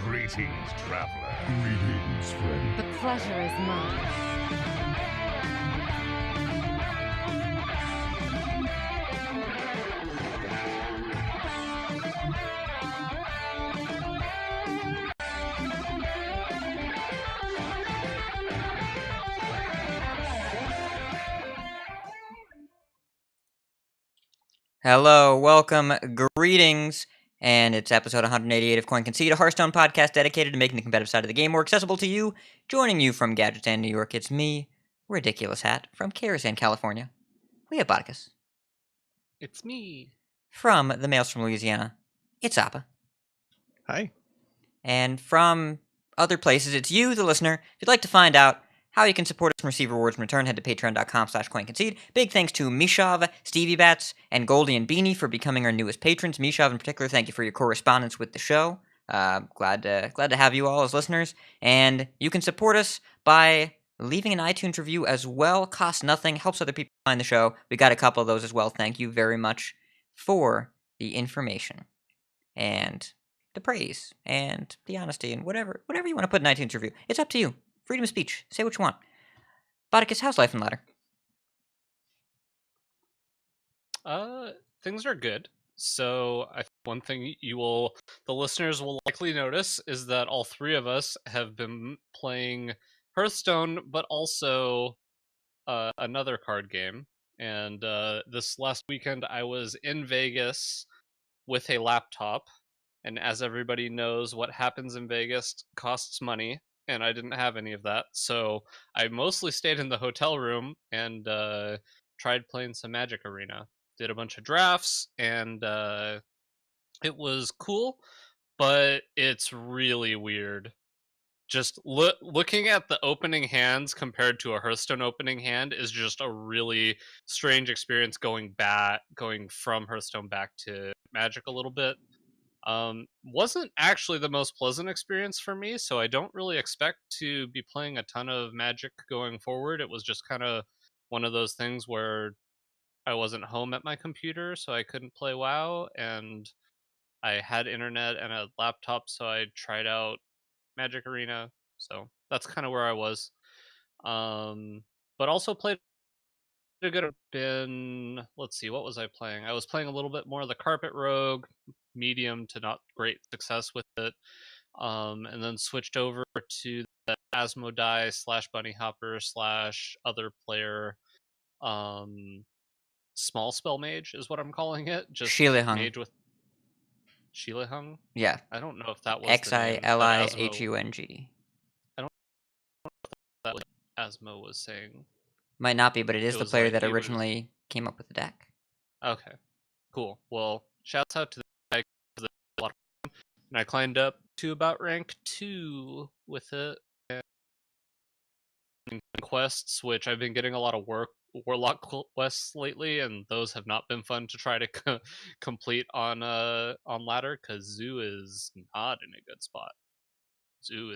Greetings, traveler. Greetings, friend. The pleasure is mine. Hello, welcome, greetings, and it's episode 188 of Concede, a Hearthstone podcast dedicated to making the competitive side of the game more accessible to you. Joining you from Gadgetan, New York, it's me, Ridiculous Hat, from Karasan, California. We have Bodikus. It's me. From the Males from Louisiana, it's Appa. Hi. And from other places, it's you, the listener. If you'd like to find out how you can support us and receive rewards in return, head to patreon.com/coinconcede. Big thanks to Mishav, Stevie Bats, and Goldie and Beanie for becoming our newest patrons. Mishav in particular, thank you for your correspondence with the show. Glad to have you all as listeners. And you can support us by leaving an iTunes review as well. Costs nothing, helps other people find the show. We got a couple of those as well. Thank you very much for the information and the praise and the honesty and whatever you want to put in iTunes review. It's up to you. Freedom of speech. Say what you want. Bodikus, how's life and ladder? Things are good. So I think one thing the listeners will likely notice is that all three of us have been playing Hearthstone, but also another card game. And this last weekend I was in Vegas with a laptop. And as everybody knows, what happens in Vegas costs money. And I didn't have any of that, so I mostly stayed in the hotel room and tried playing some Magic Arena. Did a bunch of drafts, and it was cool, but it's really weird. Just looking at the opening hands compared to a Hearthstone opening hand is just a really strange experience going from Hearthstone back to Magic a little bit. Wasn't actually the most pleasant experience for me, so I don't really expect to be playing a ton of Magic going forward. It was just kind of one of those things where I wasn't home at my computer, so I couldn't play WoW, and I had internet and a laptop, so I tried out Magic Arena. So that's kind of where I was. But also played a good been. Let's see, what was I playing? I was playing a little bit more of the Carpet Rogue, medium to not great success with it, and then switched over to the Asmodai / Bunny Hopper / other player, small spell mage is what I'm calling it. Just Shilihung. mage with Shilihung. Yeah. I don't know if that was the name that Xilihung. I don't know if that was Asmo was saying. Might not be, but it is It the was player like- that it was- originally came up with the deck. Okay, cool. Well, shouts out to the guy because a lot of fun. And I climbed up to about rank 2 with it. And quests, which I've been getting a lot of warlock quests lately, and those have not been fun to try to complete on ladder because Zoo is not in a good spot. Zoo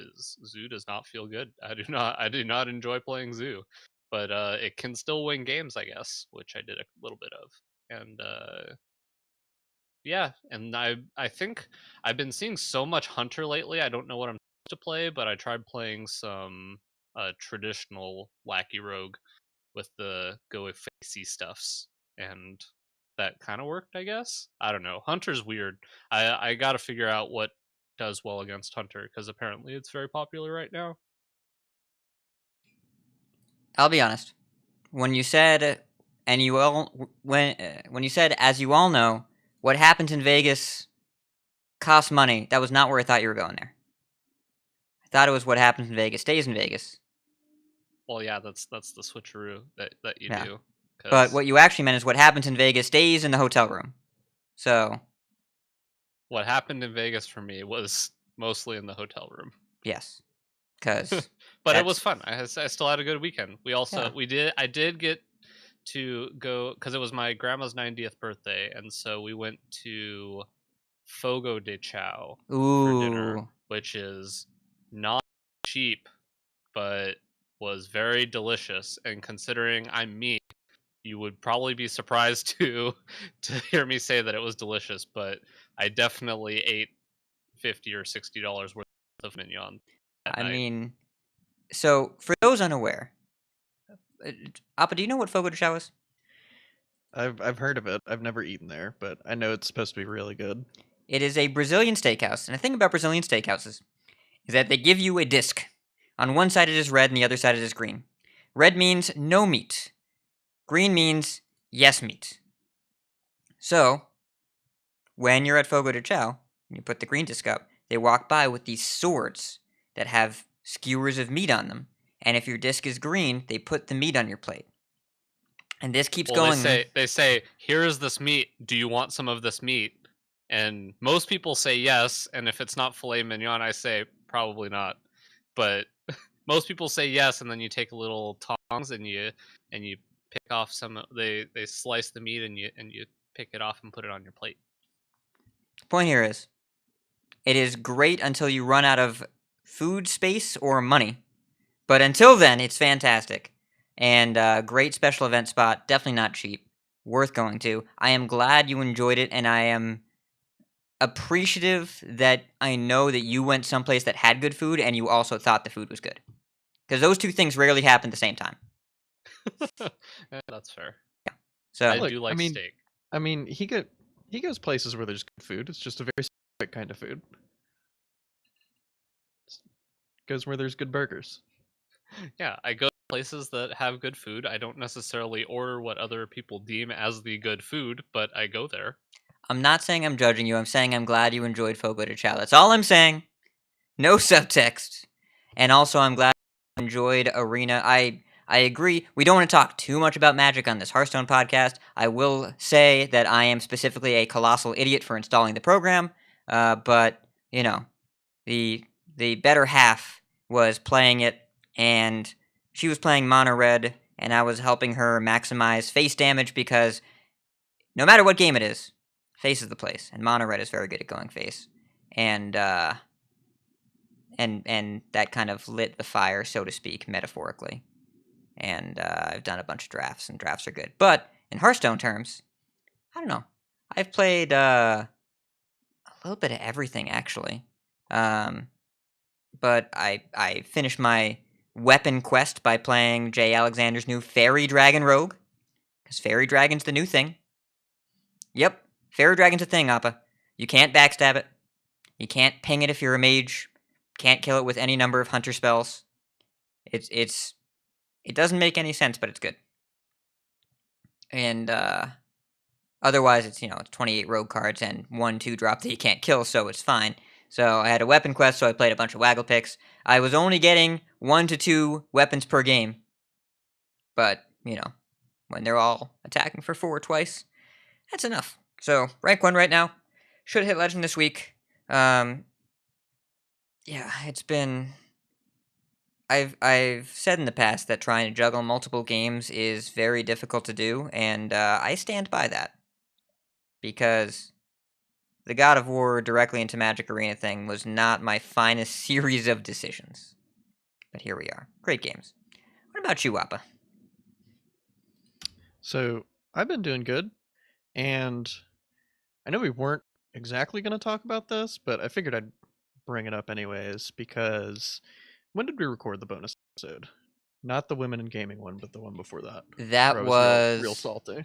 does not feel good. I do not enjoy playing Zoo, but it can still win games, I guess, which I did a little bit of. And yeah, and I think I've been seeing so much Hunter lately. I don't know what I'm supposed to play, but I tried playing some traditional Lackey Rogue with the go with facey stuffs, and that kind of worked, I guess. I don't know. Hunter's weird. I got to figure out what does well against Hunter because apparently it's very popular right now. I'll be honest. When you said, as you all know, what happens in Vegas costs money, that was not where I thought you were going there. I thought it was what happens in Vegas stays in Vegas. Well, yeah, that's the switcheroo that you Yeah. do. But what you actually meant is what happens in Vegas stays in the hotel room. So what happened in Vegas for me was mostly in the hotel room. yes, because but it was fun. I still had a good weekend. We also Yeah. I did get to go because it was my grandma's 90th birthday, and so we went to Fogo de Chao for dinner, ooh, which is not cheap, but was very delicious. And considering I'm me, you would probably be surprised to hear me say that it was delicious. But I definitely ate $50 or $60 worth of mignon at I night. mean, so for those unaware, Appa, do you know what fogo de chao is? I've heard of it. I've never eaten there, but I know it's supposed to be really good. It is a Brazilian steakhouse, and the thing about Brazilian steakhouses is that they give you a disc. On one side it is red, and the other side it is green. Red means no meat. Green means yes meat. So, when you're at Fogo de Chao, and you put the green disc up, they walk by with these swords that have skewers of meat on them. And if your disc is green, they put the meat on your plate. And this keeps Well, going. they say, here is this meat. Do you want some of this meat? And most people say yes. And if it's not filet mignon, I say probably not. But most people say yes, and then you take a little tongs and you pick off some. They slice the meat and you pick it off and put it on your plate. Point here is, it is great until you run out of food space or money. But until then, it's fantastic. And great special event spot. Definitely not cheap. Worth going to. I am glad you enjoyed it, and I am appreciative that I know that you went someplace that had good food and you also thought the food was good. Because those two things rarely happen at the same time. Yeah, that's fair. So I Look, do like I mean- steak. I mean, he goes places where there's good food. It's just a very specific kind of food. Goes where there's good burgers. Yeah, I go to places that have good food. I don't necessarily order what other people deem as the good food, but I go there. I'm not saying I'm judging you. I'm saying I'm glad you enjoyed Fogo de Chao. That's all I'm saying. No subtext. And also, I'm glad you enjoyed Arena. I agree. We don't want to talk too much about Magic on this Hearthstone podcast. I will say that I am specifically a colossal idiot for installing the program. But you know, the better half was playing it, and she was playing mono red, and I was helping her maximize face damage because no matter what game it is, face is the place, and mono red is very good at going face, and that kind of lit the fire, so to speak, metaphorically. And I've done a bunch of drafts, and drafts are good. But in Hearthstone terms, I don't know. I've played a little bit of everything, actually. But I finished my weapon quest by playing Jay Alexander's new Fairy Dragon Rogue, because Fairy Dragon's the new thing. Yep, Fairy Dragon's a thing, Appa. You can't backstab it. You can't ping it if you're a mage. Can't kill it with any number of hunter spells. It doesn't make any sense, but it's good. And otherwise, it's 28 rogue cards and 1/2 drop that you can't kill, so it's fine. So I had a weapon quest, so I played a bunch of waggle picks. I was only getting 1 to 2 weapons per game, but when they're all attacking for 4 twice, that's enough. So rank 1 right now. Should hit legend this week. Yeah, it's been. I've said in the past that trying to juggle multiple games is very difficult to do, and I stand by that. Because the God of War directly into Magic Arena thing was not my finest series of decisions. But here we are. Great games. What about you, Appa? So I've been doing good, and I know we weren't exactly going to talk about this, but I figured I'd bring it up anyways because when did we record the bonus episode? Not the women in gaming one, but the one before that. That where I was real salty.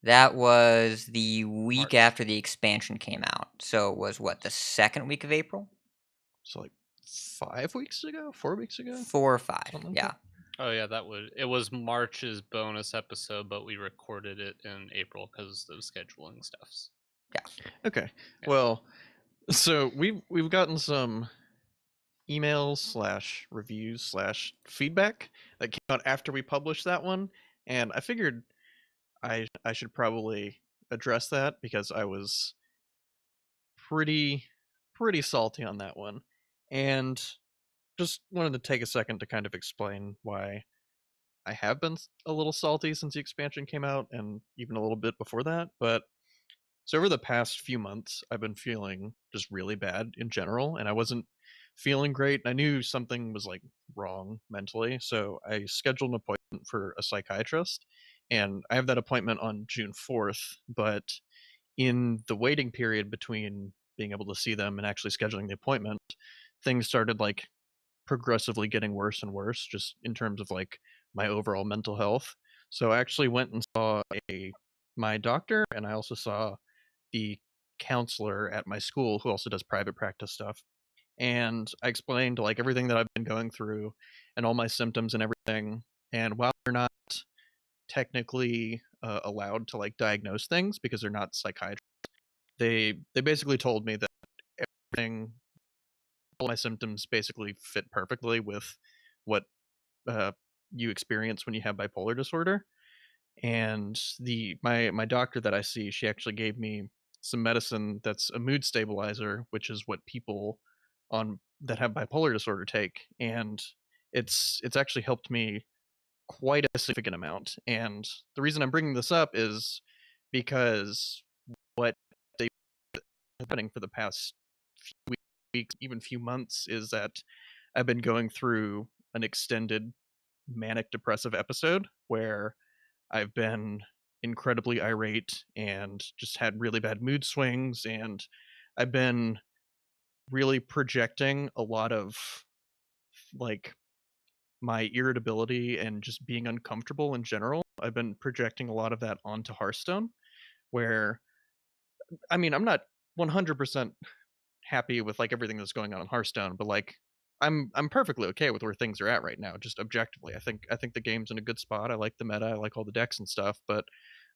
That was the week March. after the expansion came out. So it was what, the second week of April? So like 5 weeks ago, 4 weeks ago. 4 or 5. Something like Yeah. that. Oh yeah, it was March's bonus episode, but we recorded it in April because of scheduling stuffs. Okay. Yeah. Well, so we've gotten some emails / reviews / feedback that came out after we published that one, and I figured I should probably address that because I was pretty salty on that one, and just wanted to take a second to kind of explain why I have been a little salty since the expansion came out, and even a little bit before that. But so over the past few months, I've been feeling just really bad in general, and I wasn't feeling great. I knew something was like wrong mentally, so I scheduled an appointment for a psychiatrist, and I have that appointment on June 4th. But in the waiting period between being able to see them and actually scheduling the appointment, things started like progressively getting worse and worse, just in terms of like my overall mental health. So I actually went and saw my doctor, and I also saw the counselor at my school who also does private practice stuff. And I explained like everything that I've been going through and all my symptoms and everything. And while they're not technically allowed to like diagnose things because they're not psychiatrists, they basically told me that everything, all my symptoms basically fit perfectly with what uh, you experience when you have bipolar disorder. And my doctor that I see, she actually gave me some medicine that's a mood stabilizer, which is what people on that have bipolar disorder take, and it's actually helped me quite a significant amount. And the reason I'm bringing this up is because what they've been happening for the past few weeks, even few months, is that I've been going through an extended manic depressive episode where I've been incredibly irate and just had really bad mood swings, and I've been really projecting a lot of like my irritability and just being uncomfortable in general. I've been projecting a lot of that onto Hearthstone, where I mean, I'm not 100% happy with like everything that's going on in Hearthstone, but like I'm perfectly okay with where things are at right now, just objectively. I think the game's in a good spot. I like the meta, I like all the decks and stuff, but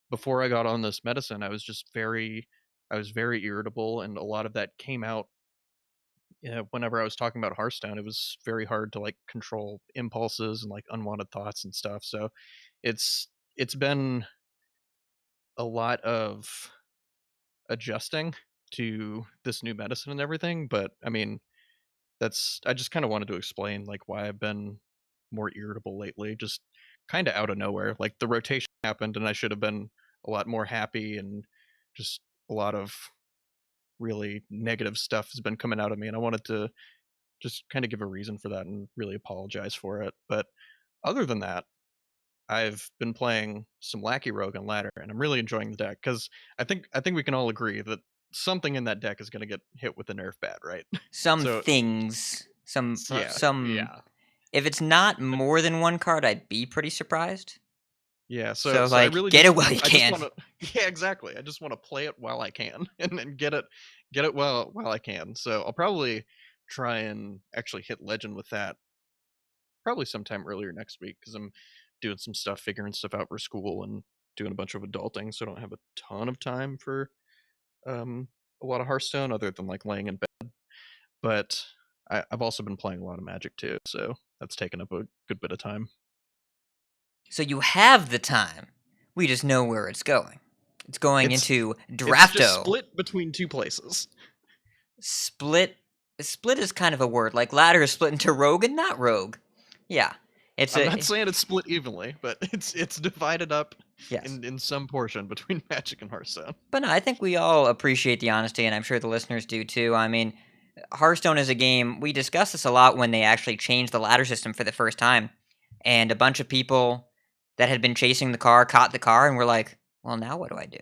before I got on this medicine, I was very irritable, and a lot of that came out whenever I was talking about Hearthstone. It was very hard to like control impulses and like unwanted thoughts and stuff. So it's been a lot of adjusting to this new medicine and everything, but I mean, I just kind of wanted to explain like why I've been more irritable lately, just kind of out of nowhere. Like the rotation happened and I should have been a lot more happy, and just a lot of really negative stuff has been coming out of me, and I wanted to just kind of give a reason for that and really apologize for it. But other than that, I've been playing some Lackey Rogue on ladder, and I'm really enjoying the deck because I think we can all agree that something in that deck is going to get hit with the nerf bat, right? Some So things, yeah, Yeah. if it's not more than one card, I'd be pretty surprised. yeah. So, So I like, really get just it while you I just can. want to yeah, exactly. I just want to play it while I can and get it while I can. So I'll probably try and actually hit legend with that probably sometime earlier next week because I'm doing some stuff, figuring stuff out for school and doing a bunch of adulting, so I don't have a ton of time for a lot of Hearthstone other than like laying in bed. But I've also been playing a lot of Magic too, so that's taken up a good bit of time. So you have the time. We just know where it's going. It's going It's into it's just Drafto. split between two places. Split. Split is kind of a word. Like ladder is split into rogue and not rogue. Yeah. It's I'm not a saying it's split evenly, but it's divided up yes. in some portion between Magic and Hearthstone. But no, I think we all appreciate the honesty, and I'm sure the listeners do too. I mean, Hearthstone is a game, we discussed this a lot when they actually changed the ladder system for the first time. And a bunch of people that had been chasing the car caught the car and were like, well, now what do I do?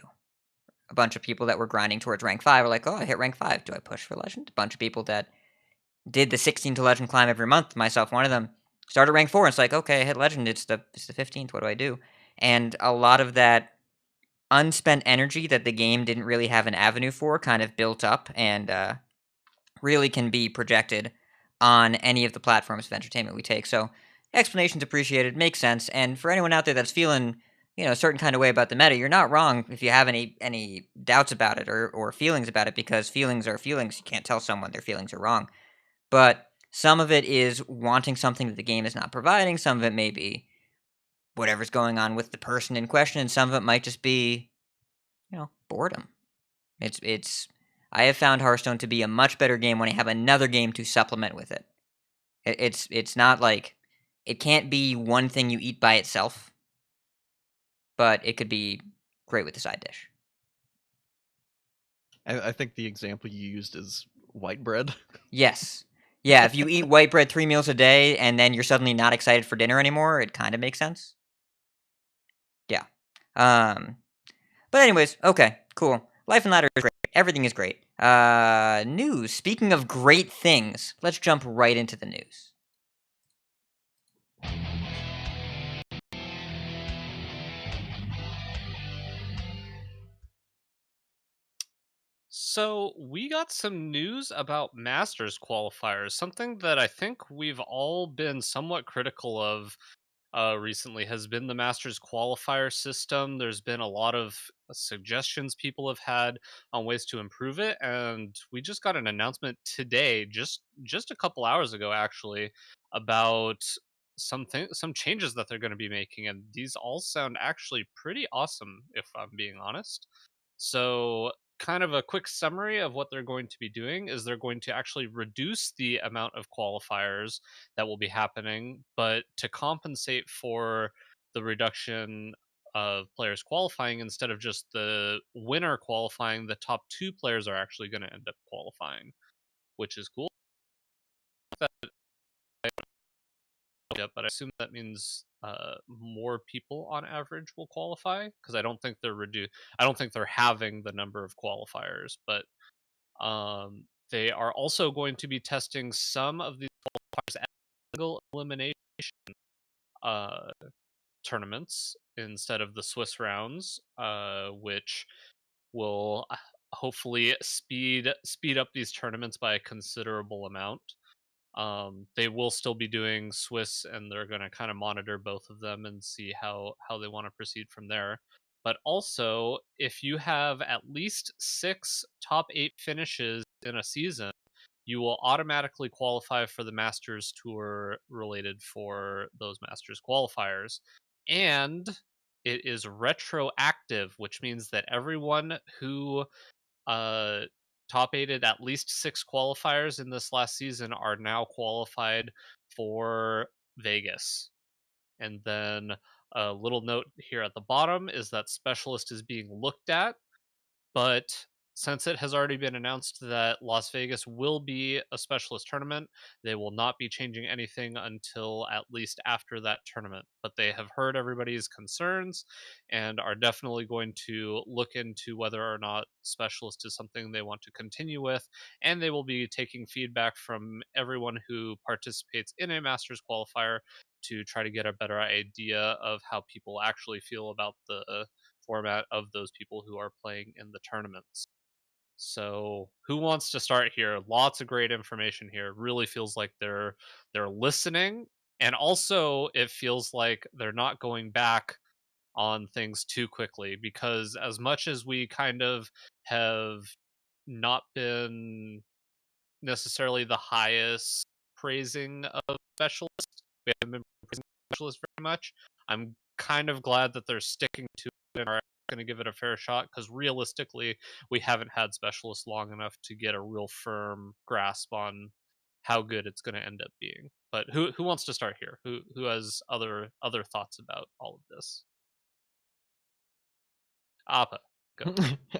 A bunch of people that were grinding towards rank 5 were like, oh, I hit rank 5. Do I push for legend? A bunch of people that did the 16 to legend climb every month, myself one of them, started rank 4. And it's like, okay, I hit legend. It's the 15th. What do I do? And a lot of that unspent energy that the game didn't really have an avenue for kind of built up and really can be projected on any of the platforms of entertainment we take. So explanations appreciated, makes sense. And for anyone out there that's feeling, a certain kind of way about the meta, you're not wrong if you have any doubts about it or feelings about it, because feelings are feelings. You can't tell someone their feelings are wrong. But some of it is wanting something that the game is not providing. Some of it may be whatever's going on with the person in question, and some of it might just be, boredom. It's I have found Hearthstone to be a much better game when I have another game to supplement with it. It's not like it can't be one thing you eat by itself, but it could be great with a side dish. I think the example you used is white bread. Yes. Yeah, if you eat white bread 3 meals a day and then you're suddenly not excited for dinner anymore, it kind of makes sense. Yeah. But anyways, okay, cool. Life and Ladder is great. Everything is great. News. Speaking of great things, let's jump right into the news. So we got some news about Masters qualifiers, something that I think we've all been somewhat critical of recently has been the Masters qualifier system. There's been a lot of suggestions people have had on ways to improve it, and we just got an announcement today, just a couple hours ago, actually, about some changes that they're going to be making, and these all sound actually pretty awesome, if I'm being honest. So, kind of a quick summary of what they're going to be doing is they're going to actually reduce the amount of qualifiers that will be happening, but to compensate for the reduction of players qualifying, instead of just the winner qualifying, the top two players are actually going to end up qualifying, which is cool. Yeah, but I assume that means more people on average will qualify, because I don't think I don't think they're having the number of qualifiers, but they are also going to be testing some of these qualifiers as single elimination uh, tournaments instead of the Swiss rounds, which will hopefully speed up these tournaments by a considerable amount. They will still be doing Swiss, and they're going to kind of monitor both of them and see how they want to proceed from there. But also, if you have at least 6 top 8 finishes in a season, you will automatically qualify for the Masters Tour related for those Masters qualifiers. And it is retroactive, which means that everyone who uh, top eighted at least 6 qualifiers in this last season are now qualified for Vegas. And then a little note here at the bottom is that Specialist is being looked at, but since it has already been announced that Las Vegas will be a Specialist tournament, they will not be changing anything until at least after that tournament. But they have heard everybody's concerns and are definitely going to look into whether or not Specialist is something they want to continue with. And they will be taking feedback from everyone who participates in a Masters qualifier to try to get a better idea of how people actually feel about the format of those people who are playing in the tournaments. So, who wants to start here? Lots of great information here. Really feels like they're listening, and also it feels like they're not going back on things too quickly, because as much as we kind of have not been necessarily the highest praising of Specialist, we haven't been praising Specialist very much. I'm kind of glad that they're sticking to it and are going to give it a fair shot, because realistically, we haven't had Specialist long enough to get a real firm grasp on how good it's going to end up being. But who wants to start here? Who has other thoughts about all of this? Appa, go.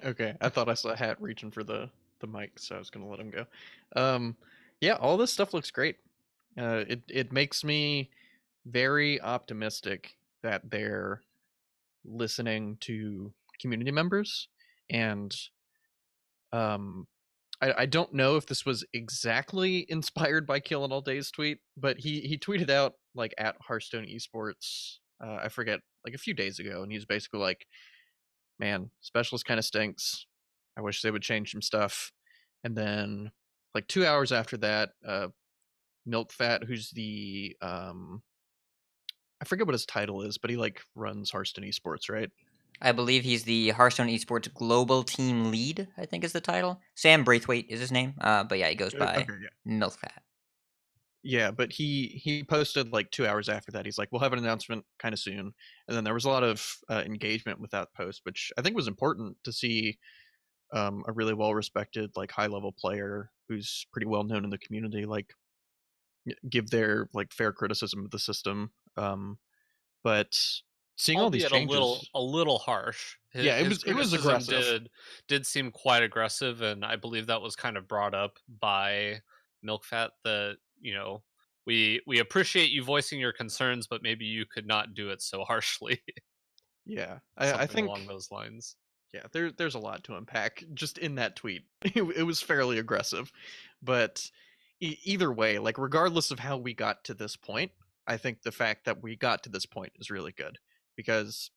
Okay, I thought I saw a hat reaching for the mic, so I was gonna let him go. Yeah, all this stuff looks great. It makes me very optimistic that they're listening to community members, and um, I don't know if this was exactly inspired by Killing All Day's tweet, but he tweeted out like at Hearthstone Esports, I forget, like a few days ago, and he's basically like, man, Specialist kind of stinks. I wish they would change some stuff. And then like 2 hours after that, Milk Fat, who's the I forget what his title is, but he like runs Hearthstone Esports, right? I believe he's the Hearthstone Esports Global Team Lead, I think is the title. Sam Braithwaite is his name. But yeah, he goes by Okay, yeah. Milkfat. Yeah, but he posted like 2 hours after that. He's like, we'll have an announcement kind of soon. And then there was a lot of engagement with that post, which I think was important to see a really well respected, like high level player who's pretty well known in the community, like give their like fair criticism of the system. But seeing all these Albeit changes, a little harsh. yeah, His it was criticism aggressive. did seem quite aggressive, and I believe that was kind of brought up by Milkfat, that we appreciate you voicing your concerns, but maybe you could not do it so harshly. Yeah, I Something think along those lines. Yeah, there's a lot to unpack just in that tweet. It was fairly aggressive, but either way, like regardless of how we got to this point, I think the fact that we got to this point is really good because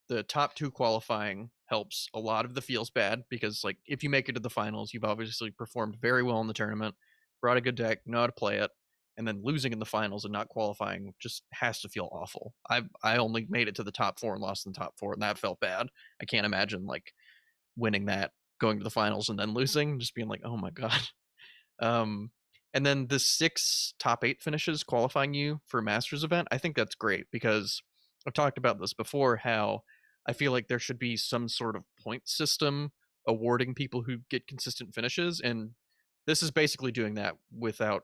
the top two qualifying helps a lot of the feels bad because like if you make it to the finals, you've obviously performed very well in the tournament, brought a good deck, know how to play it, and then losing in the finals and not qualifying just has to feel awful. I only made it to the top four and lost in the top four, and that felt bad. I can't imagine like winning that, going to the finals and then losing, just being like, oh my god. Um, and then the 6 top 8 finishes qualifying you for a Masters event, I think that's great because I've talked about this before, how I feel like there should be some sort of point system awarding people who get consistent finishes, and this is basically doing that without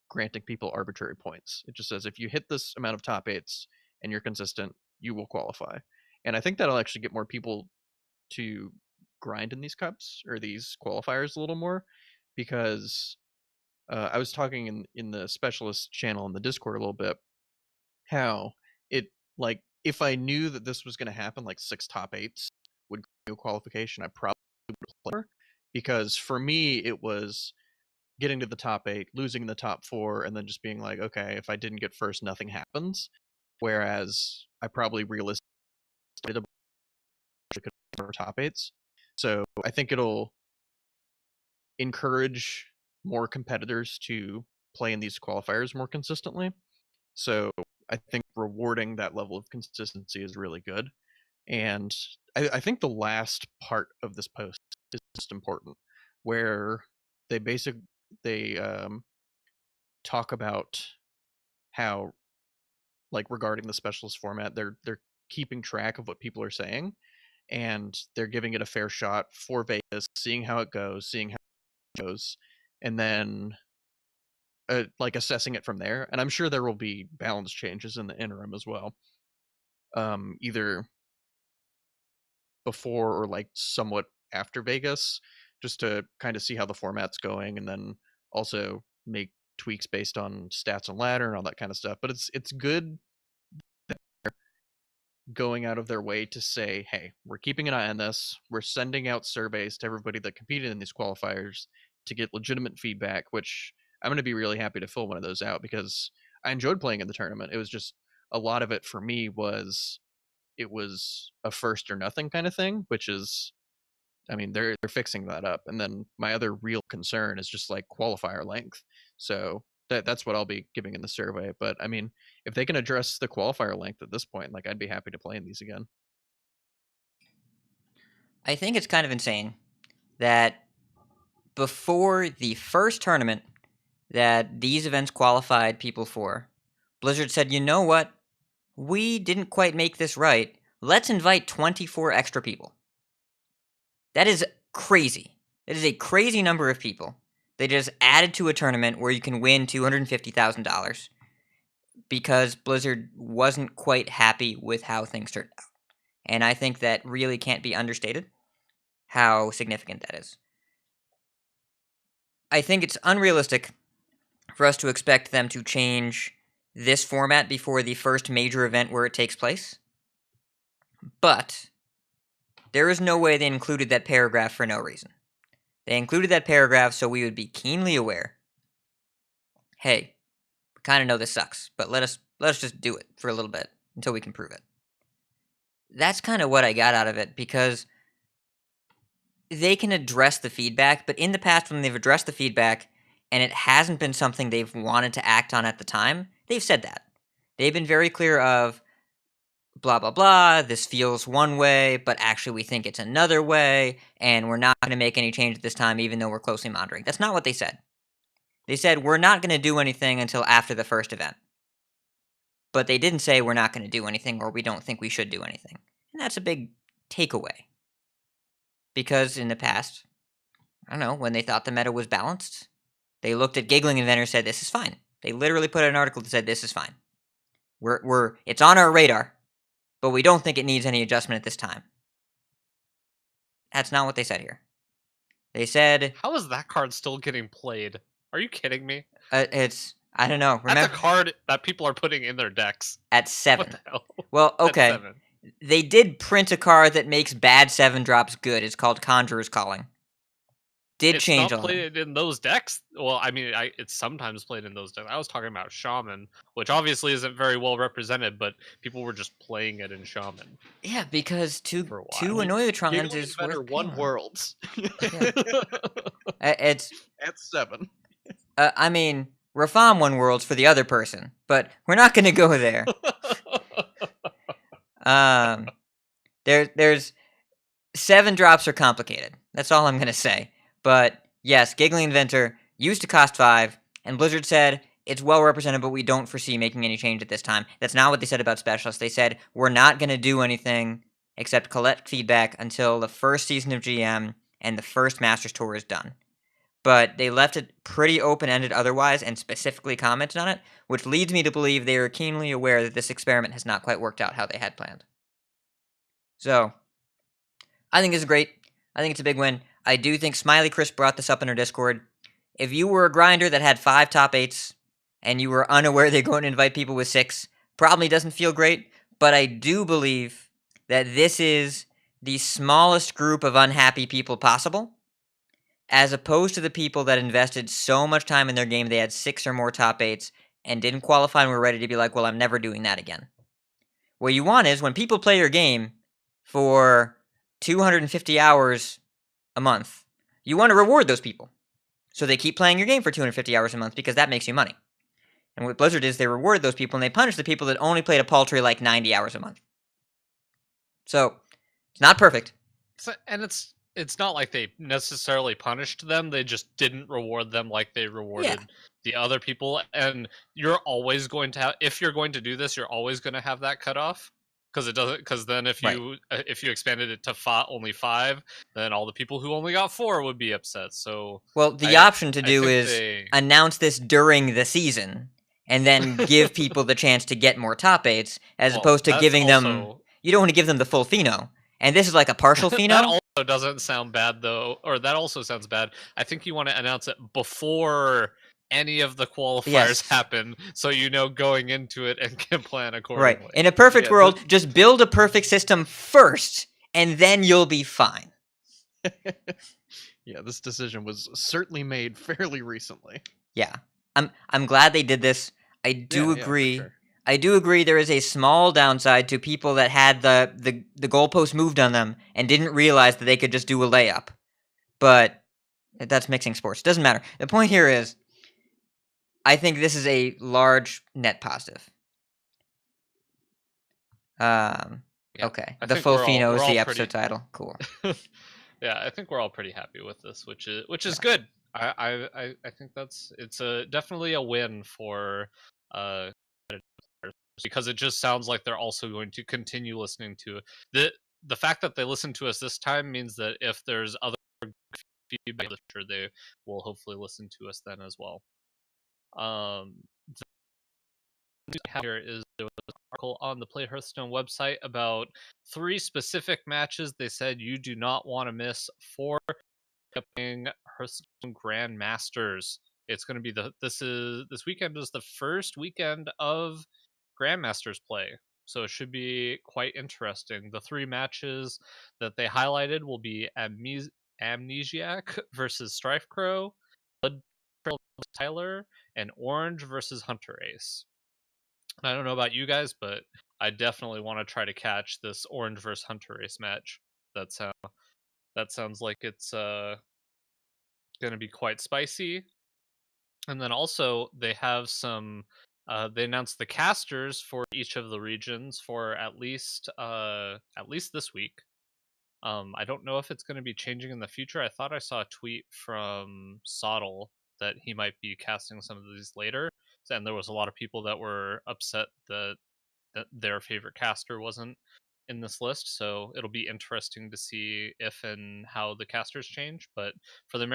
granting people arbitrary points. It just says if you hit this amount of top 8s and you're consistent, you will qualify. And I think that'll actually get more people to grind in these cups or these qualifiers a little more because I was talking in the specialist channel in the Discord a little bit how it like if I knew that this was going to happen, like 6 top 8s would go qualification, I probably would play more because for me it was getting to the top 8, losing the top 4, and then just being like, okay, if I didn't get first, nothing happens. Whereas I probably realistically could top 8s. So I think it'll encourage more competitors to play in these qualifiers more consistently. So I think rewarding that level of consistency is really good. And I think the last part of this post is just important, where they talk about how, like regarding the specialist format, they're keeping track of what people are saying, and they're giving it a fair shot for Vegas, seeing how it goes, and then like assessing it from there. And I'm sure there will be balance changes in the interim as well, either before or like somewhat after Vegas, just to kind of see how the format's going, and then also make tweaks based on stats on ladder and all that kind of stuff. But it's good going out of their way to say, hey, we're keeping an eye on this. We're sending out surveys to everybody that competed in these qualifiers to get legitimate feedback, which I'm going to be really happy to fill one of those out because I enjoyed playing in the tournament. It was just a lot of it for me was it was a first or nothing kind of thing, which is, I mean, they're fixing that up. And then my other real concern is just like qualifier length. So that's what I'll be giving in the survey. But I mean, if they can address the qualifier length at this point, like I'd be happy to play in these again. I think it's kind of insane that before the first tournament that these events qualified people for, Blizzard said, you know what? We didn't quite make this right. Let's invite 24 extra people. That is crazy. That is a crazy number of people. They just added to a tournament where you can win $250,000 because Blizzard wasn't quite happy with how things turned out. And I think that really can't be understated how significant that is. I think it's unrealistic for us to expect them to change this format before the first major event where it takes place. But there is no way they included that paragraph for no reason. They included that paragraph so we would be keenly aware. Hey, we kind of know this sucks, but let us just do it for a little bit until we can prove it. That's kind of what I got out of it because they can address the feedback, but in the past when they've addressed the feedback and it hasn't been something they've wanted to act on at the time, they've said that. They've been very clear of blah, blah, blah, this feels one way, but actually we think it's another way, and we're not going to make any change at this time even though we're closely monitoring. That's not what they said. They said we're not going to do anything until after the first event. But they didn't say we're not going to do anything or we don't think we should do anything. And that's a big takeaway. Because in the past, I don't know, when they thought the meta was balanced, they looked at Giggling Inventor and said, this is fine. They literally put out an article that said, this is fine. It's on our radar, but we don't think it needs any adjustment at this time. That's not what they said here. They said... How is that card still getting played? Are you kidding me? I don't know. Remember, that's a card that people are putting in their decks. At 7. What the hell? Well, okay. At 7. They did print a card that makes bad 7-drops good. It's called Conjurer's Calling. Did It's change not a lot. played in those decks. Well, I mean, it's sometimes played in those decks. I was talking about Shaman, which obviously isn't very well represented, but people were just playing it in Shaman Yeah, because for a two while. Annoyatrons Giggling is Inventor worth won paying. Worlds. It's At 7. I mean, Rafam won Worlds for the other person, but we're not going to go there. There's 7-drops are complicated. That's all I'm going to say. But yes, Giggling Inventor used to cost 5, and Blizzard said it's well represented, but we don't foresee making any change at this time. That's not what they said about Specialists. They said we're not going to do anything except collect feedback until the first season of GM and the first Masters Tour is done. But they left it pretty open-ended otherwise and specifically commented on it, which leads me to believe they are keenly aware that this experiment has not quite worked out how they had planned. So, I think it's great. I think it's a big win. I do think Smiley Chris brought this up in our Discord. If you were a grinder that had 5 top 8s and you were unaware they're going to invite people with 6, probably doesn't feel great, but I do believe that this is the smallest group of unhappy people possible, as opposed to the people that invested so much time in their game they had 6 or more top 8s and didn't qualify and were ready to be like, well, I'm never doing that again. What you want is when people play your game for 250 hours a month, you want to reward those people. So they keep playing your game for 250 hours a month because that makes you money. And what Blizzard is, they reward those people and they punish the people that only played a paltry like 90 hours a month. So, it's not perfect. And it's not like they necessarily punished them. They just didn't reward them like they rewarded the other people. And you're always going to have, if you're going to do this, you're always going to have that cutoff. Because it doesn't. Because then if you expanded it to only 5, then all the people who only got 4 would be upset. So well, the option to do is announce this during the season and then give people the chance to get more top 8s, as opposed to giving them. You don't want to give them the full Feno. And this is like a partial Feno. That also doesn't sound bad though, or that also sounds bad. I think you want to announce it before any of the qualifiers happen, so you know going into it and can plan accordingly. Right. In a perfect world, just build a perfect system first, and then you'll be fine. Yeah, this decision was certainly made fairly recently. Yeah. I'm glad they did this. I do agree. For sure. I do agree there is a small downside to people that had the goalpost moved on them and didn't realize that they could just do a layup. But that's mixing sports. Doesn't matter. The point here is, I think this is a large net positive. Okay. The Fofino is the episode title. Cool. Yeah, I think we're all pretty happy with this, which is good. I think it's definitely a win for because it just sounds like they're also going to continue listening to it. The fact that they listened to us this time means that if there's other feedback, sure they will hopefully listen to us then as well. Here is there was an article on the Play Hearthstone website about 3 specific matches they said you do not want to miss for playing Hearthstone Grandmasters. It's going to be this weekend is the first weekend of Grandmasters play, so it should be quite interesting. The 3 matches that they highlighted will be Amnesiac versus Strifecrow, Blood Trail Tyler, and Orange versus Hunter Ace. I don't know about you guys, but I definitely want to try to catch this Orange versus Hunter Ace match. That sounds like it's going to be quite spicy. And then also they have some. They announced the casters for each of the regions for at least this week. I don't know if it's going to be changing in the future. I thought I saw a tweet from Sottle that he might be casting some of these later, and there was a lot of people that were upset that their favorite caster wasn't in this list. So it'll be interesting to see if and how the casters change. But for the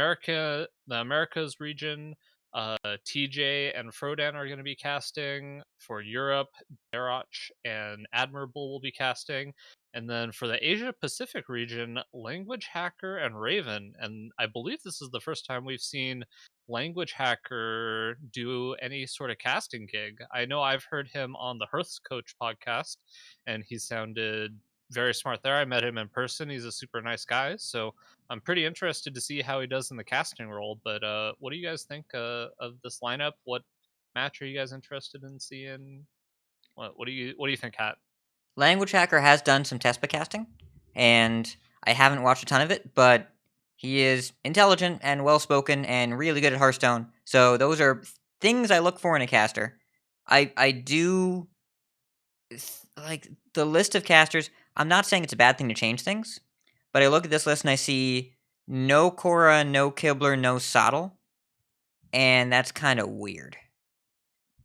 Americas region, TJ and Frodan are going to be casting. For Europe, Darach and Admirable will be casting. And then for the Asia Pacific region, Language Hacker and Raven. And I believe this is the first time we've seen Language Hacker do any sort of casting gig? I know I've heard him on the Hearth's Coach podcast, and he sounded very smart there. I met him in person. He's a super nice guy, so I'm pretty interested to see how he does in the casting role. But what do you guys think of this lineup? What match are you guys interested in seeing? What do you think, Hat? Language Hacker has done some Tespa casting, and I haven't watched a ton of it, but he is intelligent and well-spoken and really good at Hearthstone, so those are things I look for in a caster. I do, like, the list of casters, I'm not saying it's a bad thing to change things, but I look at this list and I see no Korra, no Kibler, no Sottle, and that's kind of weird.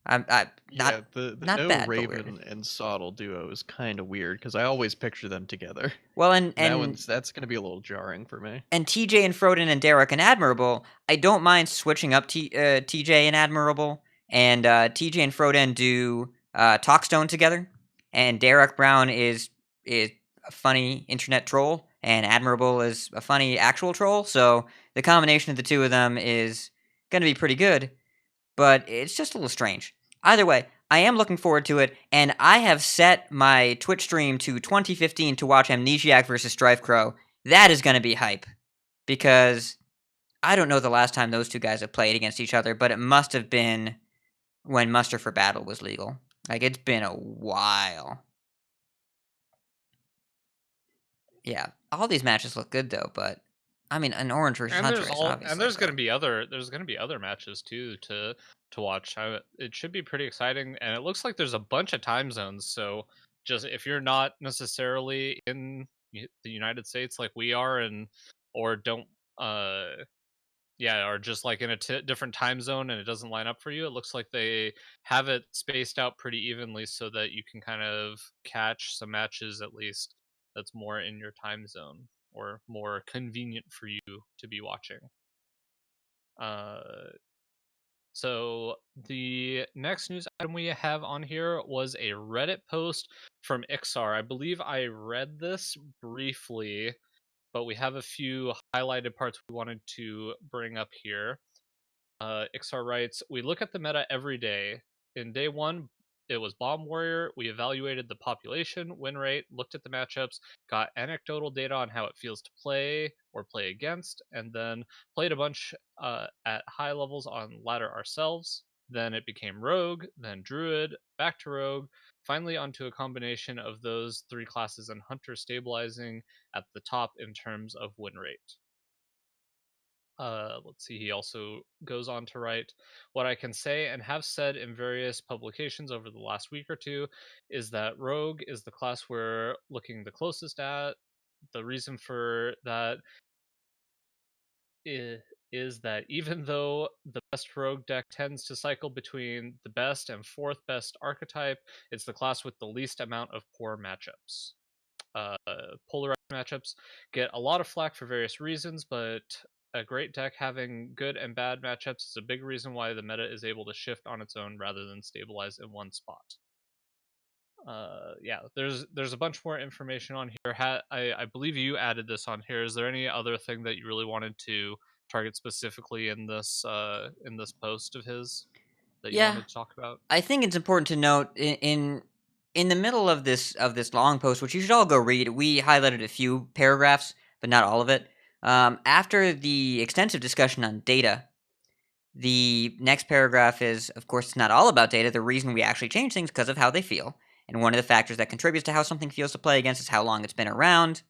I'm Yeah, the not no bad, but Raven weird. and Sottle duo is kind of weird because I always picture them together. Well, That's going to be a little jarring for me. and TJ and Froden and Derek and Admirable, I don't mind switching up TJ and Admirable, and TJ and Froden do Talkstone together, and Derek Brown is a funny internet troll, and Admirable is a funny actual troll, so the combination of the two of them is going to be pretty good, but it's just a little strange. Either way, I am looking forward to it, and I have set my Twitch stream to 2015 to watch Amnesiac versus Strife Crow. That is going to be hype, because I don't know the last time those two guys have played against each other, but it must have been when Muster for Battle was legal. Like, it's been a while. Yeah, all these matches look good, though, but I mean, an Orange versus And Huntress, obviously. and there's gonna be other matches too to watch. It should be pretty exciting, and it looks like there's a bunch of time zones. So just if you're not necessarily in the United States like we are, and or don't yeah, or just like in a different time zone and it doesn't line up for you, it looks like they have it spaced out pretty evenly so that you can kind of catch some matches at least that's more in your time zone or more convenient for you to be watching. Uh, so the next news item we have on here was a Reddit post from Iksar. I believe I read this briefly, but we have a few highlighted parts we wanted to bring up here. Iksar writes, "We look at the meta every day. In day one, it was Bomb Warrior. We evaluated the population, win rate, looked at the matchups, got anecdotal data on how it feels to play or play against, and then played a bunch at high levels on ladder ourselves. Then it became Rogue, then Druid, back to Rogue, finally onto a combination of those three classes and Hunter stabilizing at the top in terms of win rate." Let's see, he also goes on to write, "What I can say and have said in various publications over the last week or two is that Rogue is the class we're looking the closest at. The reason for that is that even though the best Rogue deck tends to cycle between the best and fourth best archetype, it's the class with the least amount of poor matchups. Polarized matchups get a lot of flack for various reasons, but a great deck having good and bad matchups is a big reason why the meta is able to shift on its own rather than stabilize in one spot." Yeah, there's a bunch more information on here. I believe you added this on here. Is there any other thing that you really wanted to target specifically in this post of his that you Yeah, wanted to talk about? I think it's important to note in the middle of this long post, which you should all go read. We highlighted a few paragraphs, but not all of it. After the extensive discussion on data, the next paragraph is, of course, it's not all about data. The reason we actually change things because of how they feel, and one of the factors that contributes to how something feels to play against is how long it's been around.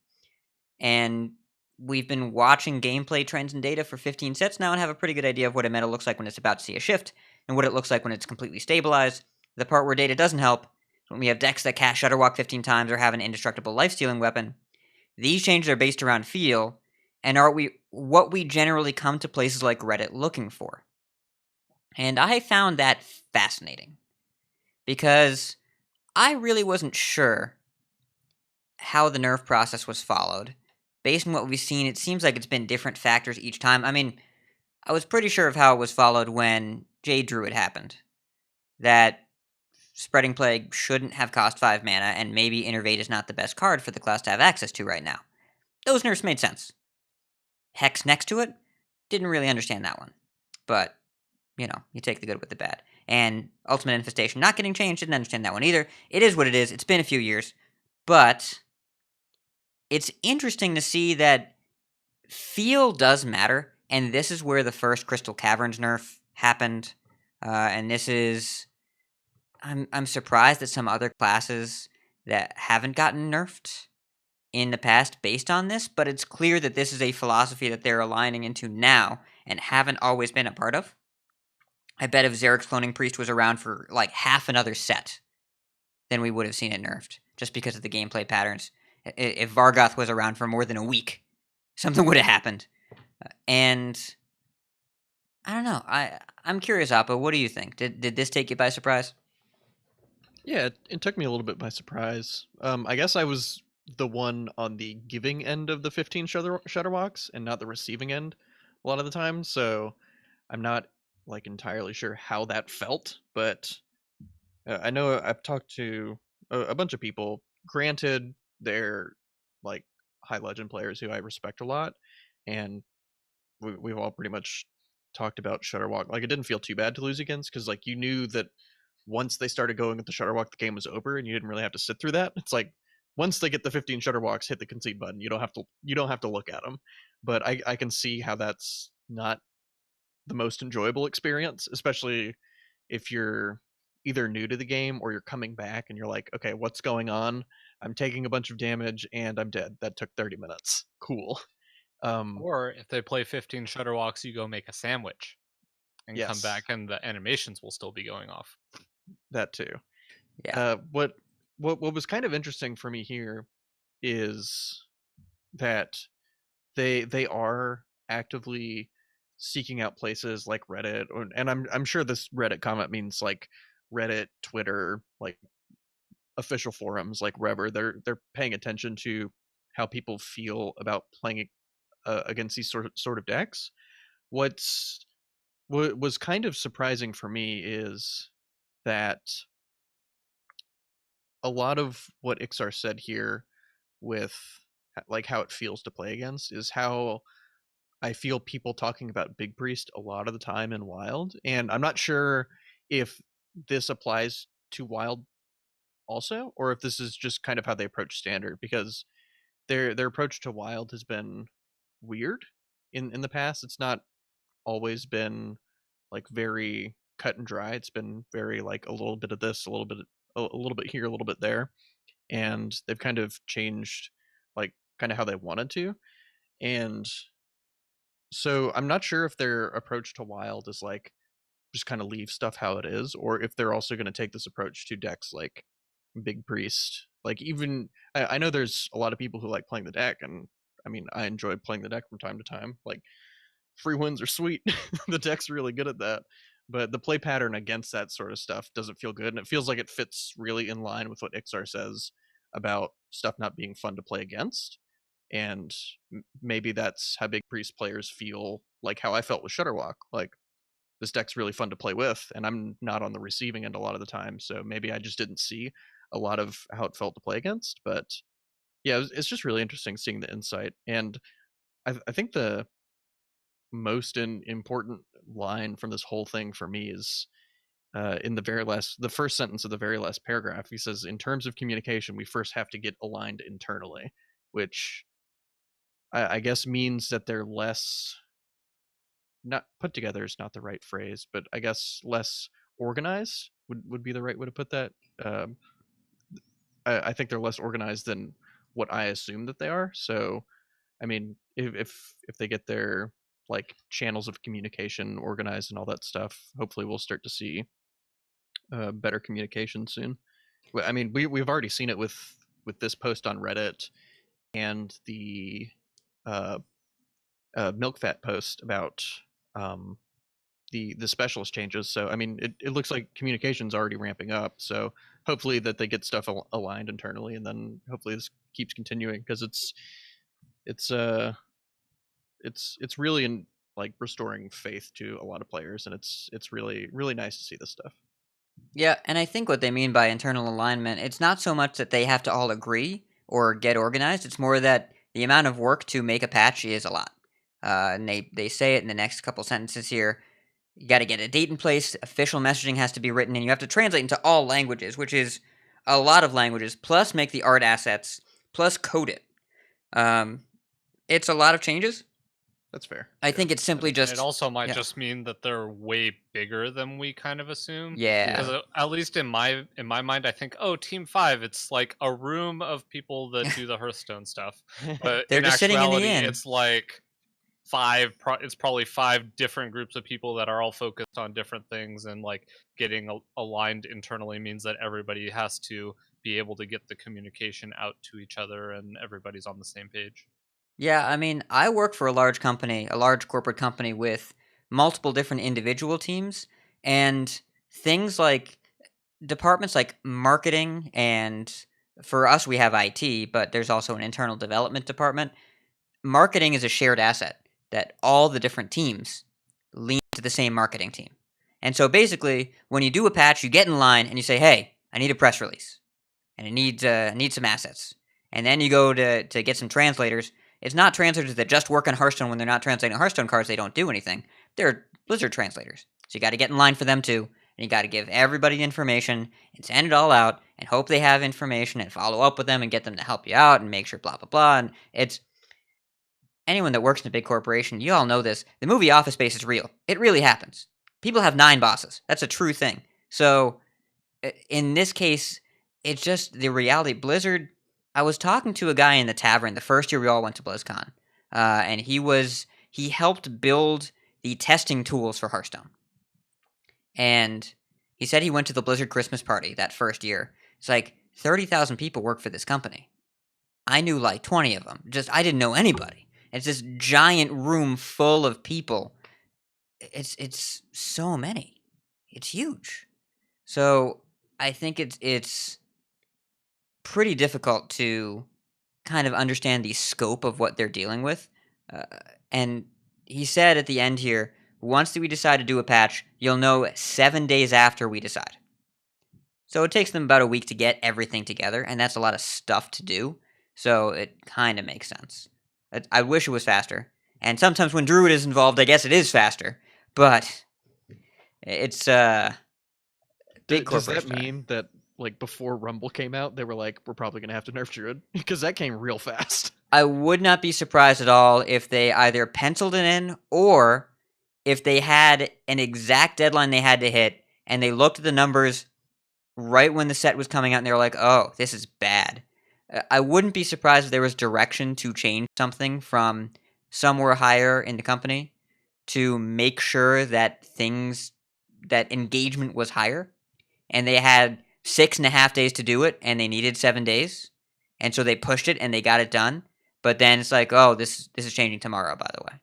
And we've been watching gameplay trends and data for 15 sets now and have a pretty good idea of what a meta looks like when it's about to see a shift, and what it looks like when it's completely stabilized. The part where data doesn't help is when we have decks that cast Shutterwalk 15 times or have an indestructible life-stealing weapon. These changes are based around feel, and are what we generally come to places like Reddit looking for. And I found that fascinating, because I really wasn't sure how the nerf process was followed. Based on what we've seen, it seems like it's been different factors each time. I mean, I was pretty sure of how it was followed when Jade Druid happened. That Spreading Plague shouldn't have cost 5 mana, and maybe Innervate is not the best card for the class to have access to right now. Those nerfs made sense. Hex next to it? Didn't really understand that one. but you take the good with the bad. And Ultimate Infestation not getting changed, didn't understand that one either. It is what it is. It's been a few years, but it's interesting to see that feel does matter, and this is where the first Crystal Caverns nerf happened. And this is, I'm surprised that some other classes that haven't gotten nerfed in the past based on this, but it's clear that this is a philosophy that they're aligning into now and haven't always been a part of. I bet if Zarek's Cloning Priest was around for like half another set, then we would have seen it nerfed, just because of the gameplay patterns. If Vargoth was around for more than a week, something would have happened. And I don't know. I'm curious, Appa. What do you think? Did this take you by surprise? Yeah, it took me a little bit by surprise. I guess I was the one on the giving end of the 15 Shutterwalks and not the receiving end a lot of the time, so I'm not like entirely sure how that felt, but I know I've talked to a bunch of people. Granted, they're like high legend players who I respect a lot, and we've all pretty much talked about Shutterwalk. Like, it didn't feel too bad to lose against because like you knew that once they started going with the Shutterwalk, the game was over, and you didn't really have to sit through that. It's like once they get the 15 Shutterwalks, hit the concede button. You don't have to look at them. But I can see how that's not the most enjoyable experience, especially if you're either new to the game or you're coming back and you're like, okay, what's going on? I'm taking a bunch of damage and I'm dead. That took 30 minutes. Cool. Or if they play 15 Shutterwalks, you go make a sandwich and come Yes, back, and the animations will still be going off. that too. Yeah. What was kind of interesting for me here is that they are actively seeking out places like Reddit, and I'm sure this Reddit comment means like Reddit, Twitter, like official forums like Rever. They're paying attention to how people feel about playing against these sort of decks. What was kind of surprising for me is that a lot of what Iksar said here with like how it feels to play against is how I feel people talking about Big Priest a lot of the time in Wild, and I'm not sure if this applies to Wild also, or if this is just kind of how they approach Standard, because their approach to Wild has been weird in the past. It's not always been like very cut and dry. It's been very like a little bit of this, a little bit here, a little bit there, and they've kind of changed like kind of how they wanted to. And so I'm not sure if their approach to Wild is like just kind of leave stuff how it is, or if they're also going to take this approach to decks like Big Priest. Like, even I know there's a lot of people who like playing the deck, and I mean I enjoy playing the deck from time to time. Like, free wins are sweet. The deck's really good at that. But the play pattern against that sort of stuff doesn't feel good, and it feels like it fits really in line with what Iksar says about stuff not being fun to play against. And maybe that's how Big Priest players feel, like how I felt with Shutterwalk. Like, this deck's really fun to play with, and I'm not on the receiving end a lot of the time, so maybe I just didn't see a lot of how it felt to play against. But yeah, it's just really interesting seeing the insight. And I think the most important line from this whole thing for me is in the first sentence of the very last paragraph. He says, in terms of communication, we first have to get aligned internally, which I guess means that they're less, not put together is not the right phrase, but I guess less organized would be the right way to put that. Um, I think they're less organized than what I assume that they are. So, I mean, if they get their like channels of communication organized and all that stuff, hopefully we'll start to see better communication soon. I mean, we've already seen it with this post on Reddit and the uh, milk fat post about um, the specialist changes. So I mean, it looks like communication's already ramping up. So hopefully that they get stuff aligned internally, and then hopefully this keeps continuing, because it's uh it's really in like restoring faith to a lot of players, and it's really nice to see this stuff. Yeah, and I think what they mean by internal alignment, it's not so much that they have to all agree or get organized. It's more that the amount of work to make a patch is a lot. And they say it in the next couple sentences here. You got to get a date in place, official messaging has to be written, and you have to translate into all languages, which is a lot of languages, plus make the art assets, plus code it. It's a lot of changes. That's fair. I think it's simply makes just... It also might yeah. just mean that they're way bigger than we kind of assume. Yeah. Because at least in my mind, I think, oh, Team 5, it's like a room of people that do the Hearthstone stuff. But They're in just sitting in the actuality, inn. it's like it's probably 5 different groups of people that are all focused on different things, and like getting aligned internally means that everybody has to be able to get the communication out to each other, and everybody's on the same page. Yeah, I mean, I work for a large company, a large corporate company with multiple different individual teams, and things like departments like marketing, and for us, we have IT, but there's also an internal development department. Marketing is a shared asset that all the different teams lean to the same marketing team. And so basically, when you do a patch, you get in line and you say, "Hey, I need a press release, and it needs some assets." And then you go to get some translators. It's not translators that just work on Hearthstone. When they're not translating Hearthstone cards, they don't do anything. They're Blizzard translators. So you got to get in line for them too, and you got to give everybody the information and send it all out and hope they have information and follow up with them and get them to help you out and make sure blah blah blah. And it's anyone that works in a big corporation, you all know this. The movie Office Space is real. It really happens. People have 9 bosses. That's a true thing. So in this case, it's just the reality. Blizzard, I was talking to a guy in the tavern the first year we all went to BlizzCon, and he helped build the testing tools for Hearthstone. And he said he went to the Blizzard Christmas party that first year. It's like 30,000 people work for this company. I knew like 20 of them. Just I didn't know anybody. It's this giant room full of people. It's so many. It's huge. So I think it's pretty difficult to kind of understand the scope of what they're dealing with. And he said at the end here, once we decide to do a patch, you'll know 7 days after we decide. So it takes them about a week to get everything together, and that's a lot of stuff to do. So it kind of makes sense. I wish it was faster. And sometimes when Druid is involved, I guess it is faster. But it's big Does corporation. that mean that like before Rumble came out, they were like, we're probably gonna have to nerf Druid because that came real fast. I would not be surprised at all if they either penciled it in or if they had an exact deadline they had to hit and they looked at the numbers right when the set was coming out and they were like, oh, this is bad. I wouldn't be surprised if there was direction to change something from somewhere higher in the company to make sure that that engagement was higher. And they had 6.5 days to do it and they needed 7 days. And so they pushed it and they got it done. But then it's like, oh, this is changing tomorrow, by the way.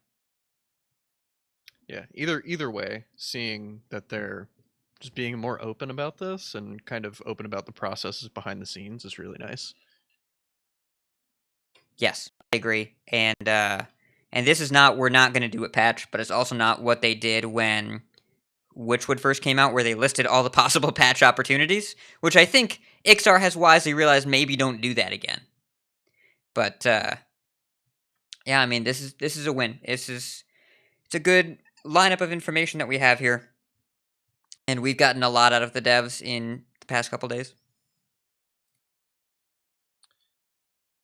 Yeah, either way, seeing that they're just being more open about this and kind of open about the processes behind the scenes is really nice. Yes, I agree. And this is not, we're not going to do a patch, but it's also not what they did when Witchwood first came out, where they listed all the possible patch opportunities, which I think Iksar has wisely realized maybe don't do that again. But yeah, I mean, this is a win. It's a good lineup of information that we have here, and we've gotten a lot out of the devs in the past couple days.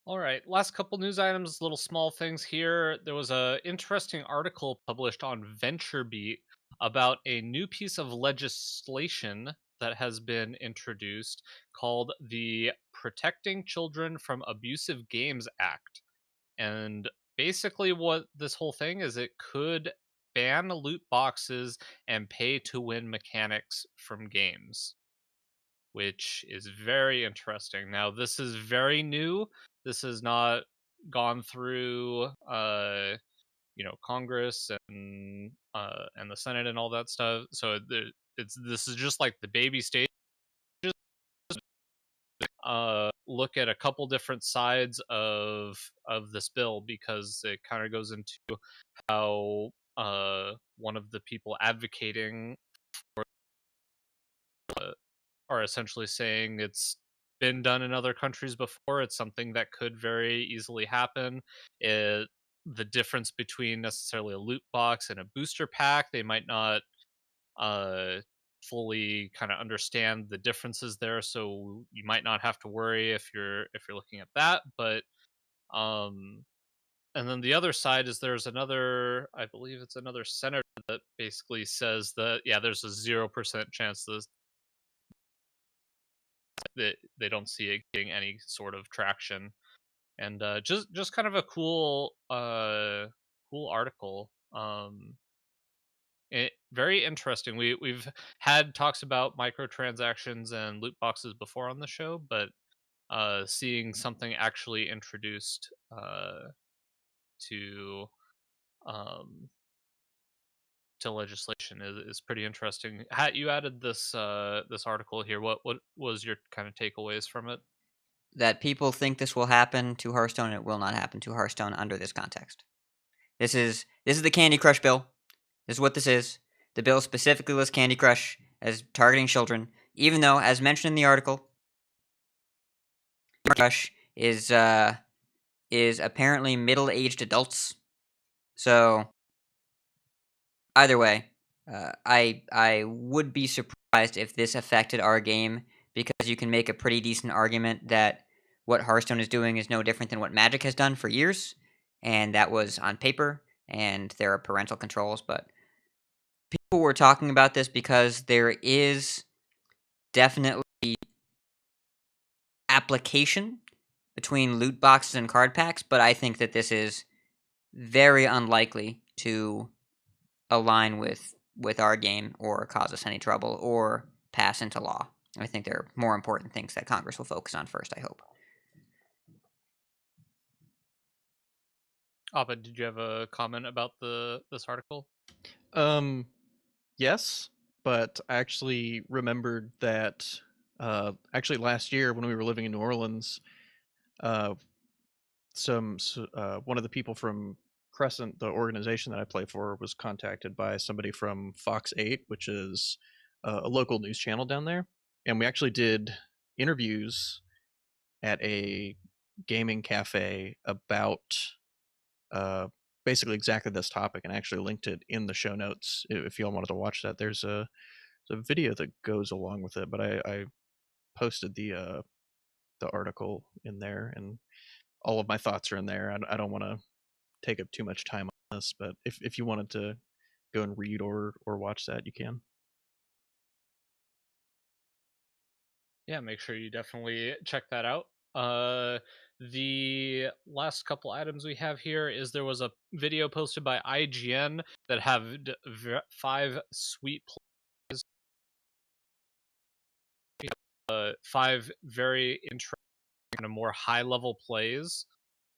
All right, last couple news items, little small things here. There was a interesting article published on VentureBeat about a new piece of legislation that has been introduced called the Protecting Children from Abusive Games Act. And basically what this whole thing is, it could ban loot boxes and pay to win mechanics from games, which is very interesting. Now, this is very new. This has not gone through Congress and the Senate and all that stuff. So this is just like the baby stage. Look at a couple different sides of this bill, because it kind of goes into how one of the people advocating are essentially saying it's been done in other countries before. It's something that could very easily happen. The difference between necessarily a loot box and a booster pack, they might not fully kind of understand the differences there, so you might not have to worry if you're looking at that. But um and then the other side is there's another, I believe it's another senator that basically says that yeah, there's a 0% chance that they don't see it getting any sort of traction. And just kind of a cool article. Very interesting. We've had talks about microtransactions and loot boxes before on the show, but seeing something actually introduced to um, to legislation is pretty interesting. You added this article here. What was your kind of takeaways from it? That people think this will happen to Hearthstone, and it will not happen to Hearthstone under this context. This is the Candy Crush bill. This is what this is. The bill specifically lists Candy Crush as targeting children, even though, as mentioned in the article, Crush is apparently middle-aged adults. So either way, I would be surprised if this affected our game, because you can make a pretty decent argument that what Hearthstone is doing is no different than what Magic has done for years, and that was on paper, and there are parental controls, but people were talking about this because there is definitely application between loot boxes and card packs, but I think that this is very unlikely to align with our game or cause us any trouble or pass into law. I think there are more important things that Congress will focus on first, I hope. But did you have a comment about this article? Yes, but I actually remembered that actually last year when we were living in New Orleans, uh, one of the people from Crescent, the organization that I play for, was contacted by somebody from Fox 8, which is a local news channel down there, and we actually did interviews at a gaming cafe about uh, basically exactly this topic, and actually linked it in the show notes if y'all wanted to watch that. There's a video that goes along with it, but I posted the article in there, and all of my thoughts are in there. I don't want to take up too much time on this, but if you wanted to go and read or watch that, you can. Yeah, make sure you definitely check that out. The last couple items we have here is there was a video posted by IGN that had 5 sweet plays, 5 very interesting kind of more high level plays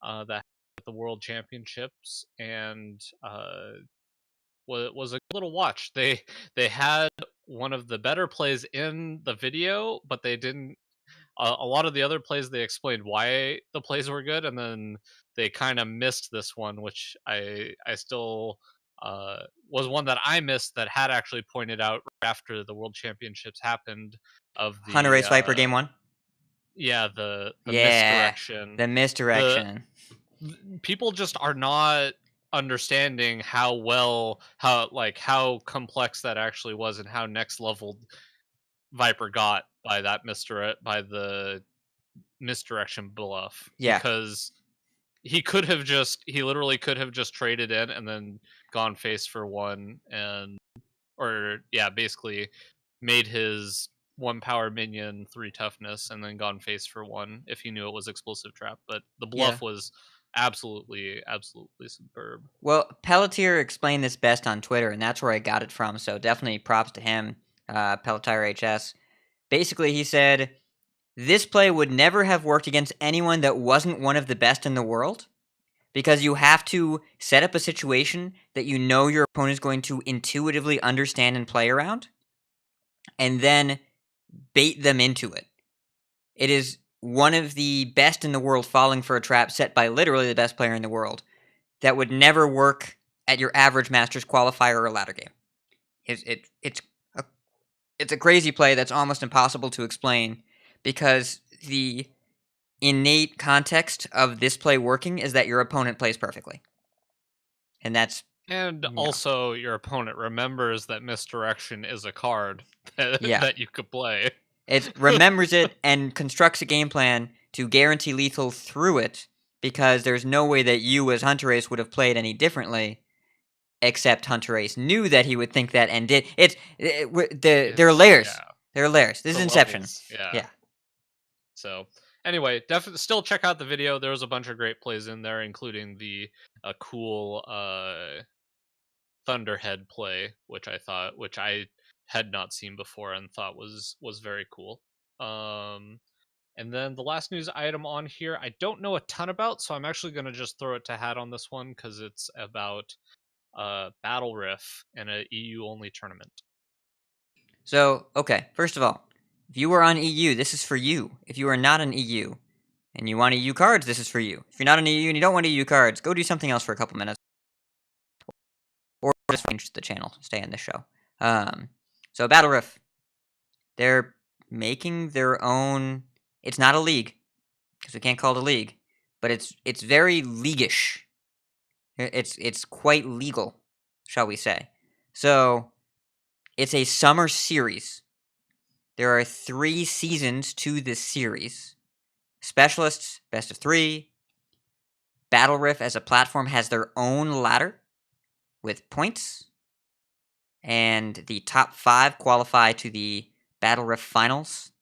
that at the World Championships, and was a little watch. They had one of the better plays in the video, but they didn't. A lot of the other plays they explained why the plays were good, and then they kind of missed this one, which I still was one that I missed that had actually pointed out after the World Championships happened of Hunter Race Viper game 1? yeah, the Yeah, misdirection. the misdirection. People just are not understanding how complex that actually was, and how next level Viper got by the misdirection bluff. Yeah. Because he literally could have just traded in and then gone face for one, basically made his 1 power minion 3 toughness and then gone face for one if he knew it was explosive trap. But the bluff was absolutely superb. Well, Pelletier explained this best on Twitter, and that's where I got it from, so definitely props to him, Pelletier HS. Basically, he said, this play would never have worked against anyone that wasn't one of the best in the world, because you have to set up a situation that you know your opponent is going to intuitively understand and play around, and then bait them into it. It is one of the best in the world falling for a trap set by literally the best player in the world that would never work at your average Masters qualifier or ladder game. It's a crazy play that's almost impossible to explain, because the innate context of this play working is that your opponent plays perfectly. And that's And Yeah. also, your opponent remembers that misdirection is a card that, Yeah. that you could play. It remembers it and constructs a game plan to guarantee lethal through it, because there's no way that you as Hunter Ace would have played any differently, except Hunter Ace knew that he would think that and did. There are layers. Yeah, There are layers. This is the Inception. levels, yeah. Yeah. So, anyway, definitely still check out the video. There was a bunch of great plays in there, including the cool Thunderhead play, which I had not seen before and thought was very cool. And then the last news item on here, I don't know a ton about, so I'm actually going to just throw it to Hat on this one because it's about Battleriff in a EU only tournament. So, okay, first of all, if you are on EU, this is for you. If you are not on EU and you want EU cards, this is for you. If you're not on EU and you don't want EU cards, go do something else for a couple minutes. Or just change the channel, stay in this show. So Battleriff, they're making their own. It's not a league, because we can't call it a league, but it's very leaguish. It's quite legal, shall we say. So, it's a summer series. There are 3 seasons to this series. Specialists, best of 3. Battleriff as a platform has their own ladder with points. And the top 5 qualify to the Battleriff Finals.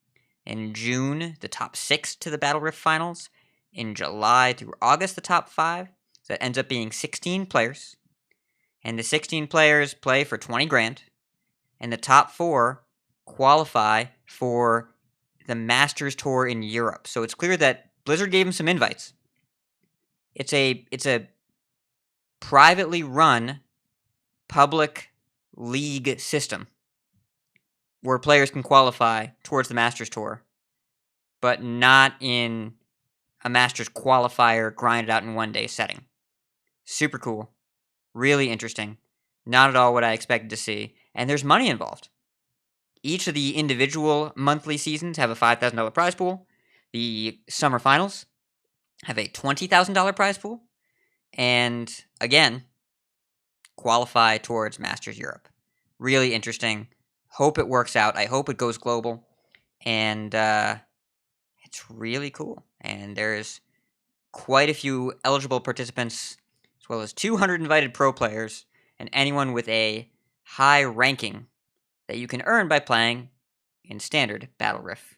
In June, the top 6 to the Battleriff Finals. In July through August, the top 5. So that ends up being 16 players. And the 16 players play for 20 grand. And the top 4 qualify for the Masters Tour in Europe. So it's clear that Blizzard gave them some invites. It's a privately run public league system where players can qualify towards the Masters Tour, but not in a Masters qualifier grinded out in one day setting. Super cool. Really interesting. Not at all what I expected to see. And there's money involved. Each of the individual monthly seasons have a $5,000 prize pool. The summer finals have a $20,000 prize pool. And again, qualify towards Masters Europe. Really interesting. Hope it works out. I hope it goes global. And it's really cool. And there's quite a few eligible participants, as well as 200 invited pro players, and anyone with a high ranking that you can earn by playing in standard Battleriff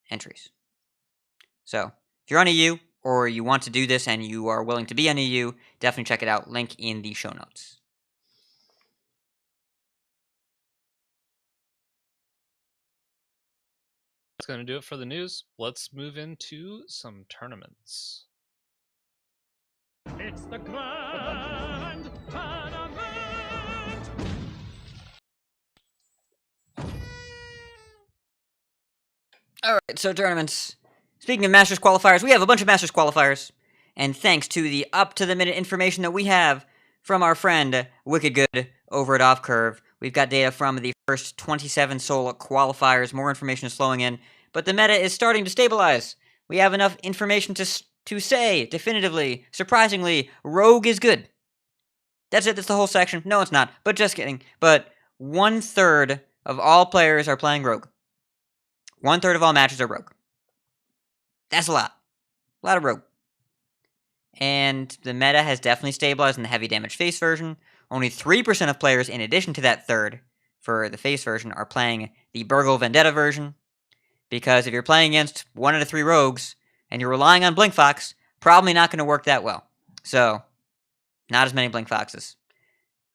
entries. So, if you're on EU, or you want to do this and you are willing to be on EU, definitely check it out. Link in the show notes. That's going to do it for the news. Let's move into some tournaments. It's the Grand Tournament! Alright, so tournaments. Speaking of Masters qualifiers, we have a bunch of Masters qualifiers. And thanks to the up-to-the-minute information that we have from our friend Wicked Good over at Off Curve, we've got data from the first 27 Seoul qualifiers. More information is flowing in, but the meta is starting to stabilize. We have enough information to say, definitively, surprisingly, Rogue is good. That's it, that's the whole section. No, it's not, but just kidding. But 1/3 of all players are playing Rogue. 1/3 of all matches are Rogue. That's a lot. A lot of Rogue. And the meta has definitely stabilized in the heavy damage face version. Only 3% of players, in addition to that third for the face version, are playing the Burgle Vendetta version. Because if you're playing against 1 out of 3 rogues, and you're relying on Blink Fox, probably not going to work that well. So, not as many Blink Foxes.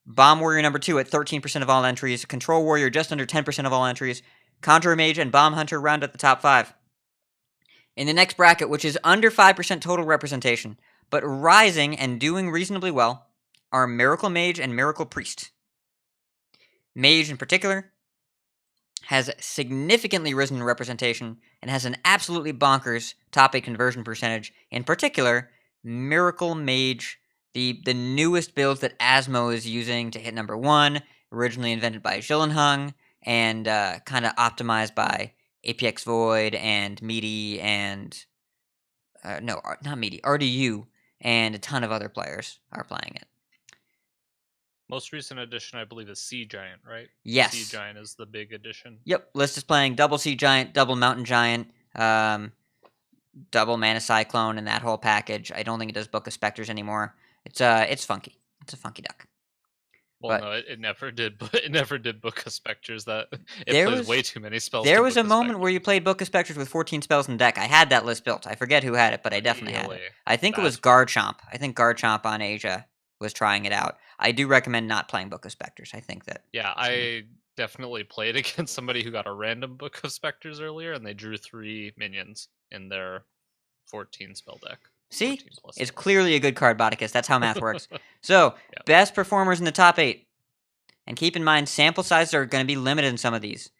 Bomb Warrior number 2 at 13% of all entries. Control Warrior just under 10% of all entries. Conjurer Mage and Bomb Hunter round at the top 5. In the next bracket, which is under 5% total representation, but rising and doing reasonably well, are Miracle Mage and Miracle Priest. Mage, in particular, has significantly risen in representation and has an absolutely bonkers top 8 conversion percentage. In particular, Miracle Mage, the newest builds that Asmo is using to hit number 1, originally invented by Zhillenhung, and kind of optimized by APX Void and Meaty and... no, not Meaty, RDU, and a ton of other players are playing it. Most recent edition, I believe, is Sea Giant, right? Yes. Sea Giant is the big edition. Yep, list is playing double Sea Giant, double Mountain Giant, double Mana Cyclone, and that whole package. I don't think it does Book of Specters anymore. It's funky. It's a funky deck. Well, But no, it never did. But it never did Book of Specters. That it There plays was- way too many spells. there to was Book a of moment where Specters. you played Book of Specters with 14 spells in the deck. I had that list built. I forget who had it, but I definitely had it. Really? I think it was That's Garchomp. I think Garchomp on Asia was trying it out. I do recommend not playing Book of Specters. I think that Yeah, I definitely played against somebody who got a random Book of Specters earlier, and they drew 3 minions in their 14 spell deck. See, 14 plus it's spells. clearly a good card, Boticus. That's how math works. So, Yeah. best performers in the top 8. And keep in mind, sample sizes are going to be limited in some of these.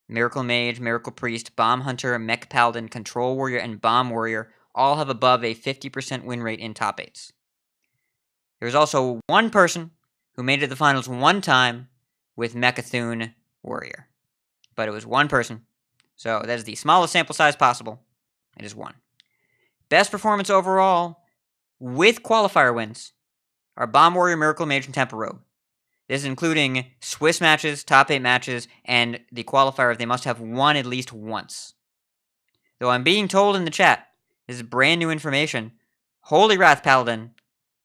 Miracle Mage, Miracle Priest, Bomb Hunter, Mech Paladin, Control Warrior, and Bomb Warrior all have above a 50% win rate in top 8s. There was also one person who made it to the finals one time with Mechathune Warrior. But it was one person. So that is the smallest sample size possible. It is one. Best performance overall with qualifier wins are Bomb Warrior, Miracle Mage, and Temper Rogue. This is including Swiss matches, top 8 matches, and the qualifier if they must have won at least once. Though I'm being told in the chat, this is brand new information, Holy Wrath Paladin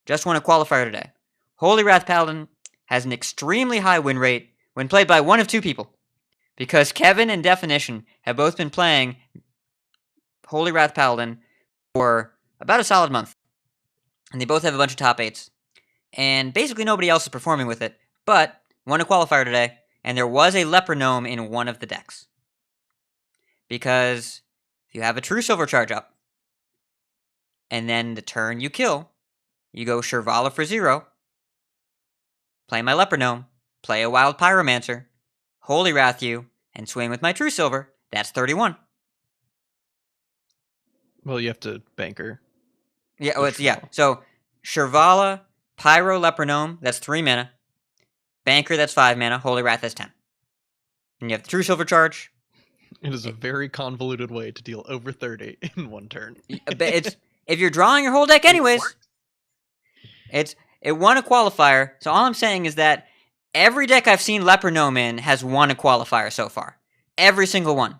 just won a qualifier today. Holy Wrath Paladin has an extremely high win rate when played by one of 2 people. Because Kevin and Definition have both been playing Holy Wrath Paladin for about a solid month. And they both have a bunch of top 8s. And basically nobody else is performing with it. But won a qualifier today, and there was a Leper Gnome in one of the decks. Because if you have a True Silver charge up, and then the turn you kill, you go Shirvala for 0, play my Leper Gnome, play a Wild Pyromancer, Holy Wrath you, and swing with my True Silver, that's 31. Well, you have to banker. Yeah, The oh, it's, yeah. Shirvala. So Shirvala, Pyro, Leper Gnome, that's 3 mana. Banker, that's 5 mana. Holy Wrath, that's 10. And you have the True Silver charge. It is a very convoluted way to deal over 30 in one turn. But it's if you're drawing your whole deck anyways. It won a qualifier. So all I'm saying is that every deck I've seen Leper Gnome in has won a qualifier so far. Every single one.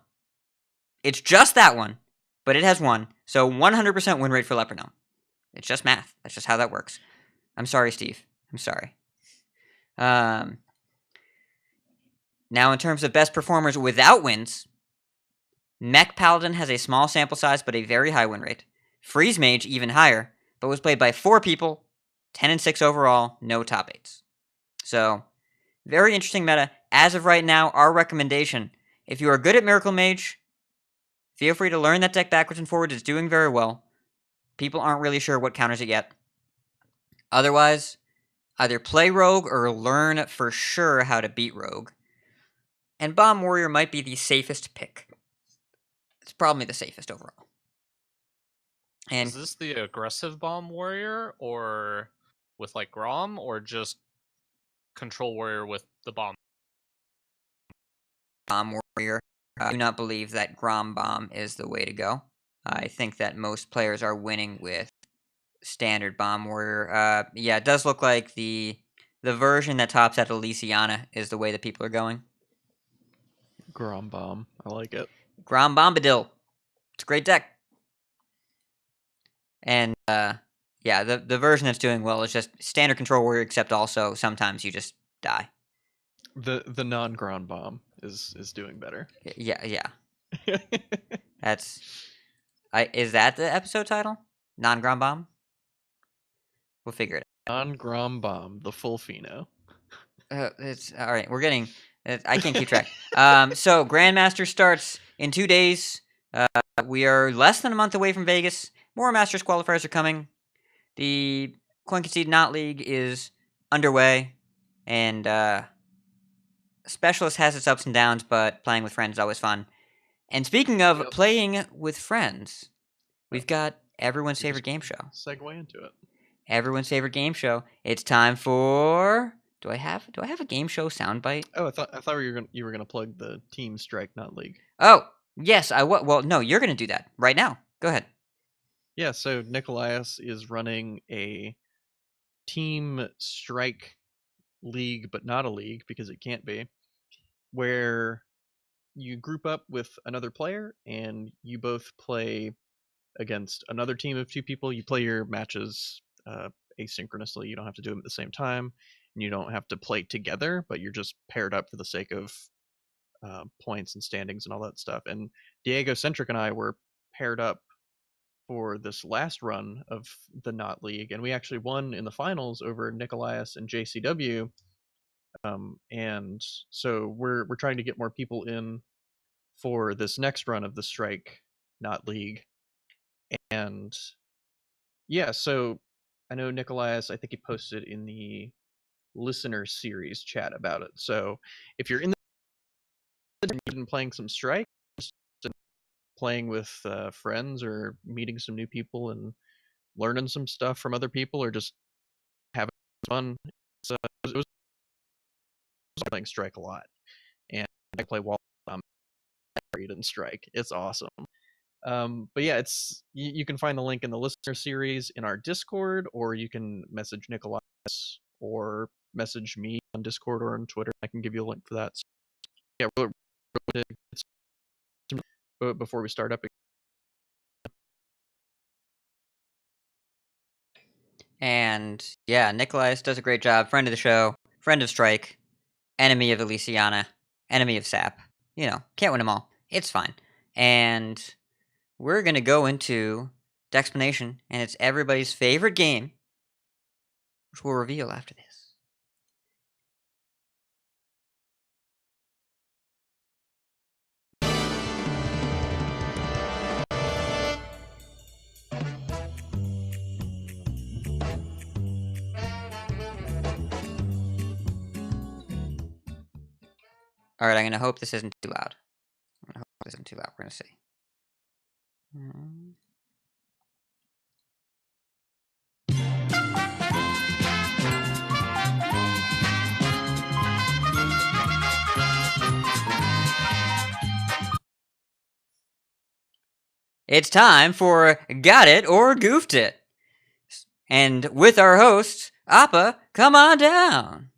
It's just that one, but it has won. So 100% win rate for Leper Gnome. It's just math. That's just how that works. I'm sorry, Steve. I'm sorry. Now, in terms of best performers without wins, Mech Paladin has a small sample size but a very high win rate. Freeze Mage even higher, but was played by 4 people, 10 and 6 overall, no top 8s. So, very interesting meta. As of right now, our recommendation, if you are good at Miracle Mage, feel free to learn that deck backwards and forwards. It's doing very well. People aren't really sure what counters it yet. Otherwise, either play Rogue or learn for sure how to beat Rogue. And Bomb Warrior might be the safest pick. It's probably the safest overall. And Is this the aggressive Bomb Warrior, or with like Grom, or just Control Warrior with the bomb? Bomb Warrior, I do not believe that Grom Bomb is the way to go. I think that most players are winning with standard Bomb Warrior. Yeah, it does look like the version that tops at Elysiana is the way that people are going. Grom Bomb. I like it. Grom Bombadil. It's a great deck. And, yeah, the version that's doing well is just standard Control Warrior, except also sometimes you just die. The non-Grom Bomb is doing better. Yeah. That's... is that the episode title? Non-Grom Bomb? We'll figure it Non-Grom Bomb, the full Feno. out. It's all right. We're getting... I can't keep track. So, Grandmaster starts in 2 days. We are less than a month away from Vegas. More Masters qualifiers are coming. The Concede Not League is underway. And Specialist has its ups and downs, but playing with friends is always fun. And speaking of playing with friends, we've got everyone's favorite game show. Segue into it. Everyone's favorite game show. It's time for... Do I have a game show soundbite? Oh, I thought you were gonna plug the Team Strike Not League. Oh, yes, well, no, you're going to do that right now. Go ahead. Yeah, so Nikolaias is running a Team Strike league, but not a league because it can't be, where you group up with another player and you both play against another team of 2 people. You play your matches asynchronously. You don't have to do them at the same time, and you don't have to play together, but you're just paired up for the sake of points and standings and all that stuff. And Diego Centric and I were paired up for this last run of the Not League, and we actually won in the finals over Nicolaius and JCW. And so we're trying to get more people in for this next run of the Strike Not League. And yeah, so I know Nicolaius, I think he posted in the listener series chat about it. So if you're in the playing some Strike, just playing with friends or meeting some new people and learning some stuff from other people or just having fun, it was playing Strike a lot. And I play Wall and Strike. It's awesome. But yeah, it's you can find the link in the listener series in our Discord, or you can message Nicolaius or message me on Discord or on Twitter. I can give you a link for that. So, yeah, before we start up. And yeah, Nicolaius does a great job. Friend of the show, friend of Strike, enemy of Elysiana, enemy of Sap. You know, can't win them all. It's fine. And we're going to go into Dexplanation, and it's everybody's favorite game, which we'll reveal after this. All right, I'm going to hope this isn't too loud. I'm going to hope this isn't too loud. We're going to see. It's time for Got It or Goofed It. And with our host, Appa, come on down.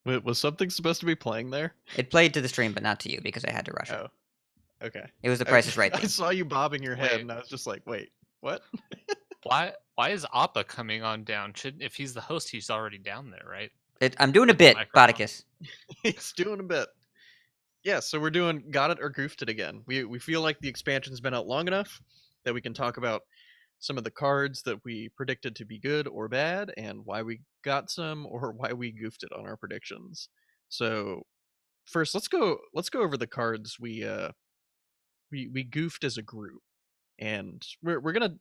Was something supposed to be playing there? It played to the stream, but not to you because I had to rush it. Oh, okay. It was the Price is Right I theme. saw you bobbing your head, Wait. and I was just like, wait, what? Why is Appa coming on down? If he's the host, he's already down there, right? I'm doing a With the bit, microphone. Bodicus. He's doing a bit. Yeah, so we're doing Got It or Goofed It again. We feel like the expansion's been out long enough that we can talk about some of the cards that we predicted to be good or bad, and why we got some or why we goofed it on our predictions. So first, let's go over the cards we goofed as a group, and we're gonna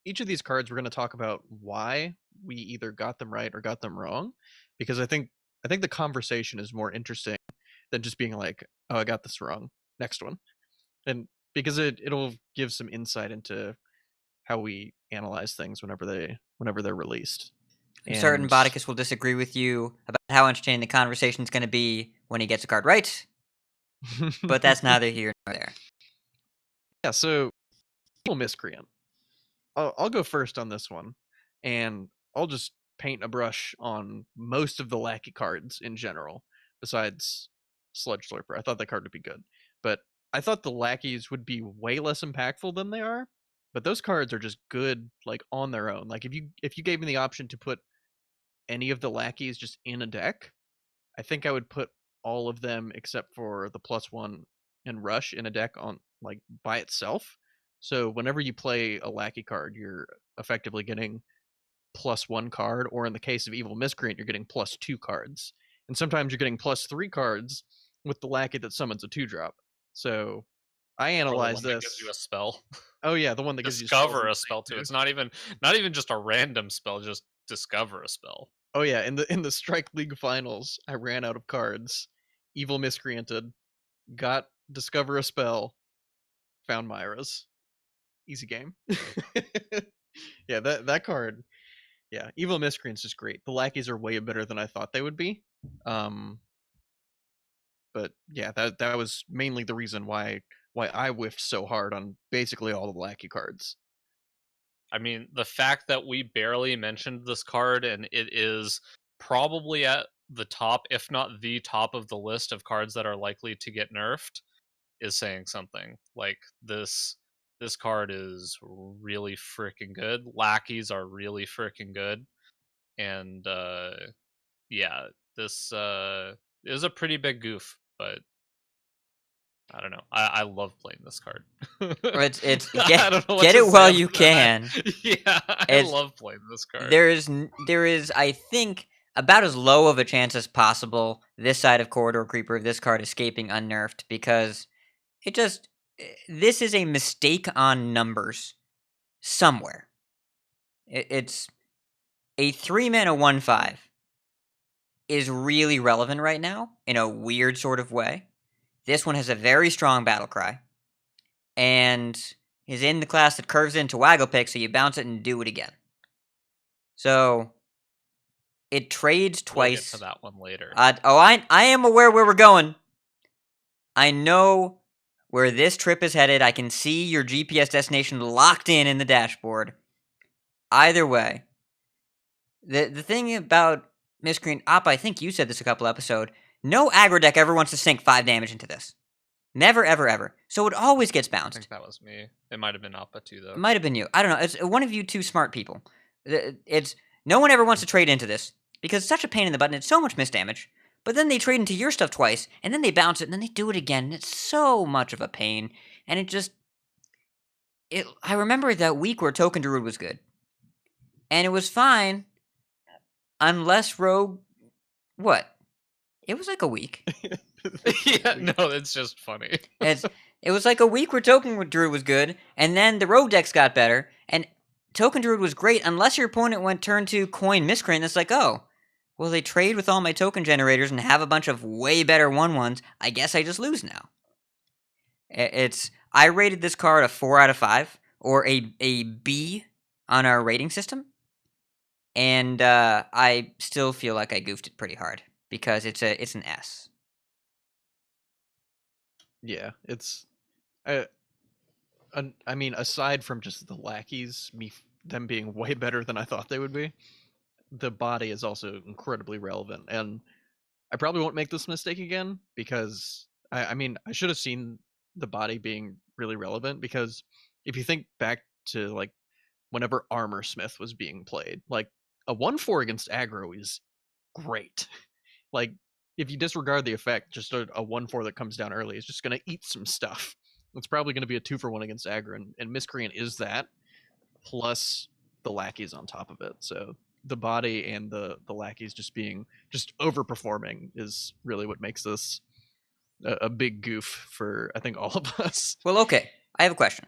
each of these cards we're gonna talk about why we either got them right or got them wrong, because I think the conversation is more interesting than just being like, oh, I got this wrong, next one. And because it'll give some insight into how we analyze things whenever they're released. I'm certain Bodicus will disagree with you about how entertaining the conversation is going to be when he gets a card right, but that's neither here nor there. Yeah, so Evil Miscreant. I'll go first on this one, and I'll just paint a brush on most of the lackey cards in general, besides Sludge Slurper. I thought that card would be good, but I thought the lackeys would be way less impactful than they are. But those cards are just good, like on their own. Like if you gave me the option to put any of the lackeys just in a deck, I think I would put all of them except for the +1 and Rush in a deck on like by itself. So whenever you play a lackey card, you're effectively getting +1 card, or in the case of Evil Miscreant, you're getting +2 cards. And sometimes you're getting +3 cards with the lackey that summons a 2-drop. So I analyzed That this. gives you a spell. Oh yeah, the one that gives you Discover a spell too. It's not even just a random spell. Just discover a spell. Oh yeah, in the Strike League finals, I ran out of cards. Evil Miscreanted, got Discover a Spell, found Myra's. Easy game. Yeah, that card. Yeah, Evil Miscreant's just great. The lackeys are way better than I thought they would be. But yeah, that was mainly the reason why I whiffed so hard on basically all the lackey cards. I mean, the fact that we barely mentioned this card and it is probably at the top, if not the top of the list of cards that are likely to get nerfed, is saying something. Like this card is really freaking good. Lackeys are really freaking good. And yeah, this is a pretty big goof, but I don't know. I love playing this card. Or it's I don't know what get to it say while other you than that. can. Yeah, I It's- love playing this card. There is I think about as low of a chance as possible this side of Corridor Creeper of this card escaping unnerfed, because it just this is a mistake on numbers somewhere. It's a 3-mana 1/5 is really relevant right now in a weird sort of way. This one has a very strong battle cry and is in the class that curves into Waggle Pick, so you bounce it and do it again. So it trades We'll get twice. to that one later. I am aware where we're going. I know where this trip is headed. I can see your GPS destination locked in the dashboard. Either way, the thing about Miscreant Op, I think you said this a couple episodes. No aggro deck ever wants to sink 5 damage into this. Never, ever, ever. So it always gets I bounced. think that was me. It might have been Appa too, though. It might have been you. I don't know. It's one of you two smart people. It's no one ever wants to trade into this because it's such a pain in the butt and it's so much misdamage. But then they trade into your stuff twice, and then they bounce it, and then they do it again, and it's so much of a pain. And it just... I remember that week where Token Druid was good. And it was fine, unless Rogue... What? It was like a week. Yeah, no, it's just funny. It was like a week where Token Druid was good, and then the Rogue decks got better, and Token Druid was great unless your opponent went turn 2 coin Miscreant, and it's like, oh... Well, they trade with all my token generators and have a bunch of way better 1/1s. I guess I just lose now. I rated this card a 4 out of 5, or a B on our rating system. And I still feel like I goofed it pretty hard, because it's an S. Yeah, it's... I mean, aside from just the lackeys, them being way better than I thought they would be, the body is also incredibly relevant, and I probably won't make this mistake again, because I mean, I should have seen the body being really relevant, because if you think back to like whenever Armor Smith was being played, like a 1/4 against aggro is great. Like if you disregard the effect, just a 1/4 that comes down early is just going to eat some stuff. It's probably going to be a 2-for-1 against aggro, and Miscreant is that, plus the lackeys on top of it. So the body and the lackeys just overperforming is really what makes this a big goof for, I think, all of us. Well, okay. I have a question.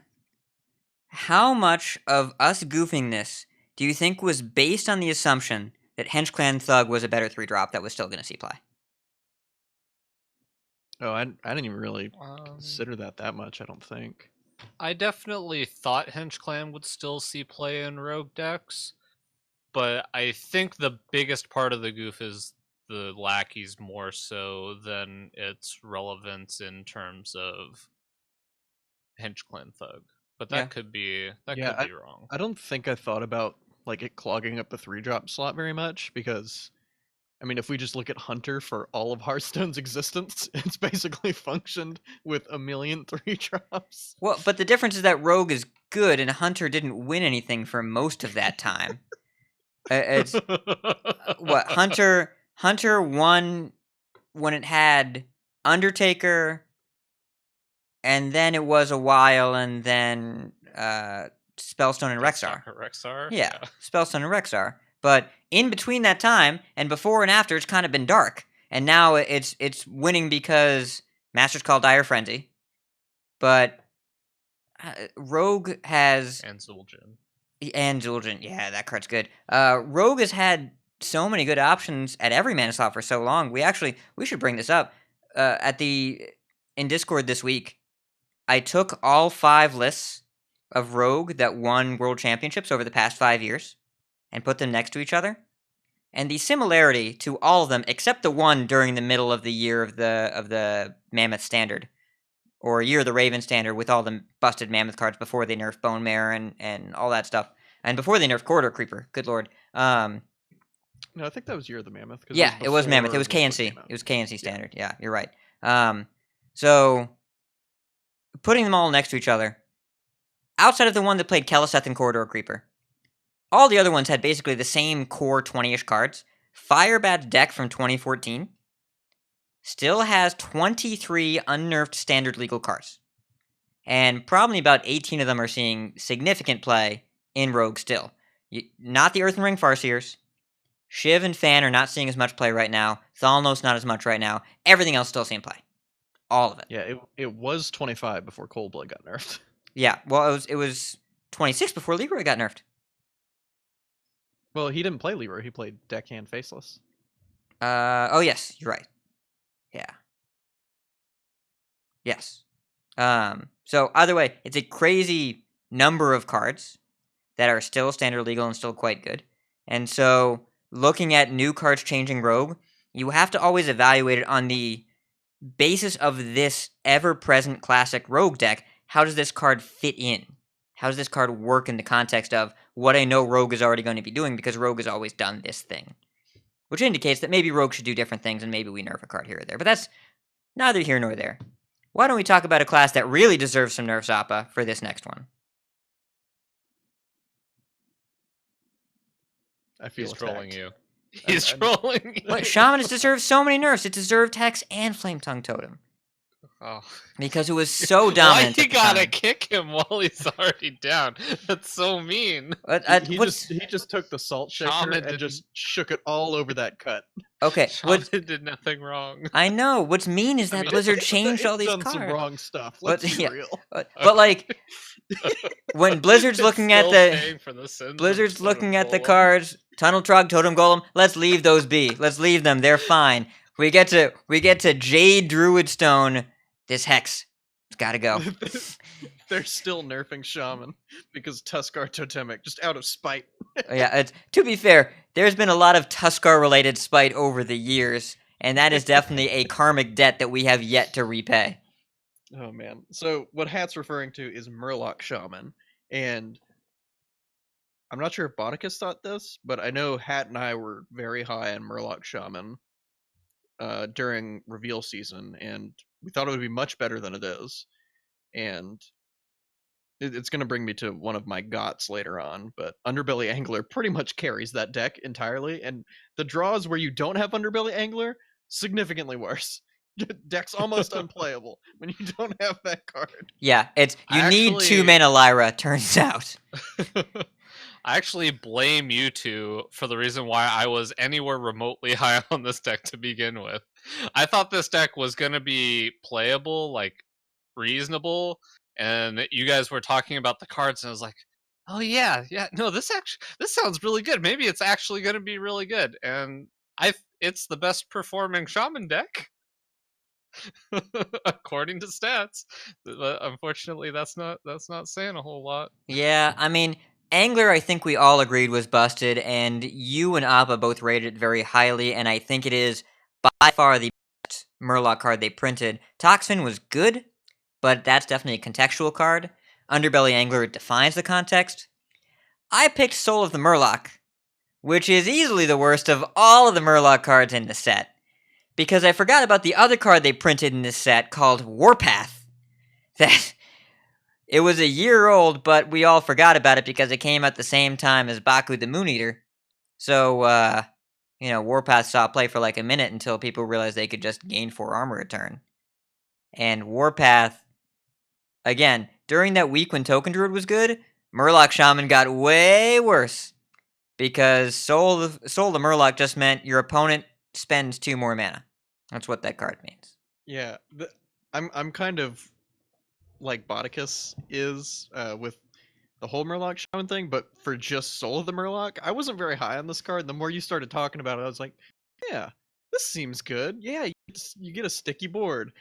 How much of us goofing this do you think was based on the assumption that Hench Clan Thug was a better 3-drop that was still going to see play? Oh, I didn't even really consider that much, I don't think. I definitely thought Hench Clan would still see play in rogue decks, but I think the biggest part of the goof is the lackeys more so than its relevance in terms of Hench Clan Thug. But that could be wrong. I don't think I thought about like it clogging up the 3-drop slot very much, because I mean, if we just look at Hunter for all of Hearthstone's existence, it's basically functioned with a million 3-drops. Well, but the difference is that Rogue is good, and Hunter didn't win anything for most of that time. It's what Hunter won when it had Undertaker, and then it was a while, and then Spellstone and Rexar. Yeah, Spellstone and Rexar. But in between that time, and before and after, it's kind of been dark. And now it's winning because Master's Call Dire Frenzy. But Rogue has... And Zul'jin. And Zul'jin, yeah, that card's good. Rogue has had so many good options at every mana slot for so long. We should bring this up. In Discord this week, I took all 5 lists of Rogue that won World Championships over the past 5 years and put them next to each other. And the similarity to all of them, except the one during the middle of the year of the Mammoth Standard, or Year of the Raven Standard, with all the busted Mammoth cards before they nerfed Bone Mare and all that stuff, and before they nerfed Corridor Creeper. Good lord. No, I think that was Year of the Mammoth. 'Cause Yeah, it was Mammoth. It before was World War KNC. came out. It was KNC standard. Yeah, you're right. So putting them all next to each other, outside of the one that played Keleseth and Corridor Creeper, all the other ones had basically the same core 20-ish cards. Firebat's deck from 2014 still has 23 unnerfed standard legal cards. And probably about 18 of them are seeing significant play in Rogue still. Not the Earthen Ring Farseers. Shiv and Fan are not seeing as much play right now. Thalnos not as much right now. Everything else still seeing play. All of it. Yeah, it was 25 before Coldblood got nerfed. Yeah, well, it was 26 before Leroy got nerfed. Well, he didn't play Leroy. He played Deckhand Faceless. Oh, yes, you're right. Yeah. Yes. So, either way, it's a crazy number of cards that are still standard legal and still quite good. And so, looking at new cards changing Rogue, you have to always evaluate it on the basis of this ever-present classic Rogue deck. How does this card fit in? How does this card work in the context of what I know Rogue is already going to be doing, because Rogue has always done this thing? Which indicates that maybe Rogue should do different things, and maybe we nerf a card here or there. But that's neither here nor there. Why don't we talk about a class that really deserves some nerfs, Appa, for this next one? I feel He's trolling attacked. you. He's trolling you. But Shaman has deserved so many nerfs. It deserved Hex and Flame Tongue Totem. Oh. Because it was so Why dominant. you at the gotta time. kick him while he's already down? That's so mean. He just took the salt shaker Shaman and just shook it all over that cut. Okay, Shaman did nothing wrong. I know. What's mean is that Blizzard It's changed all these done cards. some wrong stuff. Let's be yeah. real. But like, when Blizzard's looking at Blizzard's looking at the cards, Tunnel Trog, Totem Golem. Let's leave those be. Let's leave them. They're fine. We get to Jade Druid Stone. This Hex, it's gotta go. They're still nerfing Shaman because Tuskar Totemic, just out of spite. Yeah, to be fair, there's been a lot of Tuskar-related spite over the years, and that is definitely a karmic debt that we have yet to repay. Oh man. So what Hat's referring to is Murloc Shaman, and I'm not sure if Bauticus thought this, but I know Hat and I were very high on Murloc Shaman during reveal season, and we thought it would be much better than it is. And it's going to bring me to one of my gots later on, but Underbelly Angler pretty much carries that deck entirely, and the draws where you don't have Underbelly Angler, significantly worse. Deck's almost unplayable when you don't have that card. Yeah, you need 2 mana Lyra, turns out. I actually blame you two for the reason why I was anywhere remotely high on this deck to begin with. I thought this deck was going to be playable, like, reasonable, and you guys were talking about the cards, and I was like, oh yeah, no, this sounds really good. Maybe it's actually going to be really good, and it's the best performing Shaman deck. According to stats, but unfortunately that's not saying a whole lot. Yeah, I mean, Angler, I think we all agreed was busted, and you and Appa both rated it very highly, and I think it is by far the best Murloc card they printed. Toxfin was good, but that's definitely a contextual card. Underbelly Angler defines the context. I picked Soul of the Murloc, which is easily the worst of all of the Murloc cards in the set, because I forgot about the other card they printed in this set called Warpath. That it was a year old, but we all forgot about it because it came at the same time as Baku the Moon Eater. So, Warpath saw play for like a minute until people realized they could just gain 4 armor a turn. And Warpath, again, during that week when Token Druid was good, Murloc Shaman got way worse. Because Soul the Murloc just meant your opponent spends 2 more mana. That's what that card means. Yeah, I'm kind of like Bauticus is with the whole Murloc Shaman thing, but for just Soul of the Murloc, I wasn't very high on this card. The more you started talking about it, I was like, yeah, this seems good. Yeah, you get a sticky board.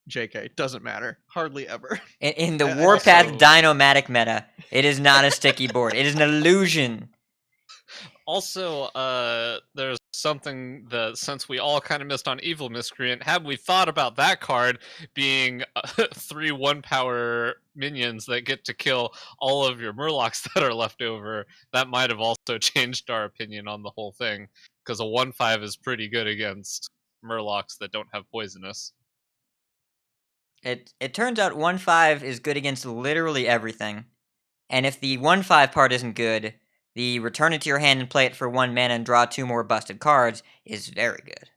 JK, doesn't matter. Hardly ever. In the Warpath Dinomatic meta, it is not a sticky board. It is an illusion. Also, there's something that, since we all kind of missed on Evil Miscreant, had we thought about that card being 3 1-power minions that get to kill all of your Murlocs that are left over, that might have also changed our opinion on the whole thing. Because a 1/5 is pretty good against Murlocs that don't have poisonous. It turns out 1/5 is good against literally everything. And if the 1/5 part isn't good, the return it to your hand and play it for 1 mana and draw 2 more busted cards is very good.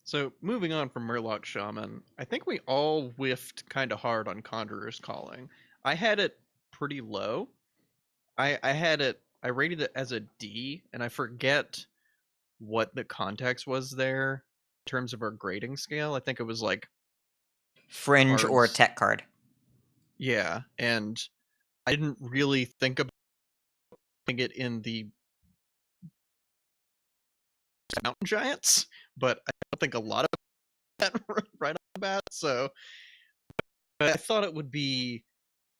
So moving on from Murloc Shaman, I think we all whiffed kind of hard on Conjurer's Calling. I had it pretty low. I rated it as a D, and I forget what the context was there in terms of our grading scale. I think it was like Fringe or a Cards. tech card. yeah, and I didn't really think about putting it in the Mountain Giants, but I don't think a lot of that right off the bat. So but I thought it would be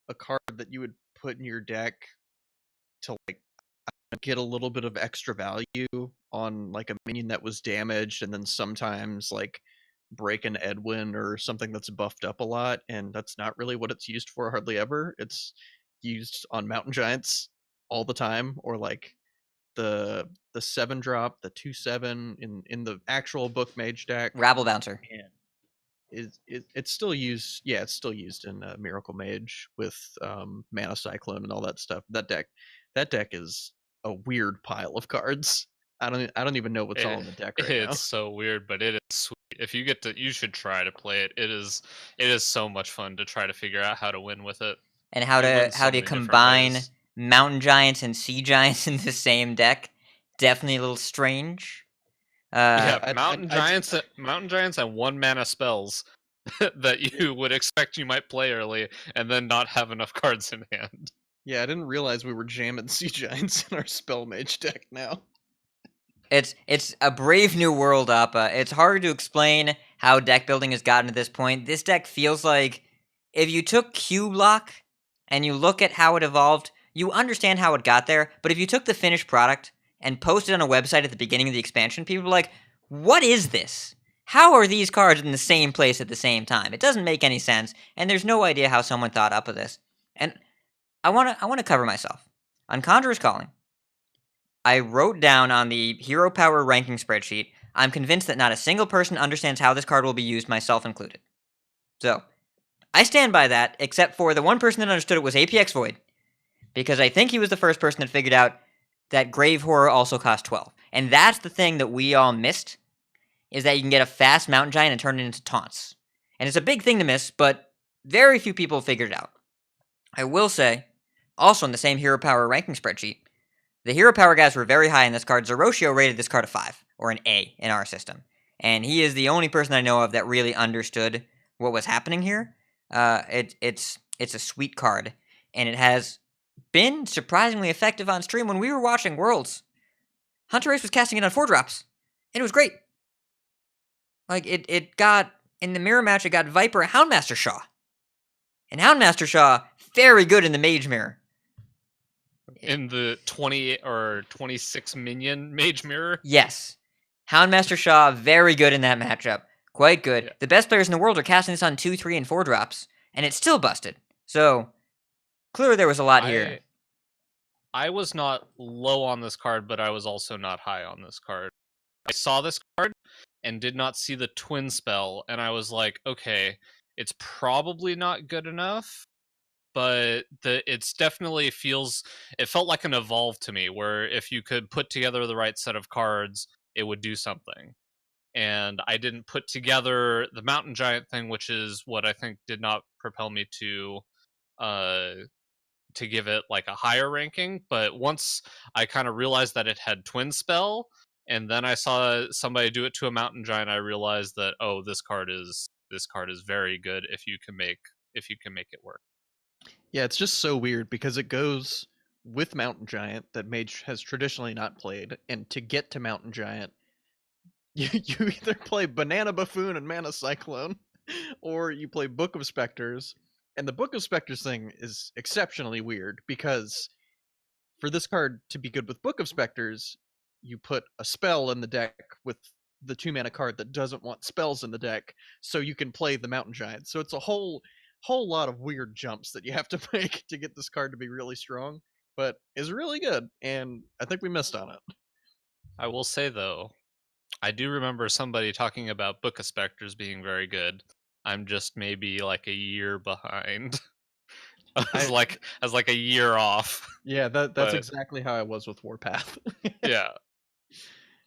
a card that you would put in your deck to like get a little bit of extra value on like a minion that was damaged, and then sometimes like break an Edwin or something that's buffed up a lot, and that's not really what it's used for hardly ever. It's used on Mountain Giants all the time, or like the 7-drop, the 2/7 in the actual book mage deck. Rabble Bouncer. And it's still used. Yeah, it's still used in Miracle Mage with Mana Cyclone and all that stuff. That deck is a weird pile of cards. I don't even know what's all in the deck right now. It's so weird, but it is sweet. If you get to, you should try to play it. It is so much fun to try to figure out how to win with it. And how It to wins so how to many different combine ways. Mountain Giants and Sea Giants in the same deck. Definitely a little strange. Yeah, I'd- Mountain I'd- Giants and 1 mana spells that you would expect you might play early, and then not have enough cards in hand. Yeah, I didn't realize we were jamming Sea Giants in our Spell Mage deck now. It's a brave new world, Appa. It's hard to explain how deck building has gotten to this point. This deck feels like if you took Cube Lock and you look at how it evolved, you understand how it got there. But if you took the finished product and posted on a website at the beginning of the expansion, people were like, "What is this? How are these cards in the same place at the same time? It doesn't make any sense." And there's no idea how someone thought up of this. And I wanna cover myself on Conjurer's Calling. I wrote down on the hero power ranking spreadsheet, I'm convinced that not a single person understands how this card will be used, myself included. So, I stand by that, except for the one person that understood it was APX Void, because I think he was the first person that figured out that Grave Horror also cost 12. And that's the thing that we all missed, is that you can get a fast Mountain Giant and turn it into taunts. And it's a big thing to miss, but very few people figured it out. I will say, also in the same hero power ranking spreadsheet, the hero power guys were very high in this card. Zeroshio rated this card a 5, or an A in our system. And he is the only person I know of that really understood what was happening here. It's a sweet card, and it has been surprisingly effective on stream. When we were watching Worlds, Hunter Race was casting it on 4-drops, and it was great. Like, it got, in the mirror match, it got Viper Houndmaster Shaw. And Houndmaster Shaw, very good in the Mage Mirror. In the 20 or 26 minion Mage Mirror. Yes. Houndmaster Shaw, very good in that matchup. Quite good. Yeah. The best players in the world are casting this on 2, 3, and 4-drops, and it's still busted. So, clearly there was a lot here. I was not low on this card, but I was also not high on this card. I saw this card and did not see the twin spell, and I was like, okay, it's probably not good enough, but it's definitely it felt like an evolve to me, where if you could put together the right set of cards, it would do something. And I didn't put together the Mountain Giant thing, which is what I think did not propel me to give it like a higher ranking. But once I kind of realized that it had twin spell, and then I saw somebody do it to a Mountain Giant, I realized that, oh, this card is very good if you can make it work. Yeah, it's just so weird because it goes with Mountain Giant that Mage has traditionally not played, and to get to Mountain Giant, you either play Banana Buffoon and Mana Cyclone, or you play Book of Specters. And the Book of Specters thing is exceptionally weird because for this card to be good with Book of Specters, you put a spell in the deck with the 2-mana card that doesn't want spells in the deck, so you can play the Mountain Giant. So it's a whole lot of weird jumps that you have to make to get this card to be really strong, but is really good, and I think we missed on it. I will say though, I do remember somebody talking about Book of Specters being very good. I'm just maybe like a year behind. I was like a year off. Yeah, that's But- exactly how I was with Warpath. Yeah.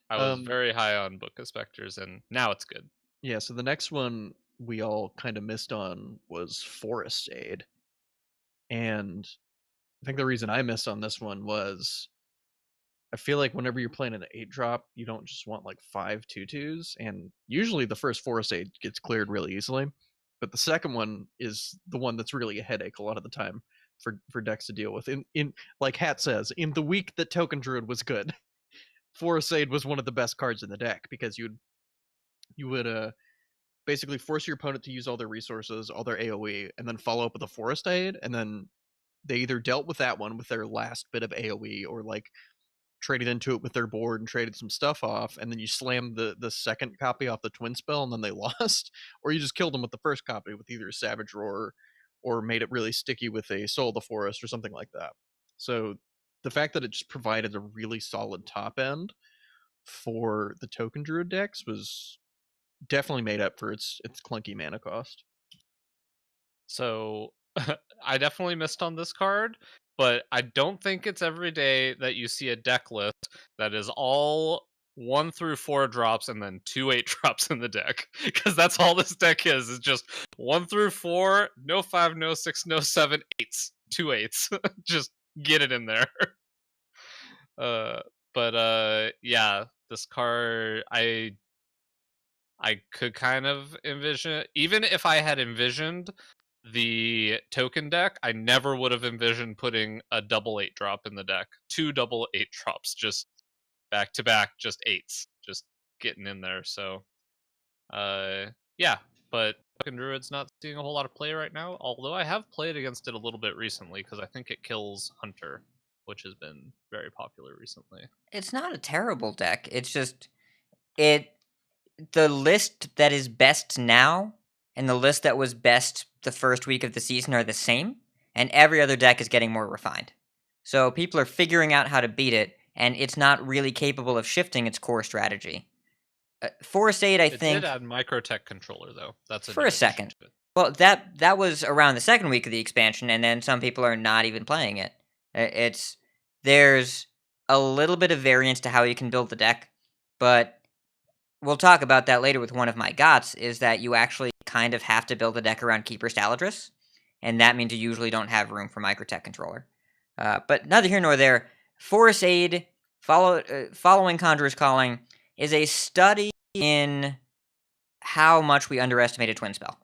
I was Um, very high on Book of Specters, and now it's good. Yeah, so the next one we all kind of missed on was Forest Aid. And I think the reason I missed on this one was I feel like whenever you're playing an 8-drop, you don't just want like 5 2/2s, and usually the first Forest Aid gets cleared really easily, but the second one is the one that's really a headache a lot of the time for decks to deal with. In like Hat says, in the week that Token Druid was good, Forest Aid was one of the best cards in the deck, because you would basically force your opponent to use all their resources, all their AoE, and then follow up with a Forest Aid, and then they either dealt with that one with their last bit of AoE, or like traded into it with their board and traded some stuff off, and then you slammed the second copy off the twin spell and then they lost, or you just killed them with the first copy with either a Savage Roar or made it really sticky with a Soul of the Forest or something like that. So the fact that it just provided a really solid top end for the Token Druid decks was definitely made up for its clunky mana cost. So I definitely missed on this card, but I don't think it's every day that you see a deck list that is all 1 through 4 drops and then 2 8-drops in the deck, because that's all this deck is just 1 through 4, no 5, no 6, no 7, 8s, 2 8s. Just get it in there. Yeah, this card I could kind of envision, even if I had envisioned the token deck, I never would have envisioned putting a double 8-drop in the deck. 2 double 8-drops, just back to back, just 8s, just getting in there. So, yeah, but Token Druid's not seeing a whole lot of play right now, although I have played against it a little bit recently, because I think it kills Hunter, which has been very popular recently. It's not a terrible deck. It's just the list that is best now and the list that was best the first week of the season are the same, and every other deck is getting more refined. So people are figuring out how to beat it, and it's not really capable of shifting its core strategy. Forest Aid, I think, It did add Microtech Controller, though. That's For a new addition second. to it. well, that was around the second week of the expansion, and then some people are not even playing it. There's a little bit of variance to how you can build the deck, but we'll talk about that later with one of my gots, is that you actually kind of have to build a deck around Keeper Staladris, and that means you usually don't have room for Microtech Controller. But neither here nor there. Forest Aid, following Conjurer's Calling, is a study in how much we underestimated Twin Spell.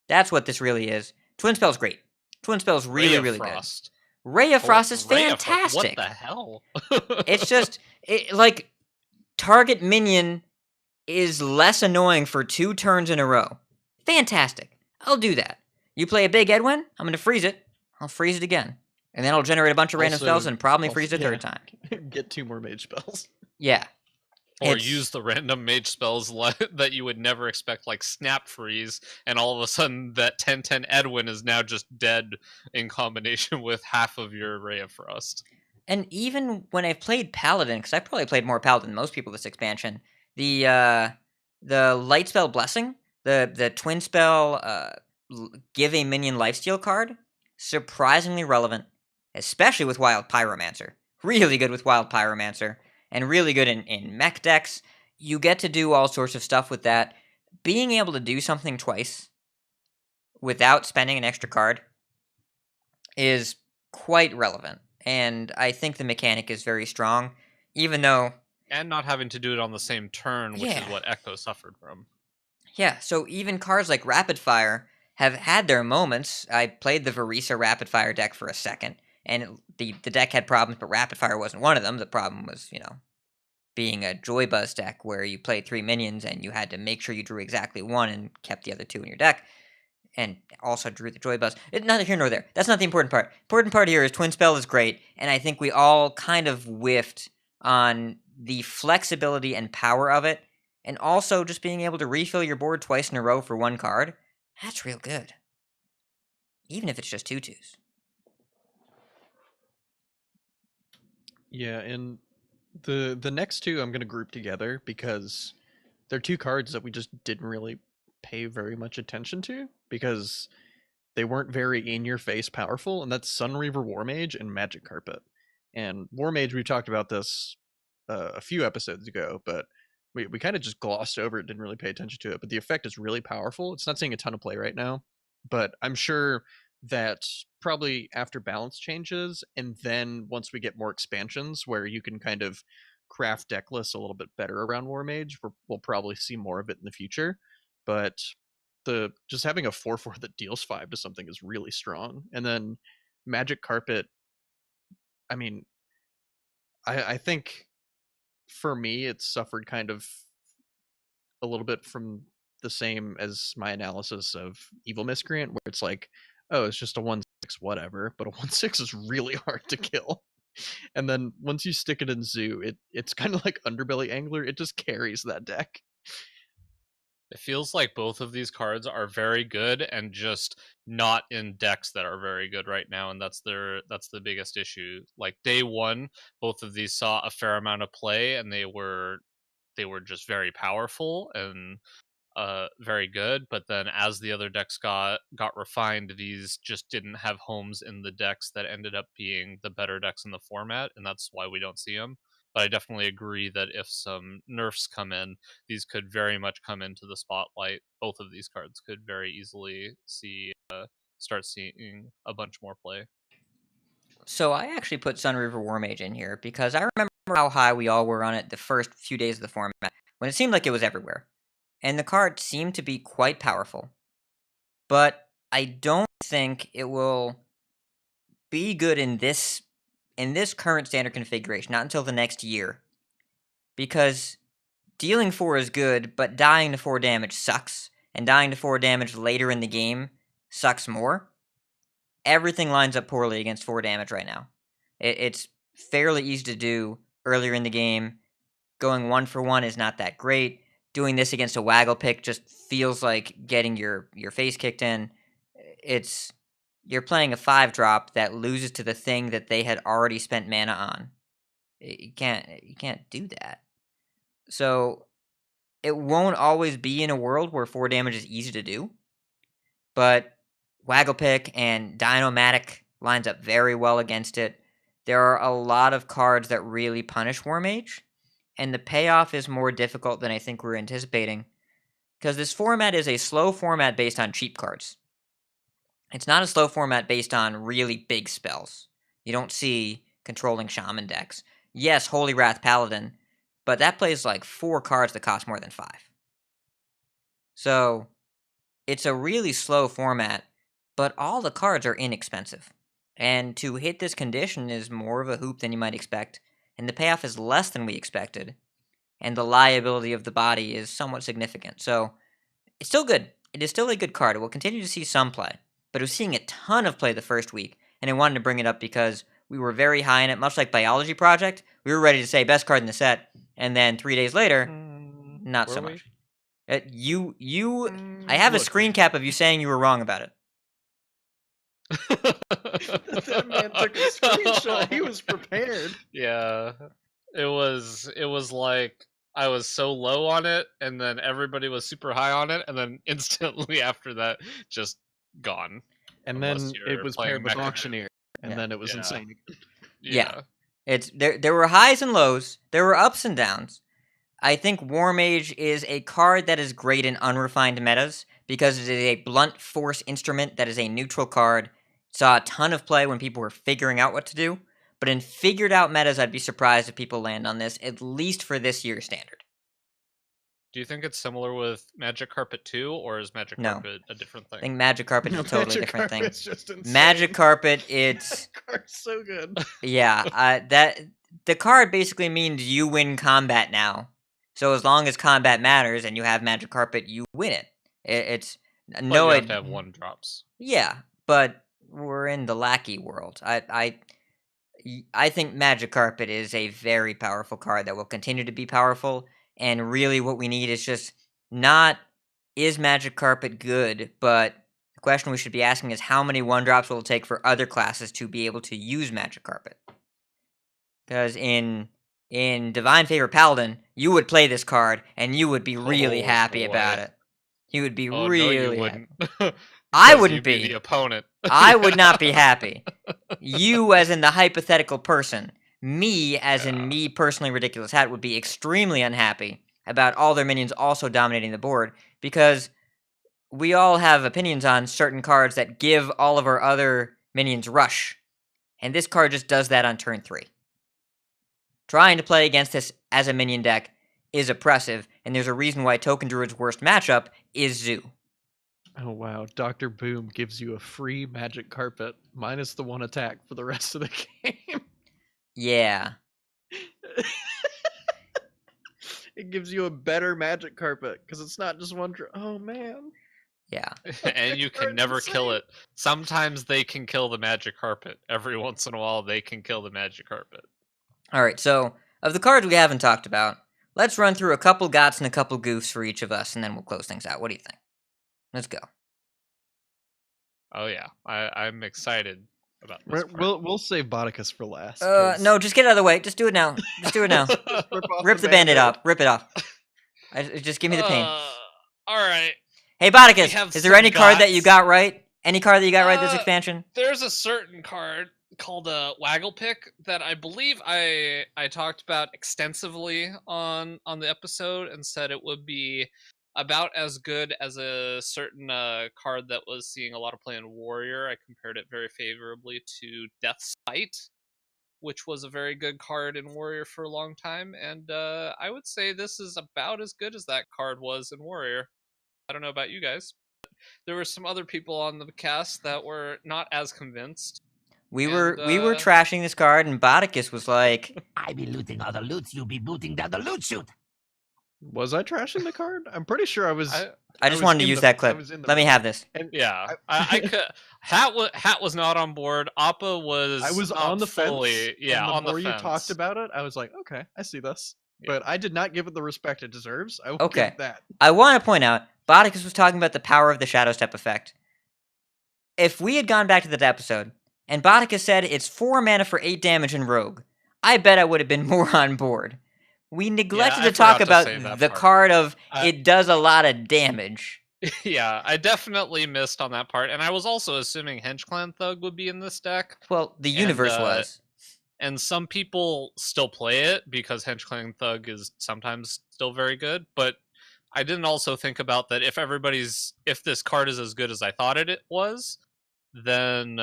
That's what this really is. Twin Spell's great. Twin Spell's really, Ray of really Frost. good. Ray of Frost is Ray of Frost, fantastic. What the hell? It's just, like, target minion is less annoying for 2 turns in a row. Fantastic. I'll do that. You play a big Edwin, I'm going to freeze it. I'll freeze it again. And then I'll generate a bunch of random Also- spells and probably also- freeze it a third yeah. time. Get 2 more mage spells. Yeah. Or It's- use the random mage spells that you would never expect, like Snap Freeze, and all of a sudden that 10/10 Edwin is now just dead in combination with half of your Ray of Frost. And even when I've played Paladin, because I probably played more Paladin than most people this expansion, the Light Spell Blessing, the Twin Spell give a minion lifesteal card, surprisingly relevant, especially with Wild Pyromancer. Really good with Wild Pyromancer, and really good in mech decks. You get to do all sorts of stuff with that. Being able to do something twice without spending an extra card is quite relevant. And I think the mechanic is very strong, even though... And not having to do it on the same turn, which is Yeah. what Echo suffered from. Yeah, so even cards like Rapid Fire have had their moments. I played the Varisa Rapid Fire deck for a second, and the deck had problems, but Rapid Fire wasn't one of them. The problem was, being a Joy Buzz deck where you played 3 minions and you had to make sure you drew exactly 1 and kept the other 2 in your deck. and also drew the Joy Buzz. Neither here nor there. That's not the important part. Important part here is Twin Spell is great, and I think we all kind of whiffed on the flexibility and power of it, and also just being able to refill your board twice in a row for one card. That's real good. Even if it's just 2/2s. Yeah, and the next two I'm gonna group together because they're two cards that we just didn't really pay very much attention to because they weren't very in your face powerful, and that's Sunreaver Warmage and Magic Carpet. And Warmage, we talked about this a few episodes ago, but we kind of just glossed over it, didn't really pay attention to it. But the effect is really powerful. It's not seeing a ton of play right now, but I'm sure that probably after balance changes, and then once we get more expansions where you can kind of craft deck lists a little bit better around Warmage, we'll probably see more of it in the future. But the just having a 4/4 that deals 5 to something is really strong. And then Magic Carpet, I mean, I think for me it's suffered kind of a little bit from the same as my analysis of Evil Miscreant, where it's like, oh, it's just a 1/6 whatever, but a 1/6 is really hard to kill. And then once you stick it in Zoo, it's kind of like Underbelly Angler. It just carries that deck. It feels like both of these cards are very good and just not in decks that are very good right now, and that's the biggest issue. Like day one, both of these saw a fair amount of play, and they were just very powerful and very good. But then as the other decks got refined, these just didn't have homes in the decks that ended up being the better decks in the format, and that's why we don't see them. But I definitely agree that if some nerfs come in, these could very much come into the spotlight. Both of these cards could very easily start seeing a bunch more play. So I actually put Sunreaver Warmage in here because I remember how high we all were on it the first few days of the format, when it seemed like it was everywhere. And the card seemed to be quite powerful. But I don't think it will be good in this current standard configuration, not until the next year. Because dealing 4 is good, but dying to 4 damage sucks, and dying to 4 damage later in the game sucks more. Everything lines up poorly against 4 damage right now. It's fairly easy to do earlier in the game. Going 1 for 1 is not that great. Doing this against a Waggle Pick just feels like getting your face kicked in. You're playing a 5-drop that loses to the thing that they had already spent mana on. You can't do that. So it won't always be in a world where 4 damage is easy to do, but Waggle Pick and Dino-Matic lines up very well against it. There are a lot of cards that really punish Warmage, and the payoff is more difficult than I think we're anticipating, because this format is a slow format based on cheap cards. It's not a slow format based on really big spells. You don't see controlling Shaman decks. Yes, Holy Wrath Paladin, but that plays like 4 cards that cost more than 5. So, it's a really slow format, but all the cards are inexpensive. And to hit this condition is more of a hoop than you might expect, and the payoff is less than we expected, and the liability of the body is somewhat significant. So, it's still good. It is still a good card. It will continue to see some play, but it was seeing a ton of play the first week, and I wanted to bring it up because we were very high in it, much like Biology Project. We were ready to say best card in the set, and then 3 days later, not so much. I have a screen cap of you saying you were wrong about it. That man took a screenshot. He was prepared. Yeah, it was like I was so low on it, and then everybody was super high on it, and then instantly after that, just gone. And Unless then you're it was playing paired with Mecha. Auctioneer, and Yeah. then it was Yeah. insane. Yeah. It's there were highs and lows. There were ups and downs. I think Warmage is a card that is great in unrefined metas because it is a blunt force instrument that is a neutral card. Saw a ton of play when people were figuring out what to do, but in figured out metas, I'd be surprised if people land on this, at least for this year's standard. Do you think it's similar with Magic Carpet 2, or is Magic No. Carpet a different I thing? think Magic Carpet is No, a totally Magic different thing. Carpet's just insane. Magic Carpet, it's That card's so good. yeah. The card basically means you win combat now. So as long as combat matters and you have Magic Carpet, you win it. It's But no, you have to have 1-drops. Yeah, but we're in the lackey world. I think Magic Carpet is a very powerful card that will continue to be powerful, and really what we need is just not, is Magic Carpet good, but the question we should be asking is how many 1-drops will it take for other classes to be able to use Magic Carpet? Because in Divine Favor Paladin, you would play this card, and you would be really Oh, happy boy. about it. You would be Oh, really no, you happy. wouldn't. I Because wouldn't you'd be be. the opponent. I would not be happy. You, as in the hypothetical person, me, as in me personally, Ridiculous Hat, would be extremely unhappy about all their minions also dominating the board, because we all have opinions on certain cards that give all of our other minions rush, and this card just does that on turn 3. Trying to play against this as a minion deck is oppressive, and there's a reason why Token Druid's worst matchup is Zoo. Oh wow, Dr. Boom gives you a free Magic Carpet minus the 1 attack for the rest of the game. Yeah. It gives you a better Magic Carpet because it's not just one. Oh man. Yeah. And you can never kill it. Sometimes they can kill the Magic Carpet. Every once in a while, they can kill the Magic Carpet. Alright, so, of the cards we haven't talked about, let's run through a couple gots and a couple goofs for each of us, and then we'll close things out. What do you think? Let's go. Oh yeah, I'm excited about this part. We'll save Bodicus for last. No, just get it out of the way. Just do it now. Just do it now. Rip the band-aid off. Rip it off. Just give me the pain. Alright. Hey, we Bodicus, have is there some any card that you gots. got right? Any card that you got right this expansion? There's a certain card called a Waggle Pick that I believe I talked about extensively on the episode and said it would be about as good as a certain card that was seeing a lot of play in Warrior. I compared it very favorably to Death Sight, which was a very good card in Warrior for a long time, and I would say this is about as good as that card was in Warrior. I don't know about you guys. There were some other people on the cast that were not as convinced. We were trashing this card, and Bodicus was like, I be looting all the loots, you be booting down the loot chute. Was I trashing the card? I'm pretty sure I was. I just wanted to use that clip. Let me have this. And Yeah, I could. Hat was not on board. Appa was. I was not on the fully, fence. Yeah, and on the more the you fence. talked about it, I was like, okay, I see this. Yeah. But I did not give it the respect it deserves. I will Okay. give that. I want to point out, Bodicus was talking about the power of the Shadow Step effect. If we had gone back to that episode, and Bodicus said it's 4 mana for 8 damage in Rogue, I bet I would have been more on board. We neglected I to talk forgot to say about that the part. card of I- it does a lot of damage. Yeah, I definitely missed on that part, and I was also assuming Hench Clan Thug would be in this deck. Well, the universe was. And some people still play it because Hench Clan Thug is sometimes still very good, but I didn't also think about that if this card is as good as I thought it was, then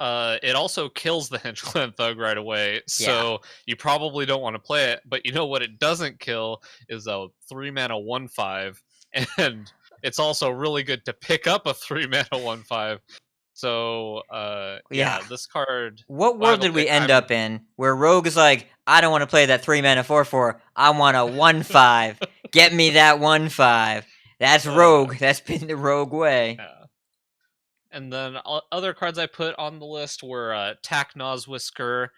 it also kills the Hench Clan Thug right away, so you probably don't want to play it, but you know what it doesn't kill is a 3-mana 1/5, and it's also really good to pick up a 3-mana 1/5. So, Yeah. this card... What world did we end up in where Rogue is like, I don't want to play that 3-mana 4/4, I want a 1/5. Get me that 1/5. That's Rogue. That's been the Rogue way. Yeah. And then other cards I put on the list were Tack Noswhisker.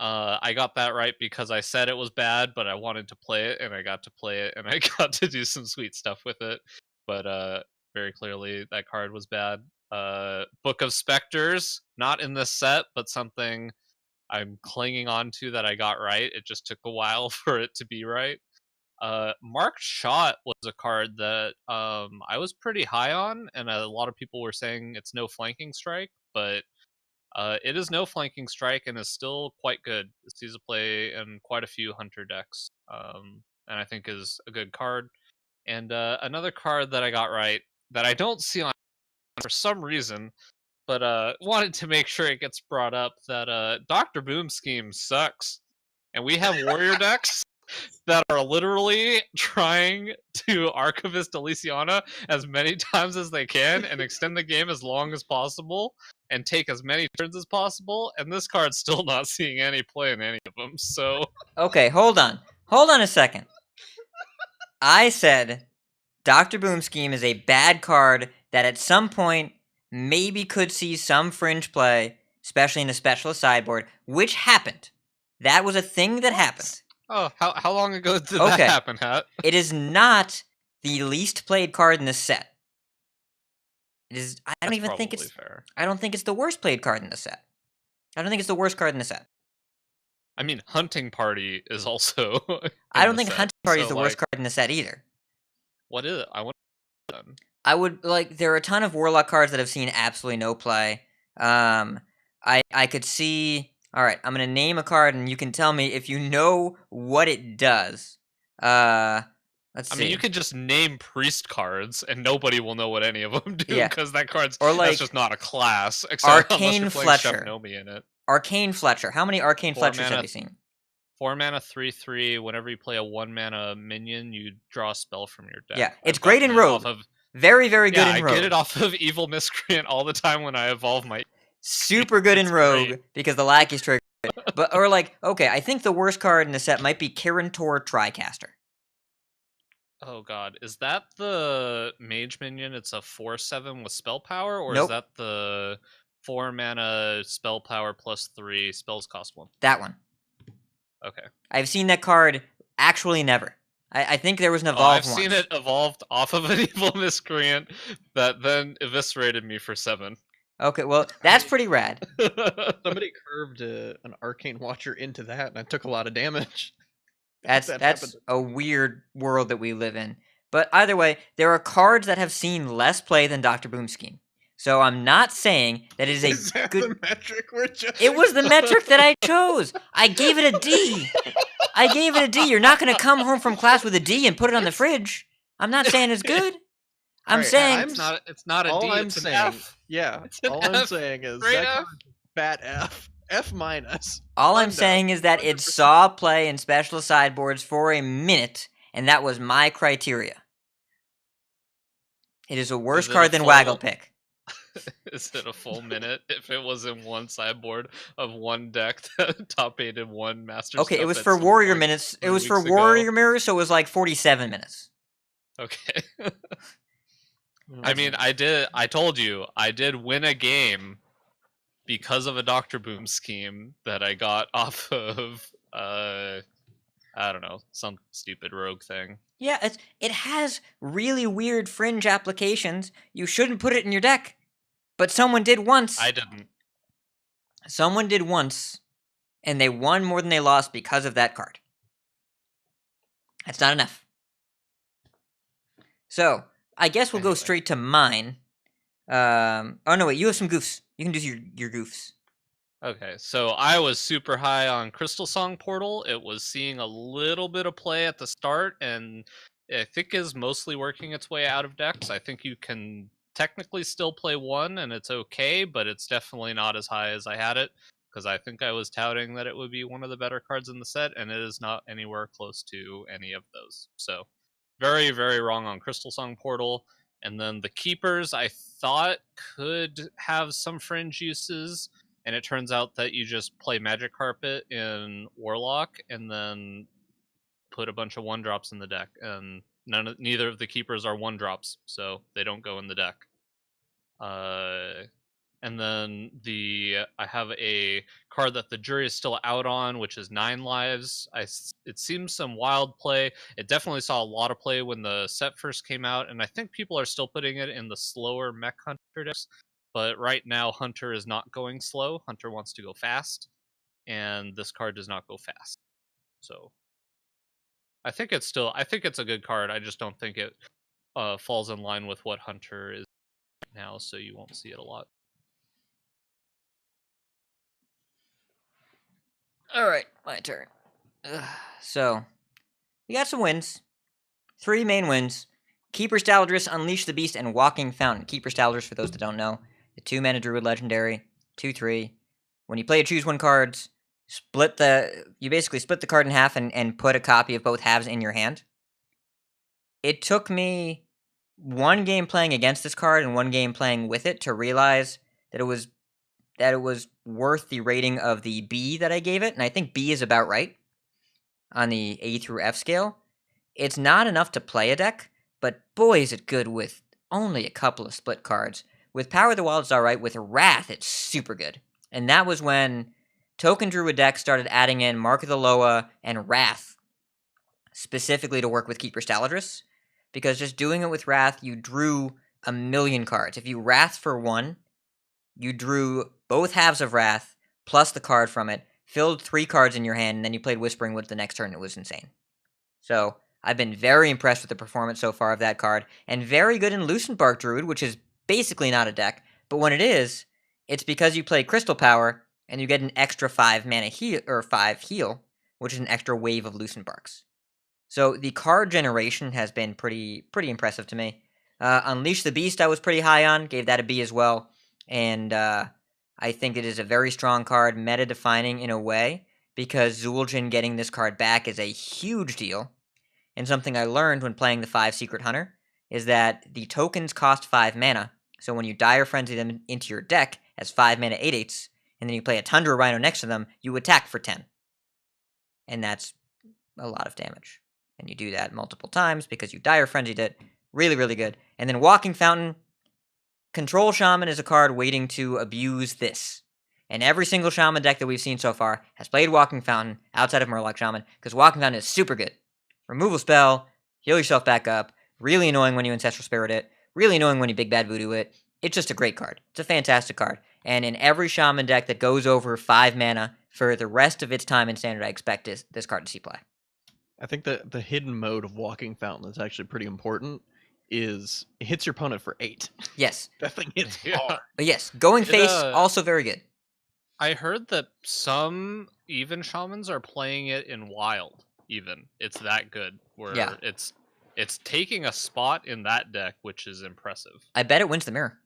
I got that right because I said it was bad, but I wanted to play it, and I got to play it, and I got to do some sweet stuff with it. But very clearly, that card was bad. Book of Specters, not in this set, but something I'm clinging on to that I got right. It just took a while for it to be right. Marked Shot was a card that I was pretty high on, and a lot of people were saying it's no flanking strike, but it is no flanking strike and is still quite good. It sees a play in quite a few Hunter decks, and I think is a good card. And another card that I got right that I don't see on for some reason, but wanted to make sure it gets brought up, that Dr. Boom Scheme sucks. And we have warrior decks that are literally trying to Archivist Elysiana as many times as they can and extend the game as long as possible and take as many turns as possible, and this card's still not seeing any play in any of them, so... Okay, hold on. Hold on a second. I said Dr. Boom Scheme is a bad card that at some point maybe could see some fringe play, especially in a specialist sideboard, which happened. That was a thing that happened. Oh, how long ago did Okay. that happen, Hat? It is not the least played card in this set. It is. I don't That's even think probably it's. fair. I don't think it's the worst played card in the set. I don't think it's the worst card in the set. I mean, Hunting Party is also. I don't in the think set, Hunting Party is so, the worst like, card in the set either. What is it? I want. I would like. There are a ton of Warlock cards that have seen absolutely no play. I could see. All right, I'm gonna name a card, and you can tell me if you know what it does. Let's see. I mean, you could just name priest cards, and nobody will know what any of them do Yeah. because that card's Or, like, that's just not a class. Except unless Arcane you're playing Fletcher. Shevnomi in it. Arcane Fletcher. How many Arcane 4 Fletchers have mana. you seen? 4 mana, 3/3. Whenever you play a 1 mana minion, you draw a spell from your deck. Yeah, it's I've great in gotten it Rogue. off of- Very, very good yeah, in I Rogue. get it off of Evil Miscreant all the time when I evolve my. Super good in It's Rogue great. because the lackeys trigger it. But or like, okay, I think the worst card in the set might be Kirantor Tricaster. Oh god, is that the mage minion? It's a 4/7 with spell power, or Nope. is that the 4 mana spell power plus 3 spells cost 1? That one. Okay. I've seen that card actually never. I think there was an Oh, evolve I've once. seen it evolved off of an Evil Miscreant that then eviscerated me for 7. Okay, well, that's pretty rad. Somebody curved an Arcane Watcher into that, and I took a lot of damage. That's That that's happened. a weird world that we live in. But either way, there are cards that have seen less play than Dr. Boom Scheme. So I'm not saying that it is a Is that good. the metric we're judging? It was the metric that I chose. I gave it a D. I gave it a D. You're not going to come home from class with a D and put it on the fridge. I'm not saying it's good. I'm Alright, saying It's not a all D, I'm it's an saying, F. yeah, It's an all I'm F, saying is straight that F. card's bat F minus. all I'm Undo. saying is that it 100%. saw play in special sideboards for a minute, and that was my criteria. It is a worse Is it card a than full- Waggle Pick. Is it a full minute if it was in one sideboard of one deck that top aided one master? Okay, it stuff was at for some Warrior point minutes. It 3 was for weeks ago? Warrior Mirror, so it was like 47 minutes. Okay. I mean, I told you, I did win a game because of a Dr. Boom scheme that I got off of, I don't know, some stupid rogue thing. Yeah, it has really weird fringe applications. You shouldn't put it in your deck. But someone did once. I didn't. Someone did once, and they won more than they lost because of that card. That's not enough. So, I guess we'll go Anyway. straight to mine. Oh no, wait, you have some goofs. You can do your goofs. Okay, so I was super high on Crystal Song Portal. It was seeing a little bit of play at the start, and I think is mostly working its way out of decks. I think you can technically still play one, and it's okay, but it's definitely not as high as I had it, because I think I was touting that it would be one of the better cards in the set, and it is not anywhere close to any of those. So, very, very wrong on Crystal Song Portal. And then the Keepers, I thought could have some fringe uses, and it turns out that you just play Magic Carpet in Warlock and then put a bunch of 1-drops in the deck, and neither of the Keepers are 1-drops, so they don't go in the deck. And then I have a card that the jury is still out on, which is 9 lives. It seems some wild play. It definitely saw a lot of play when the set first came out, and I think people are still putting it in the slower Mech Hunter decks. But right now, Hunter is not going slow. Hunter wants to go fast, and this card does not go fast. So I think it's a good card. I just don't think it falls in line with what Hunter is now, so you won't see it a lot. All right, my turn. So, we got some wins. 3 main wins. Keeper's Daldrus, Unleash the Beast, and Walking Fountain. Keeper's Daldrus, for those that don't know, the 2-mana Druid Legendary, 2/3. When you play choose one cards, you basically split the card in half and put a copy of both halves in your hand. It took me 1 game playing against this card and 1 game playing with it to realize that it was worth the rating of the B that I gave it, and I think B is about right on the A through F scale. It's not enough to play a deck, but boy is it good with only a couple of split cards. With Power of the Wild, it's alright. With Wrath, it's super good. And that was when Token Druid decks started adding in Mark of the Loa and Wrath, specifically to work with Keeper Staladris. Because just doing it with Wrath, you drew a million cards. If you Wrath for 1, you drew both halves of Wrath, plus the card from it, filled 3 cards in your hand, and then you played Whispering Woods the next turn. It was insane. So, I've been very impressed with the performance so far of that card, and very good in Lucent Bark Druid, which is basically not a deck, but when it is, it's because you play Crystal Power, and you get an extra 5 mana heal, or 5 heal, which is an extra wave of Lucent Barks. So, the card generation has been pretty impressive to me. Unleash the Beast I was pretty high on, gave that a B as well, and I think it is a very strong card, meta-defining in a way, because Zul'jin getting this card back is a huge deal. And something I learned when playing the 5 Secret Hunter is that the tokens cost 5 mana, so when you Dire Frenzy them into your deck as 5 mana 8/8s, and then you play a Tundra Rhino next to them, you attack for 10. And that's a lot of damage. And you do that multiple times because you Dire Frenzied it. Really, really good. And then Walking Fountain. Control Shaman is a card waiting to abuse this. And every single Shaman deck that we've seen so far has played Walking Fountain outside of Murloc Shaman, because Walking Fountain is super good. Removal spell, heal yourself back up, really annoying when you Ancestral Spirit it, really annoying when you Big Bad Voodoo it. It's just a great card. It's a fantastic card. And in every Shaman deck that goes over 5 mana for the rest of its time in Standard, I expect this card to see play. I think that the hidden mode of Walking Fountain that's actually pretty important is it hits your opponent for 8. Yes. That thing hits Yeah. hard. But yes, Going Face, uh, also very good. I heard that some even shamans are playing it in wild. Even it's that good, where Yeah. it's taking a spot in that deck, which is impressive. I bet it wins the mirror.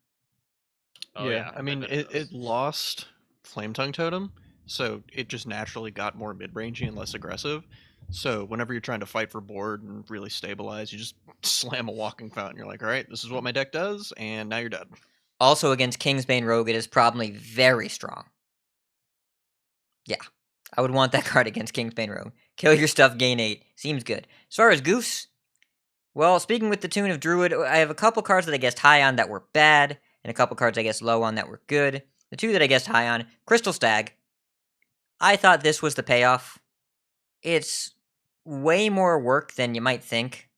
Oh yeah, I mean, bet it does. lost Flame Tongue Totem, so it just naturally got more mid-rangey and less aggressive. So whenever you're trying to fight for board and really stabilize, you just slam a Walking Fountain. You're like, all right, this is what my deck does, and now you're dead. Also against Kingsbane Rogue, it is probably very strong. Yeah, I would want that card against Kingsbane Rogue. Kill your stuff, gain 8. Seems good. As far as goofs, well, speaking with the tune of Druid, I have a couple cards that I guessed high on that were bad, and a couple cards I guessed low on that were good. The 2 that I guessed high on, Crystal Stag. I thought this was the payoff. It's way more work than you might think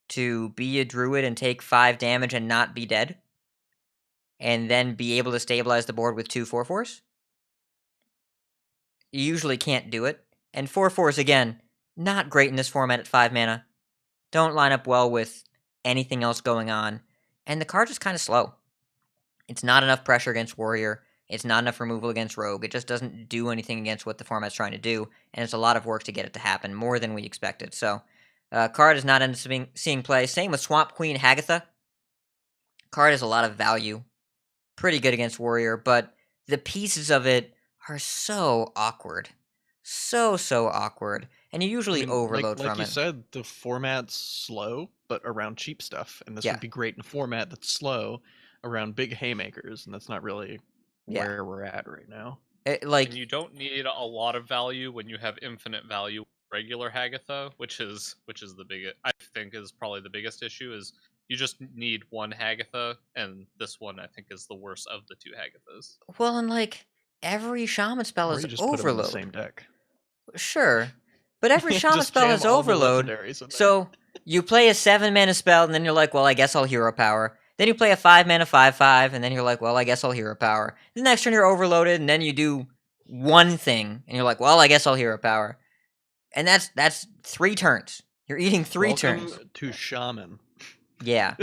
to be a Druid and take 5 damage and not be dead, and then be able to stabilize the board with 2 4/4s. You usually can't do it, and 4/4s, again, not great in this format at 5 mana. Don't line up well with anything else going on, and the card is kind of slow. It's not enough pressure against Warrior, it's not enough removal against Rogue, it just doesn't do anything against what the format's trying to do, and it's a lot of work to get it to happen, more than we expected. So, card is not end up seeing play. Same with Swamp Queen Hagatha. Card has a lot of value, pretty good against Warrior, but the pieces of it are so awkward. So awkward. And you usually I mean, overload like from you it. said, the format's slow, but around cheap stuff, and this Yeah. would be great in a format that's slow around big haymakers, and that's not really Yeah. where we're at right now. Like, And you don't need a lot of value when you have infinite value with regular Hagatha, which is the biggest. I think is probably the biggest issue is you just need one Hagatha, and this one I think is the worst of the 2 Hagathas. well, and like, every shaman spell Or is you just put them in the overload. same deck. Sure. But every shaman Just spell jam is all the overload. legendaries in there. So you play a 7 mana spell, and then you're like, well, I guess I'll hero power. Then you play a 5 mana 5/5, and then you're like, well, I guess I'll hero power. The next turn you're overloaded, and then you do one thing, and you're like, well, I guess I'll hero power. And that's 3 turns. You're eating 3 Welcome turns. to Shaman. Yeah.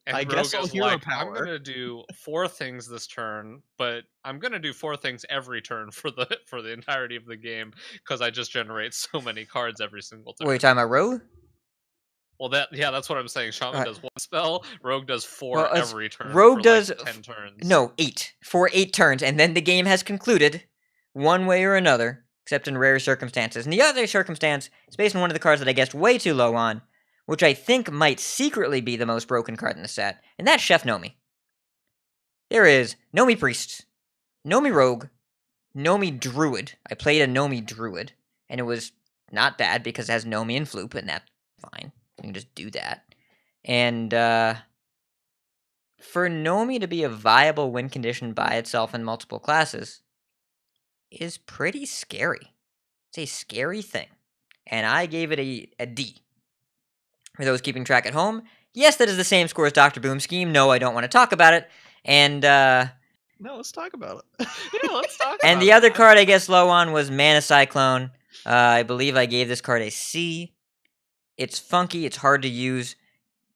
And I guess Rogue I'll is hero like, power. I'm gonna do 4 things this turn, but I'm gonna do 4 things every turn for the entirety of the game because I just generate so many cards every single turn. What are you talking about, Rogue? Well, that's what I'm saying. Shaman does 1 spell, Rogue does 4 Well, it's- every turn. Rogue for does like 10 turns. No, 8. For 8 turns, and then the game has concluded one way or another, except in rare circumstances. And the other circumstance is based on one of the cards that I guessed way too low on, which I think might secretly be the most broken card in the set, and that's Chef Nomi. There is Nomi Priest, Nomi Rogue, Nomi Druid. I played a Nomi Druid, and it was not bad because it has Nomi and Floop, and that's fine. You can just do that. And for Nomi to be a viable win condition by itself in multiple classes is pretty scary. It's a scary thing. And I gave it a D. For those keeping track at home, yes, that is the same score as Dr. Boom Scheme. No, I don't want to talk about it. And No, let's talk about it. Yeah, let's talk about and the it. other card I guess low on was Mana Cyclone. I believe I gave this card a C. It's funky, it's hard to use.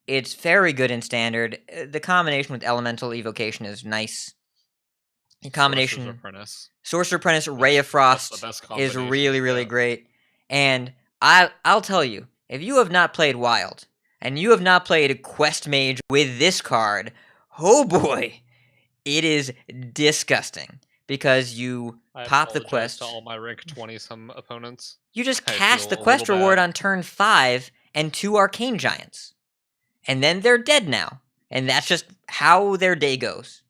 It's very good in Standard. The combination with Elemental Evocation is nice. The combination... Sorcerer's Apprentice. Sorcerer Apprentice, Ray of Frost That's the best is combination, really, really yeah. great. And I'll tell you, if you have not played Wild, and you have not played Quest Mage with this card, oh boy, it is disgusting. Because you pop the apologize quest. to all my rank 20-some opponents. You just I cast feel the a quest little reward bad. on turn 5 and 2 Arcane Giants. And then they're dead now. And that's just how their day goes.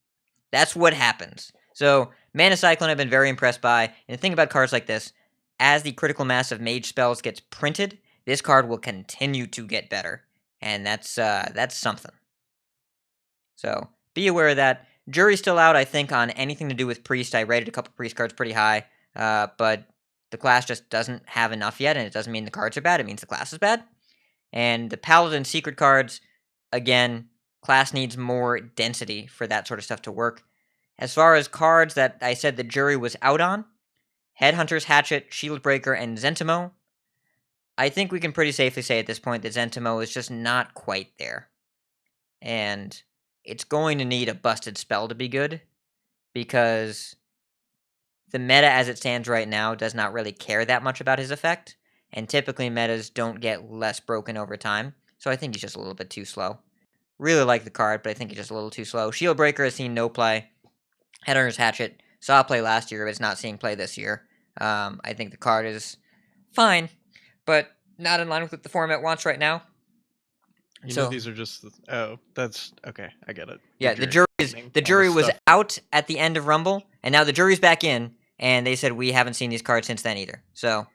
That's what happens. So, Mana Cyclone I've been very impressed by. And the thing about cards like this, as the critical mass of mage spells gets printed, this card will continue to get better. And that's something. So, be aware of that. Jury's still out, I think, on anything to do with Priest. I rated a couple Priest cards pretty high. But the class just doesn't have enough yet, and it doesn't mean the cards are bad. It means the class is bad. And the Paladin secret cards, again, class needs more density for that sort of stuff to work. As far as cards that I said the jury was out on, Headhunter's Hatchet, Shieldbreaker, and Zentimo, I think we can pretty safely say at this point that Zentimo is just not quite there. And it's going to need a busted spell to be good, because the meta as it stands right now does not really care that much about his effect, and typically metas don't get less broken over time, so I think he's just a little bit too slow. Really like the card, but I think he's just a little too slow. Shieldbreaker has seen no play. Headhunter's Hatchet saw play last year, but it's not seeing play this year. I think the card is fine, but not in line with what the format wants right now. You know, these are just... Oh, that's... Okay, I get it. Yeah, the jury was out at the end of Rumble, and now the jury's back in, and they said we haven't seen these cards since then either. So,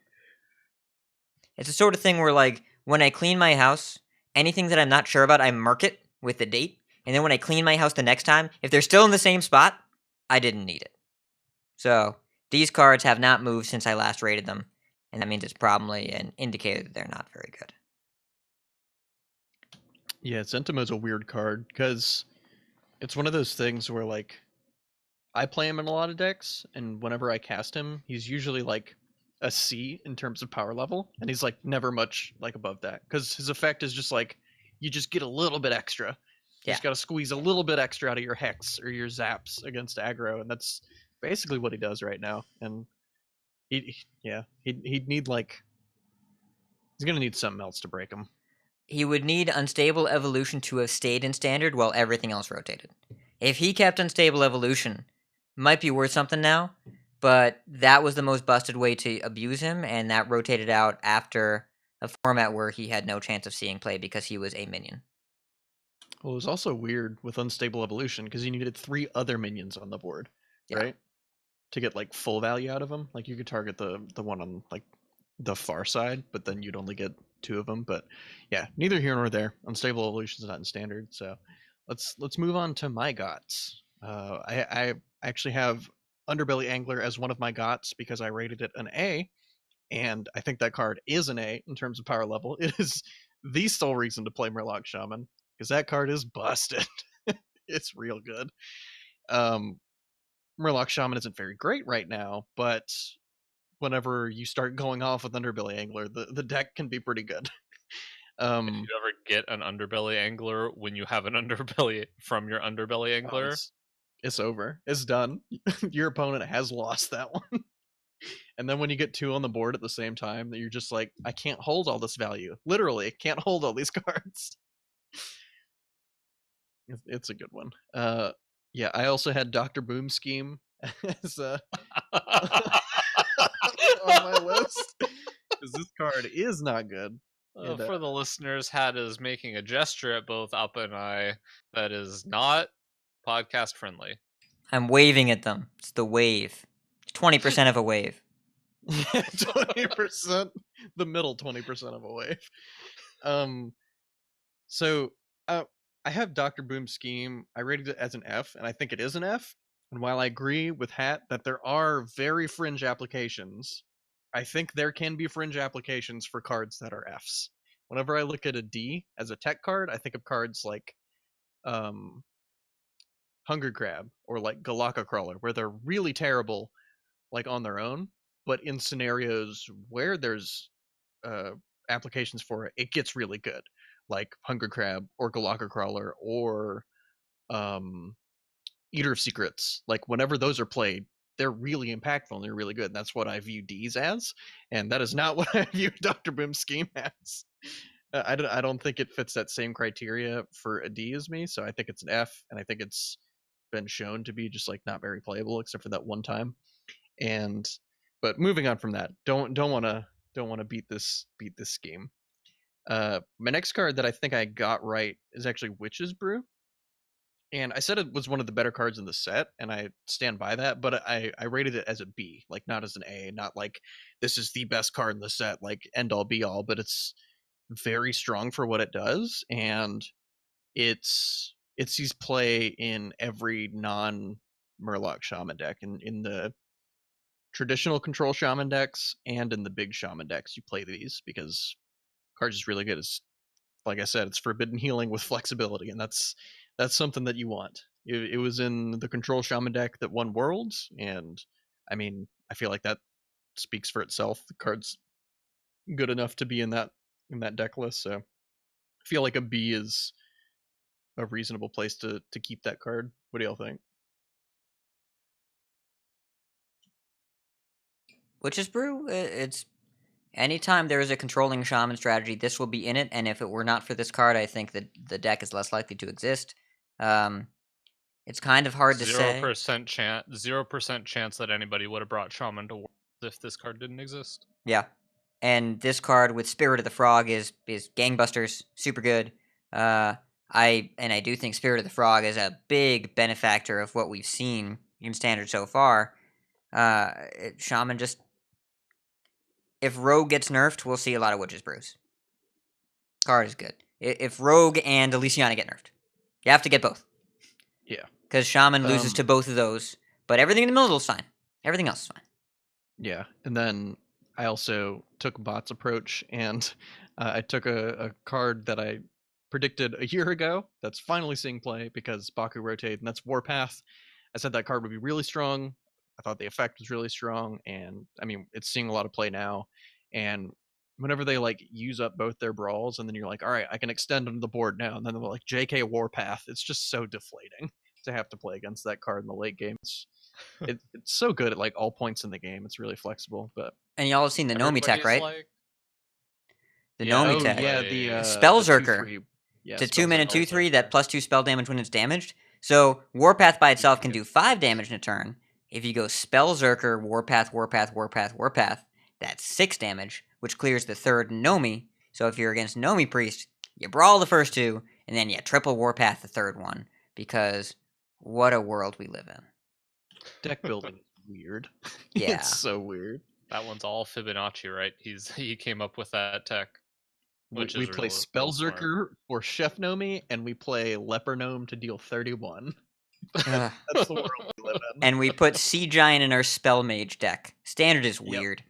it's the sort of thing where, like, when I clean my house, anything that I'm not sure about, I mark it with the date, and then when I clean my house the next time, if they're still in the same spot, I didn't need it. So, these cards have not moved since I last rated them, and that means it's probably an indicator that they're not very good. Yeah, Zentimo's a weird card, because it's one of those things where, like, I play him in a lot of decks, and whenever I cast him, he's usually, like, a C in terms of power level, and he's, like, never much, like, above that, because his effect is just, like, you just get a little bit extra. You just gotta squeeze a little bit extra out of your Hex or your Zaps against aggro, and that's basically what he does right now, and he'd need, like... He's gonna need something else to break him. He would need Unstable Evolution to have stayed in Standard while everything else rotated. If he kept Unstable Evolution, might be worth something now, but that was the most busted way to abuse him, and that rotated out after a format where he had no chance of seeing play because he was a minion. Well, it was also weird with Unstable Evolution, because you needed 3 other minions on the board, right? To get, like, full value out of them. Like, you could target the one on, like, the far side, but then you'd only get 2 of them. But yeah, neither here nor there. Unstable Evolution is not in Standard, so let's move on to my gots. I actually have Underbelly Angler as one of my gots because I rated it an A, and I think that card is an A in terms of power level. It is the sole reason to play Murloc Shaman, because that card is busted. It's real good. Murloc Shaman isn't very great right now, but whenever you start going off with Underbelly Angler, the deck can be pretty good. If you ever get an Underbelly Angler when you have an Underbelly from your Underbelly Angler... It's over. It's done. Your opponent has lost that one. And then when you get 2 on the board at the same time, that you're just like, I can't hold all this value. Literally, I can't hold all these cards. It's a good one. Yeah, I also had Dr. Boom Scheme as on my list, because this card is not good. For the listeners, Hat is making a gesture at both Appa and I that is not podcast friendly. I'm waving at them. It's the wave. 20% of a wave. 20%, the middle 20% of a wave. So I have Dr. Boom's scheme. I rated it as an F, and I think it is an F. And while I agree with Hat that there are very fringe applications, I think there can be fringe applications for cards that are Fs. Whenever I look at a D as a tech card, I think of cards like um, Hunger Crab or like Galaka Crawler, where they're really terrible, like on their own, but in scenarios where there's uh, applications for it, it gets really good, like Hunger Crab or Galaka Crawler or um, Eater of Secrets. Like whenever those are played, they're really impactful and they're really good. And that's what I view D's as, and that is not what I view Dr. Boom's scheme as. I don't think it fits that same criteria for a D as me, so I think it's an F, and I think it's been shown to be just like not very playable except for that one time. And but moving on from that, don't want to beat this scheme. My next card that I think I got right is actually Witch's Brew. And I said it was one of the better cards in the set, and I stand by that, but I rated it as a B, like not as an A, not like this is the best card in the set, like end all be all, but it's very strong for what it does, and it sees play in every non Murloc Shaman deck. In the traditional control Shaman decks and in the big Shaman decks, you play these because card is really good. It's like I said, it's forbidden healing with flexibility, and that's something that you want. It was in the control Shaman deck that won Worlds, and I mean, I feel like that speaks for itself. The card's good enough to be in that deck list, so I feel like a B is a reasonable place to keep that card. What do y'all think? Witch's Brew, it's anytime there is a controlling shaman strategy, this will be in it, and if it were not for this card, I think that the deck is less likely to exist. It's kind of hard to say. 0% chance. 0% chance that anybody would have brought Shaman to Worlds if this card didn't exist. Yeah, and this card with Spirit of the Frog is gangbusters, super good. I do think Spirit of the Frog is a big benefactor of what we've seen in Standard so far. Shaman just, if Rogue gets nerfed, we'll see a lot of Witch's Brews. Card is good. If Rogue and Elysiana get nerfed, you have to get both. Yeah, because Shaman loses to both of those, but everything in the middle is fine. Everything else is fine. Yeah, and then I also took Bot's approach, and I took a card that I predicted a year ago that's finally seeing play because Baku rotated, and that's Warpath. I said that card would be really strong. I thought the effect was really strong, and I mean, it's seeing a lot of play now. And whenever they like use up both their brawls, and then you're like, all right, I can extend onto the board now, and then they're like, JK Warpath. It's just so deflating to have to play against that card in the late games. It's so good at like all points in the game. It's really flexible, but And y'all have seen the Nomi tech, right? Everybody's The Yeah, Nomi oh tech. yeah, the Spellzerker. 2/3. Yeah, It's a 2-mana Spellzerker. 2/3 that +2 spell damage when it's damaged. So Warpath by itself can do 5 damage in a turn. If you go Spellzerker, Warpath, Warpath, Warpath, Warpath, that's 6 damage, which clears the third Nomi. So if you're against Nomi Priest, you brawl the first two, and then you triple Warpath the third one. Because what a world we live in. Deck building is weird. Yeah. It's so weird. That one's all Fibonacci, right? He came up with that tech. Which We is play real smart. Spellzerker for Chef Nomi, and we play Leper Gnome to deal 31. Ugh. That's the world we live in. And we put Sea Giant in our Spell Mage deck. Standard is Yep. weird.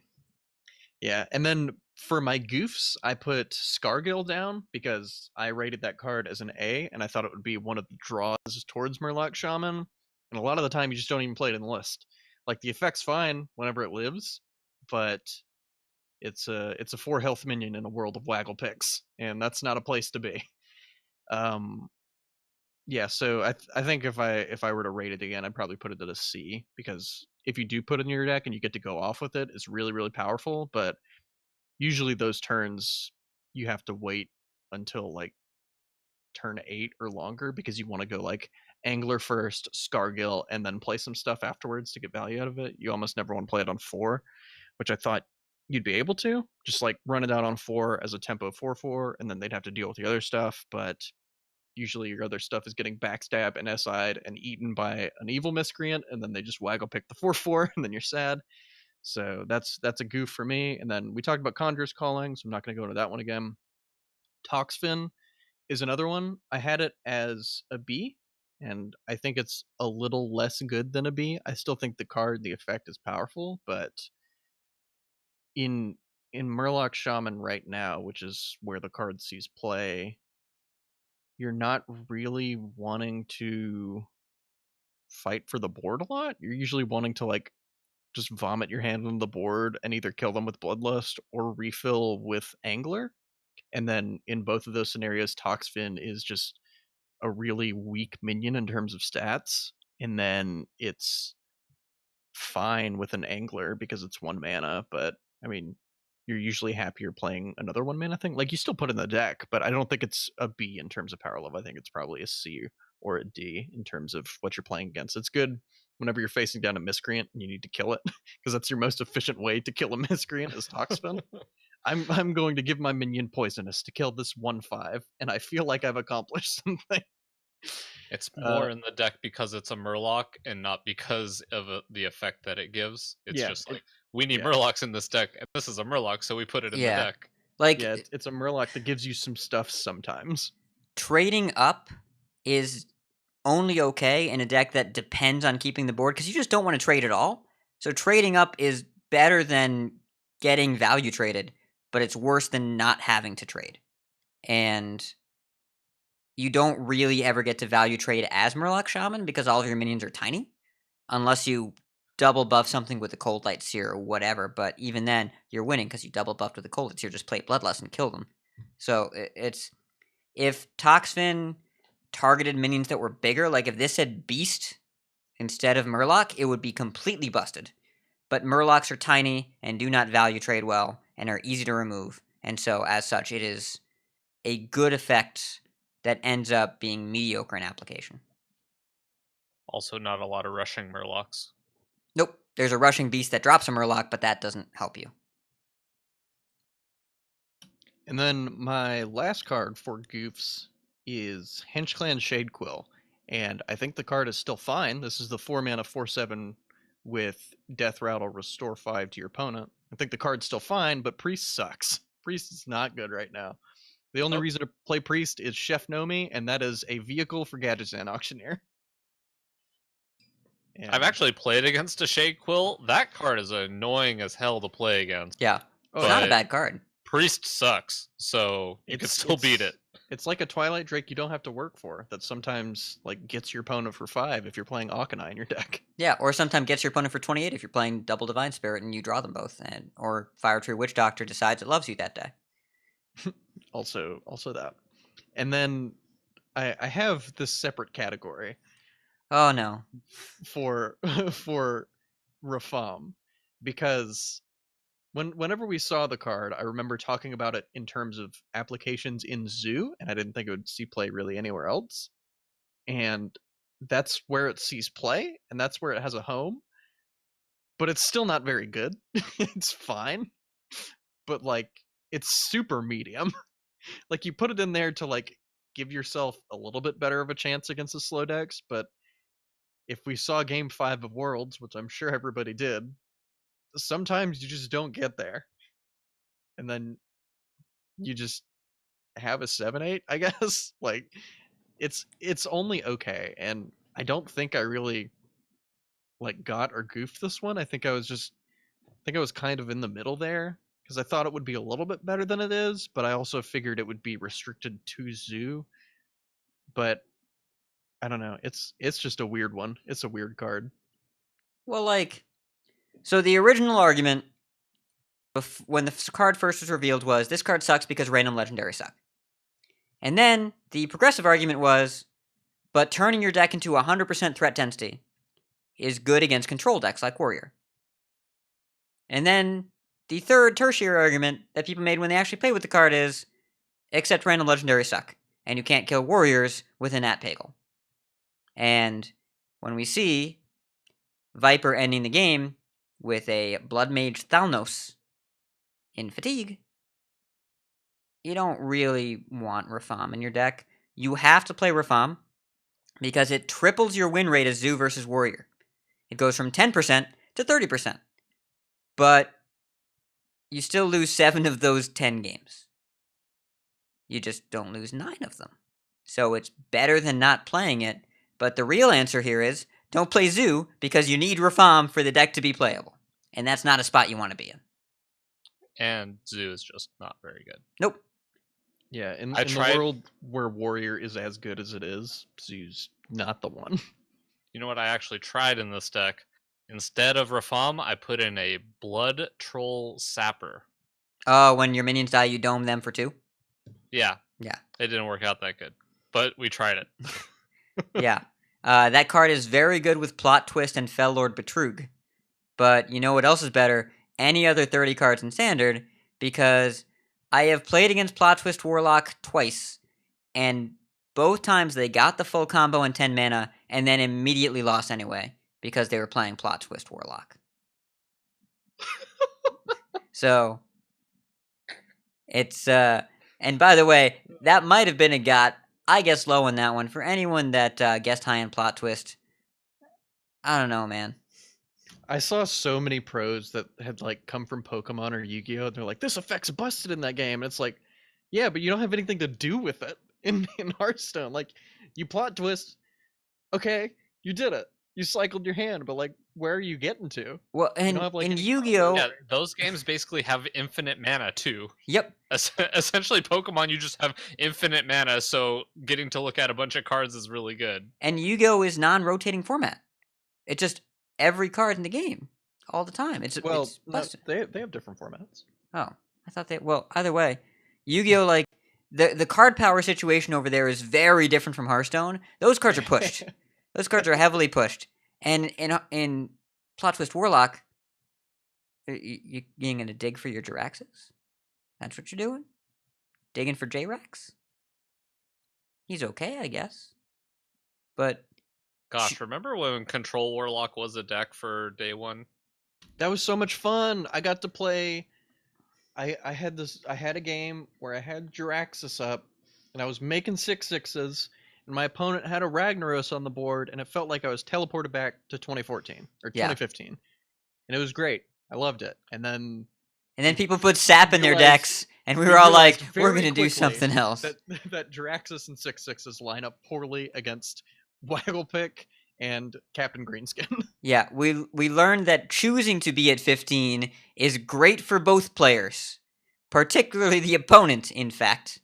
Yeah, and then for my goofs, I put Scargill down because I rated that card as an A, and I thought it would be one of the draws towards Murloc Shaman. And a lot of the time, you just don't even play it in the list. Like the effect's fine whenever it lives, but it's a 4 health minion in a world of waggle picks, and that's not a place to be. Yeah, so I think if I were to rate it again, I'd probably put it at a C, because if you do put it in your deck and you get to go off with it, it's really, really powerful. But usually those turns you have to wait until like turn 8 or longer, because you want to go like Angler first, Scargill, and then play some stuff afterwards to get value out of it. You almost never want to play it on 4, which I thought you'd be able to just like run it out on 4 as a tempo 4/4, and then they'd have to deal with the other stuff. But usually your other stuff is getting backstabbed and SI'd and eaten by an evil miscreant, and then they just waggle pick the 4/4, and then you're sad. So that's a goof for me. And then we talked about Conjurer's Calling, so I'm not going to go into that one again. Toxfin is another one. I had it as a B, and I think it's a little less good than a B. I still think the effect is powerful, but in Murloc Shaman right now, which is where the card sees play, you're not really wanting to fight for the board a lot. You're usually wanting to like just vomit your hand on the board and either kill them with Bloodlust or refill with Angler. And then in both of those scenarios, Toxfin is just a really weak minion in terms of stats. And then it's fine with an Angler because it's 1 mana, but I mean, you're usually happier playing another 1 mana thing. Like, you still put in the deck, but I don't think it's a B in terms of power level. I think it's probably a C or a D in terms of what you're playing against. It's good whenever you're facing down a Miscreant and you need to kill it, because that's your most efficient way to kill a Miscreant is Toxfin. I'm going to give my minion Poisonous to kill this 1/5, and I feel like I've accomplished something. It's more in the deck because it's a Murloc and not because of the effect that it gives. It's Yeah, just like, we need yeah. Murlocs in this deck, and this is a Murloc, so we put it in the deck. Like, Yeah, it's a Murloc that gives you some stuff sometimes. trading up is only okay in a deck that depends on keeping the board, because you just don't want to trade at all. So trading up is better than getting value traded, but it's worse than not having to trade. And you don't really ever get to value trade as Murloc Shaman because all of your minions are tiny, unless you double buff something with a Cold Light Seer or whatever. But even then, you're winning because you double buffed with a Cold Light Seer. Just play Bloodlust and kill them. So it's, if Toxfin targeted minions that were bigger, like if this said Beast instead of Murloc, it would be completely busted. But Murlocs are tiny and do not value trade well and are easy to remove. And so, as such, it is a good effect that ends up being mediocre in application. Also, not a lot of rushing Murlocs. Nope. There's a rushing beast that drops a Murloc, but that doesn't help you. And then my last card for goofs is Henchclan Shadequill. And I think the card is still fine. This is the 4 mana 4/7 with Death Rattle, restore 5 to your opponent. I think the card's still fine, but Priest sucks. Priest is not good right now. The only reason to play Priest is Chef Nomi, and that is a vehicle for Gadgetzan Auctioneer. And I've actually played against a Shadequill. That card is annoying as hell to play against. Yeah. It's not a But bad card. Priest sucks, so you can still beat it. It's like a Twilight Drake you don't have to work for, that sometimes like gets your opponent for 5 if you're playing Auchenai in your deck. Yeah, or sometimes gets your opponent for 28 if you're playing Double Divine Spirit and you draw them both, and or Fire Tree Witch Doctor decides it loves you that day. Also that. And then I have this separate category Oh no. for for Rafam, because whenever we saw the card, I remember talking about it in terms of applications in Zoo, and I didn't think it would see play really anywhere else. And that's where it sees play, and that's where it has a home. But it's still not very good. It's fine. But like, it's super medium. Like, you put it in there to like give yourself a little bit better of a chance against the slow decks, but if we saw game 5 of Worlds, which I'm sure everybody did, sometimes you just don't get there. And then you just have a 7/8, I guess. Like, it's only okay, and I don't think I really like got or goofed this one. I think I was kind of in the middle there, because I thought it would be a little bit better than it is, but I also figured it would be restricted to Zoo. But I don't know. It's just a weird one. It's a weird card. Well, like, so the original argument when the card first was revealed was, this card sucks because random legendaries suck. And then the progressive argument was, but turning your deck into 100% threat density is good against control decks like Warrior. And then the third tertiary argument that people made when they actually played with the card is, except random legendaries suck, and you can't kill Warriors with an Atpagel. And when we see Viper ending the game with a Blood Mage Thalnos in Fatigue, you don't really want Rafam in your deck. You have to play Rafam because it triples your win rate as Zoo versus Warrior. It goes from 10% to 30%. But you still lose 7 of those 10 games. You just don't lose 9 of them. So it's better than not playing it. But the real answer here is don't play Zoo because you need Rafam for the deck to be playable. And that's not a spot you want to be in. And Zoo is just not very good. Nope. Yeah, in I the tried- world where Warrior is as good as it is, Zoo's not the one. You know what I actually tried in this deck? Instead of Rafam, I put in a Blood Troll Sapper. Oh, when your minions die, you dome them for 2? Yeah. Yeah. It didn't work out that good. But we tried it. Yeah. That card is very good with Plot Twist and Fell Lord Betrug. But you know what else is better? Any other 30 cards in Standard, because I have played against Plot Twist Warlock twice, and both times they got the full combo in 10 mana, and then immediately lost anyway, because they were playing Plot Twist Warlock. So, it's, and by the way, that might have been a got, I guess, low on that one. For anyone that guessed high in Plot Twist, I don't know, man. I saw so many pros that had like come from Pokemon or Yu-Gi-Oh! They're like, this effect's busted in that game. And it's like, yeah, but you don't have anything to do with it in Hearthstone. Like, you plot twist, okay, you did it. You cycled your hand, but like, where are you getting to? Well, and don't have, like, in any Yu-Gi-Oh! Yeah, those games basically have infinite mana too. Yep. Essentially, Pokemon, you just have infinite mana, so getting to look at a bunch of cards is really good. And Yu-Gi-Oh! Is non-rotating format. It's just every card in the game all the time. It's Well, it's no, busted. they have different formats. Oh, I thought they. Well, either way, Yu-Gi-Oh! Like the card power situation over there is very different from Hearthstone. Those cards are pushed. Those cards are heavily pushed. And in Plot Twist Warlock, you going to dig for your Jiraxes? That's what you're doing? Digging for J-Rax? He's okay, I guess. But Gosh, remember when Control Warlock was a deck for day one? That was so much fun. I got to play. I had a game where I had Jiraxis up, and I was making 6/6s, and my opponent had a Ragnaros on the board, and it felt like I was teleported back to 2014 or Yeah. 2015, and it was great. I loved it. And then people put sap in their realized- decks, and we we were all like, realized we're very going to do quickly something else. that Jiraxis and 6/6s line up poorly against Wagglepick and Captain Greenskin. Yeah, we learned that choosing to be at 15 is great for both players, particularly the opponent, in fact.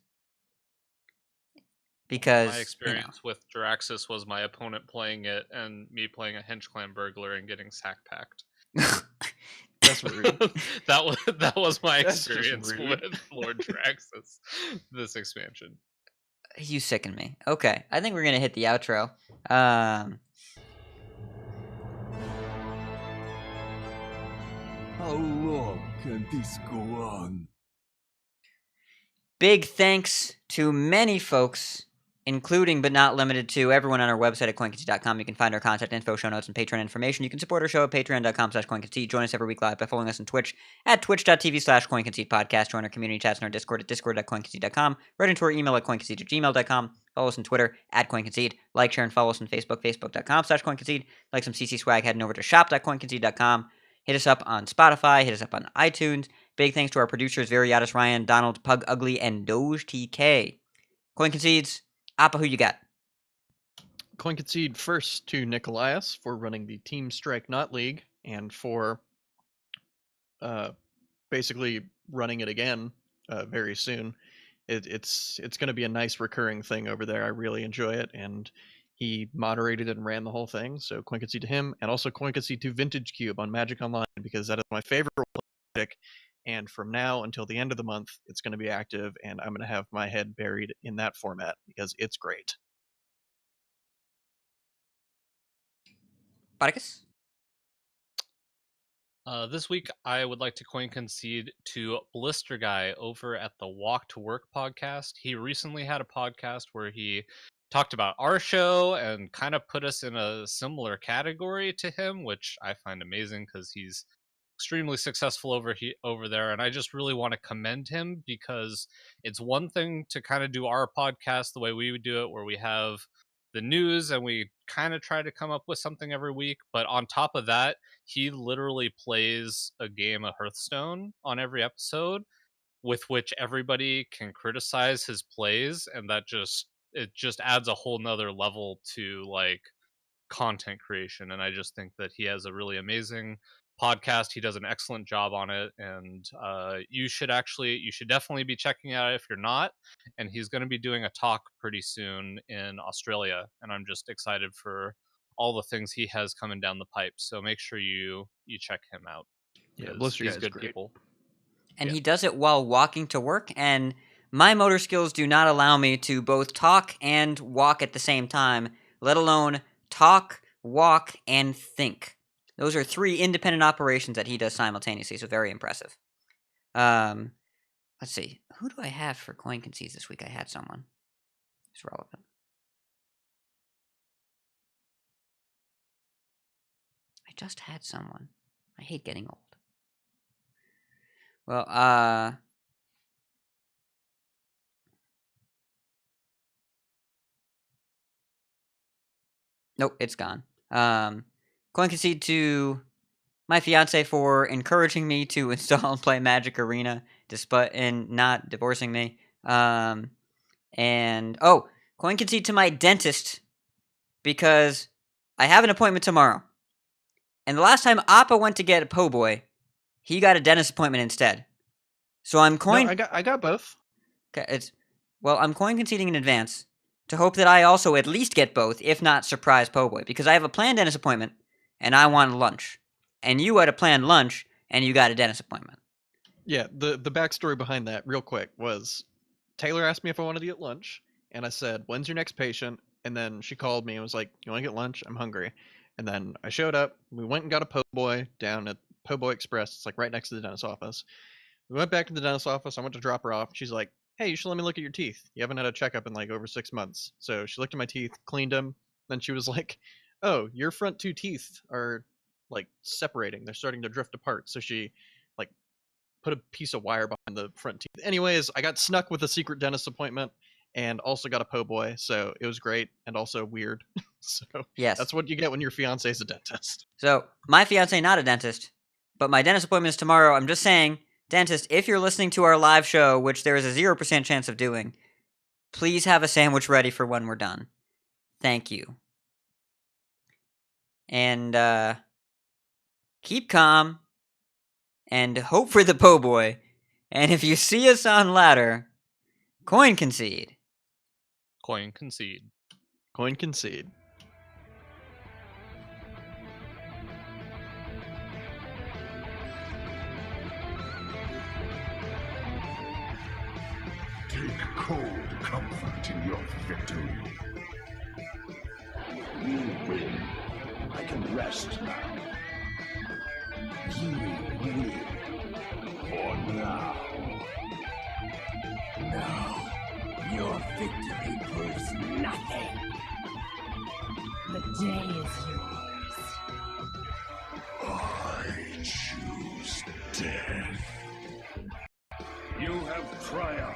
Because My experience with Jiraxis was my opponent playing it and me playing a Hench Clan Burglar and getting sack packed. That's rude. that was my That's just experience rude. with Lord Jiraxis this expansion. You sicken me. Okay, I think we're gonna hit the outro. How long can this go on? Big thanks to many folks, including but not limited to everyone on our website at coinconcede.com. You can find our contact info, show notes, and Patreon information. You can support our show at patreon.com/coinconcede. Join us every week live by following us on Twitch at twitch.tv/coinconcedepodcast. Join our community chats in our Discord at discord.coinconcede.com. Write into our email at coinconcede@gmail.com. Follow us on Twitter at coinconcede. Like, share, and follow us on Facebook, facebook.com/coinconcede. Like some CC swag, heading over to shop.coinconcede.com. Hit us up on Spotify. Hit us up on iTunes. Big thanks to our producers, Variatus Ryan, Donald, Pug Ugly, and Doge TK. Coin Concedes, Appa, who you got? Coin concede first to Nicolaius for running the Team Strike Not League and for basically running it again very soon. It's going to be a nice recurring thing over there. I really enjoy it, and he moderated and ran the whole thing. So coin concede to him, and also coin concede to Vintage Cube on Magic Online, because that is my favorite pick. And from now until the end of the month, it's going to be active, and I'm going to have my head buried in that format because it's great. Spartacus? This week, I would like to coin concede to Blister Guy over at the Walk to Work podcast. He recently had a podcast where he talked about our show and kind of put us in a similar category to him, which I find amazing because he's extremely successful over there, and I just really want to commend him, because it's one thing to kind of do our podcast the way we would do it, where we have the news and we kind of try to come up with something every week, but on top of that, he literally plays a game of Hearthstone on every episode, with which everybody can criticize his plays, and that just it just adds a whole nother level to like content creation. And I just think that he has a really amazing podcast. He does an excellent job on it, and you should definitely be checking it out if you're not. And he's going to be doing a talk pretty soon in Australia, and I'm just excited for all the things he has coming down the pipe. So make sure you check him out. Yeah, 'cause Blister he's Guy's good great. people. And Yeah. he does it while walking to work, and my motor skills do not allow me to both talk and walk at the same time, let alone talk, walk, and think. Those are 3 independent operations that he does simultaneously, so very impressive. Let's see. Who do I have for coin concedes this week? I had someone. It's relevant. I just had someone. I hate getting old. Well, nope, it's gone. Coin concede to my fiance for encouraging me to install and play Magic Arena, despite and not divorcing me. And coin concede to my dentist because I have an appointment tomorrow. And the last time Appa went to get a po' boy, he got a dentist appointment instead. So I'm coin. No, I got both. Okay, I'm coin conceding in advance to hope that I also at least get both, if not surprise po' boy, because I have a planned dentist appointment and I want lunch, and you had a planned lunch and you got a dentist appointment. Yeah, the backstory behind that, real quick, was Taylor asked me if I wanted to get lunch, and I said, "When's your next patient?" And then she called me and was like, "You want to get lunch? I'm hungry." And then I showed up. We went and got a po' boy down at Po' Boy Express. It's like right next to the dentist's office. We went back to the dentist's office. I went to drop her off. She's like, "Hey, you should let me look at your teeth. You haven't had a checkup in like over 6 months." So she looked at my teeth, cleaned them. Then she was like, "Oh, your front 2 teeth are like separating. They're starting to drift apart." So she like put a piece of wire behind the front teeth. Anyways, I got snuck with a secret dentist appointment and also got a po' boy. So it was great and also weird. So Yes. that's what you get when your fiance is a dentist. So my fiance not a dentist, but my dentist appointment is tomorrow. I'm just saying, dentist, if you're listening to our live show, which there is a 0% chance of doing, please have a sandwich ready for when we're done. Thank you. And keep calm and hope for the po' boy. And if you see us on ladder, coin concede. Coin concede. Coin concede. Take cold comfort in your victory. You win. I can rest now. You win. For now. No, your victory proves nothing. The day is yours. I choose death. You have triumphed.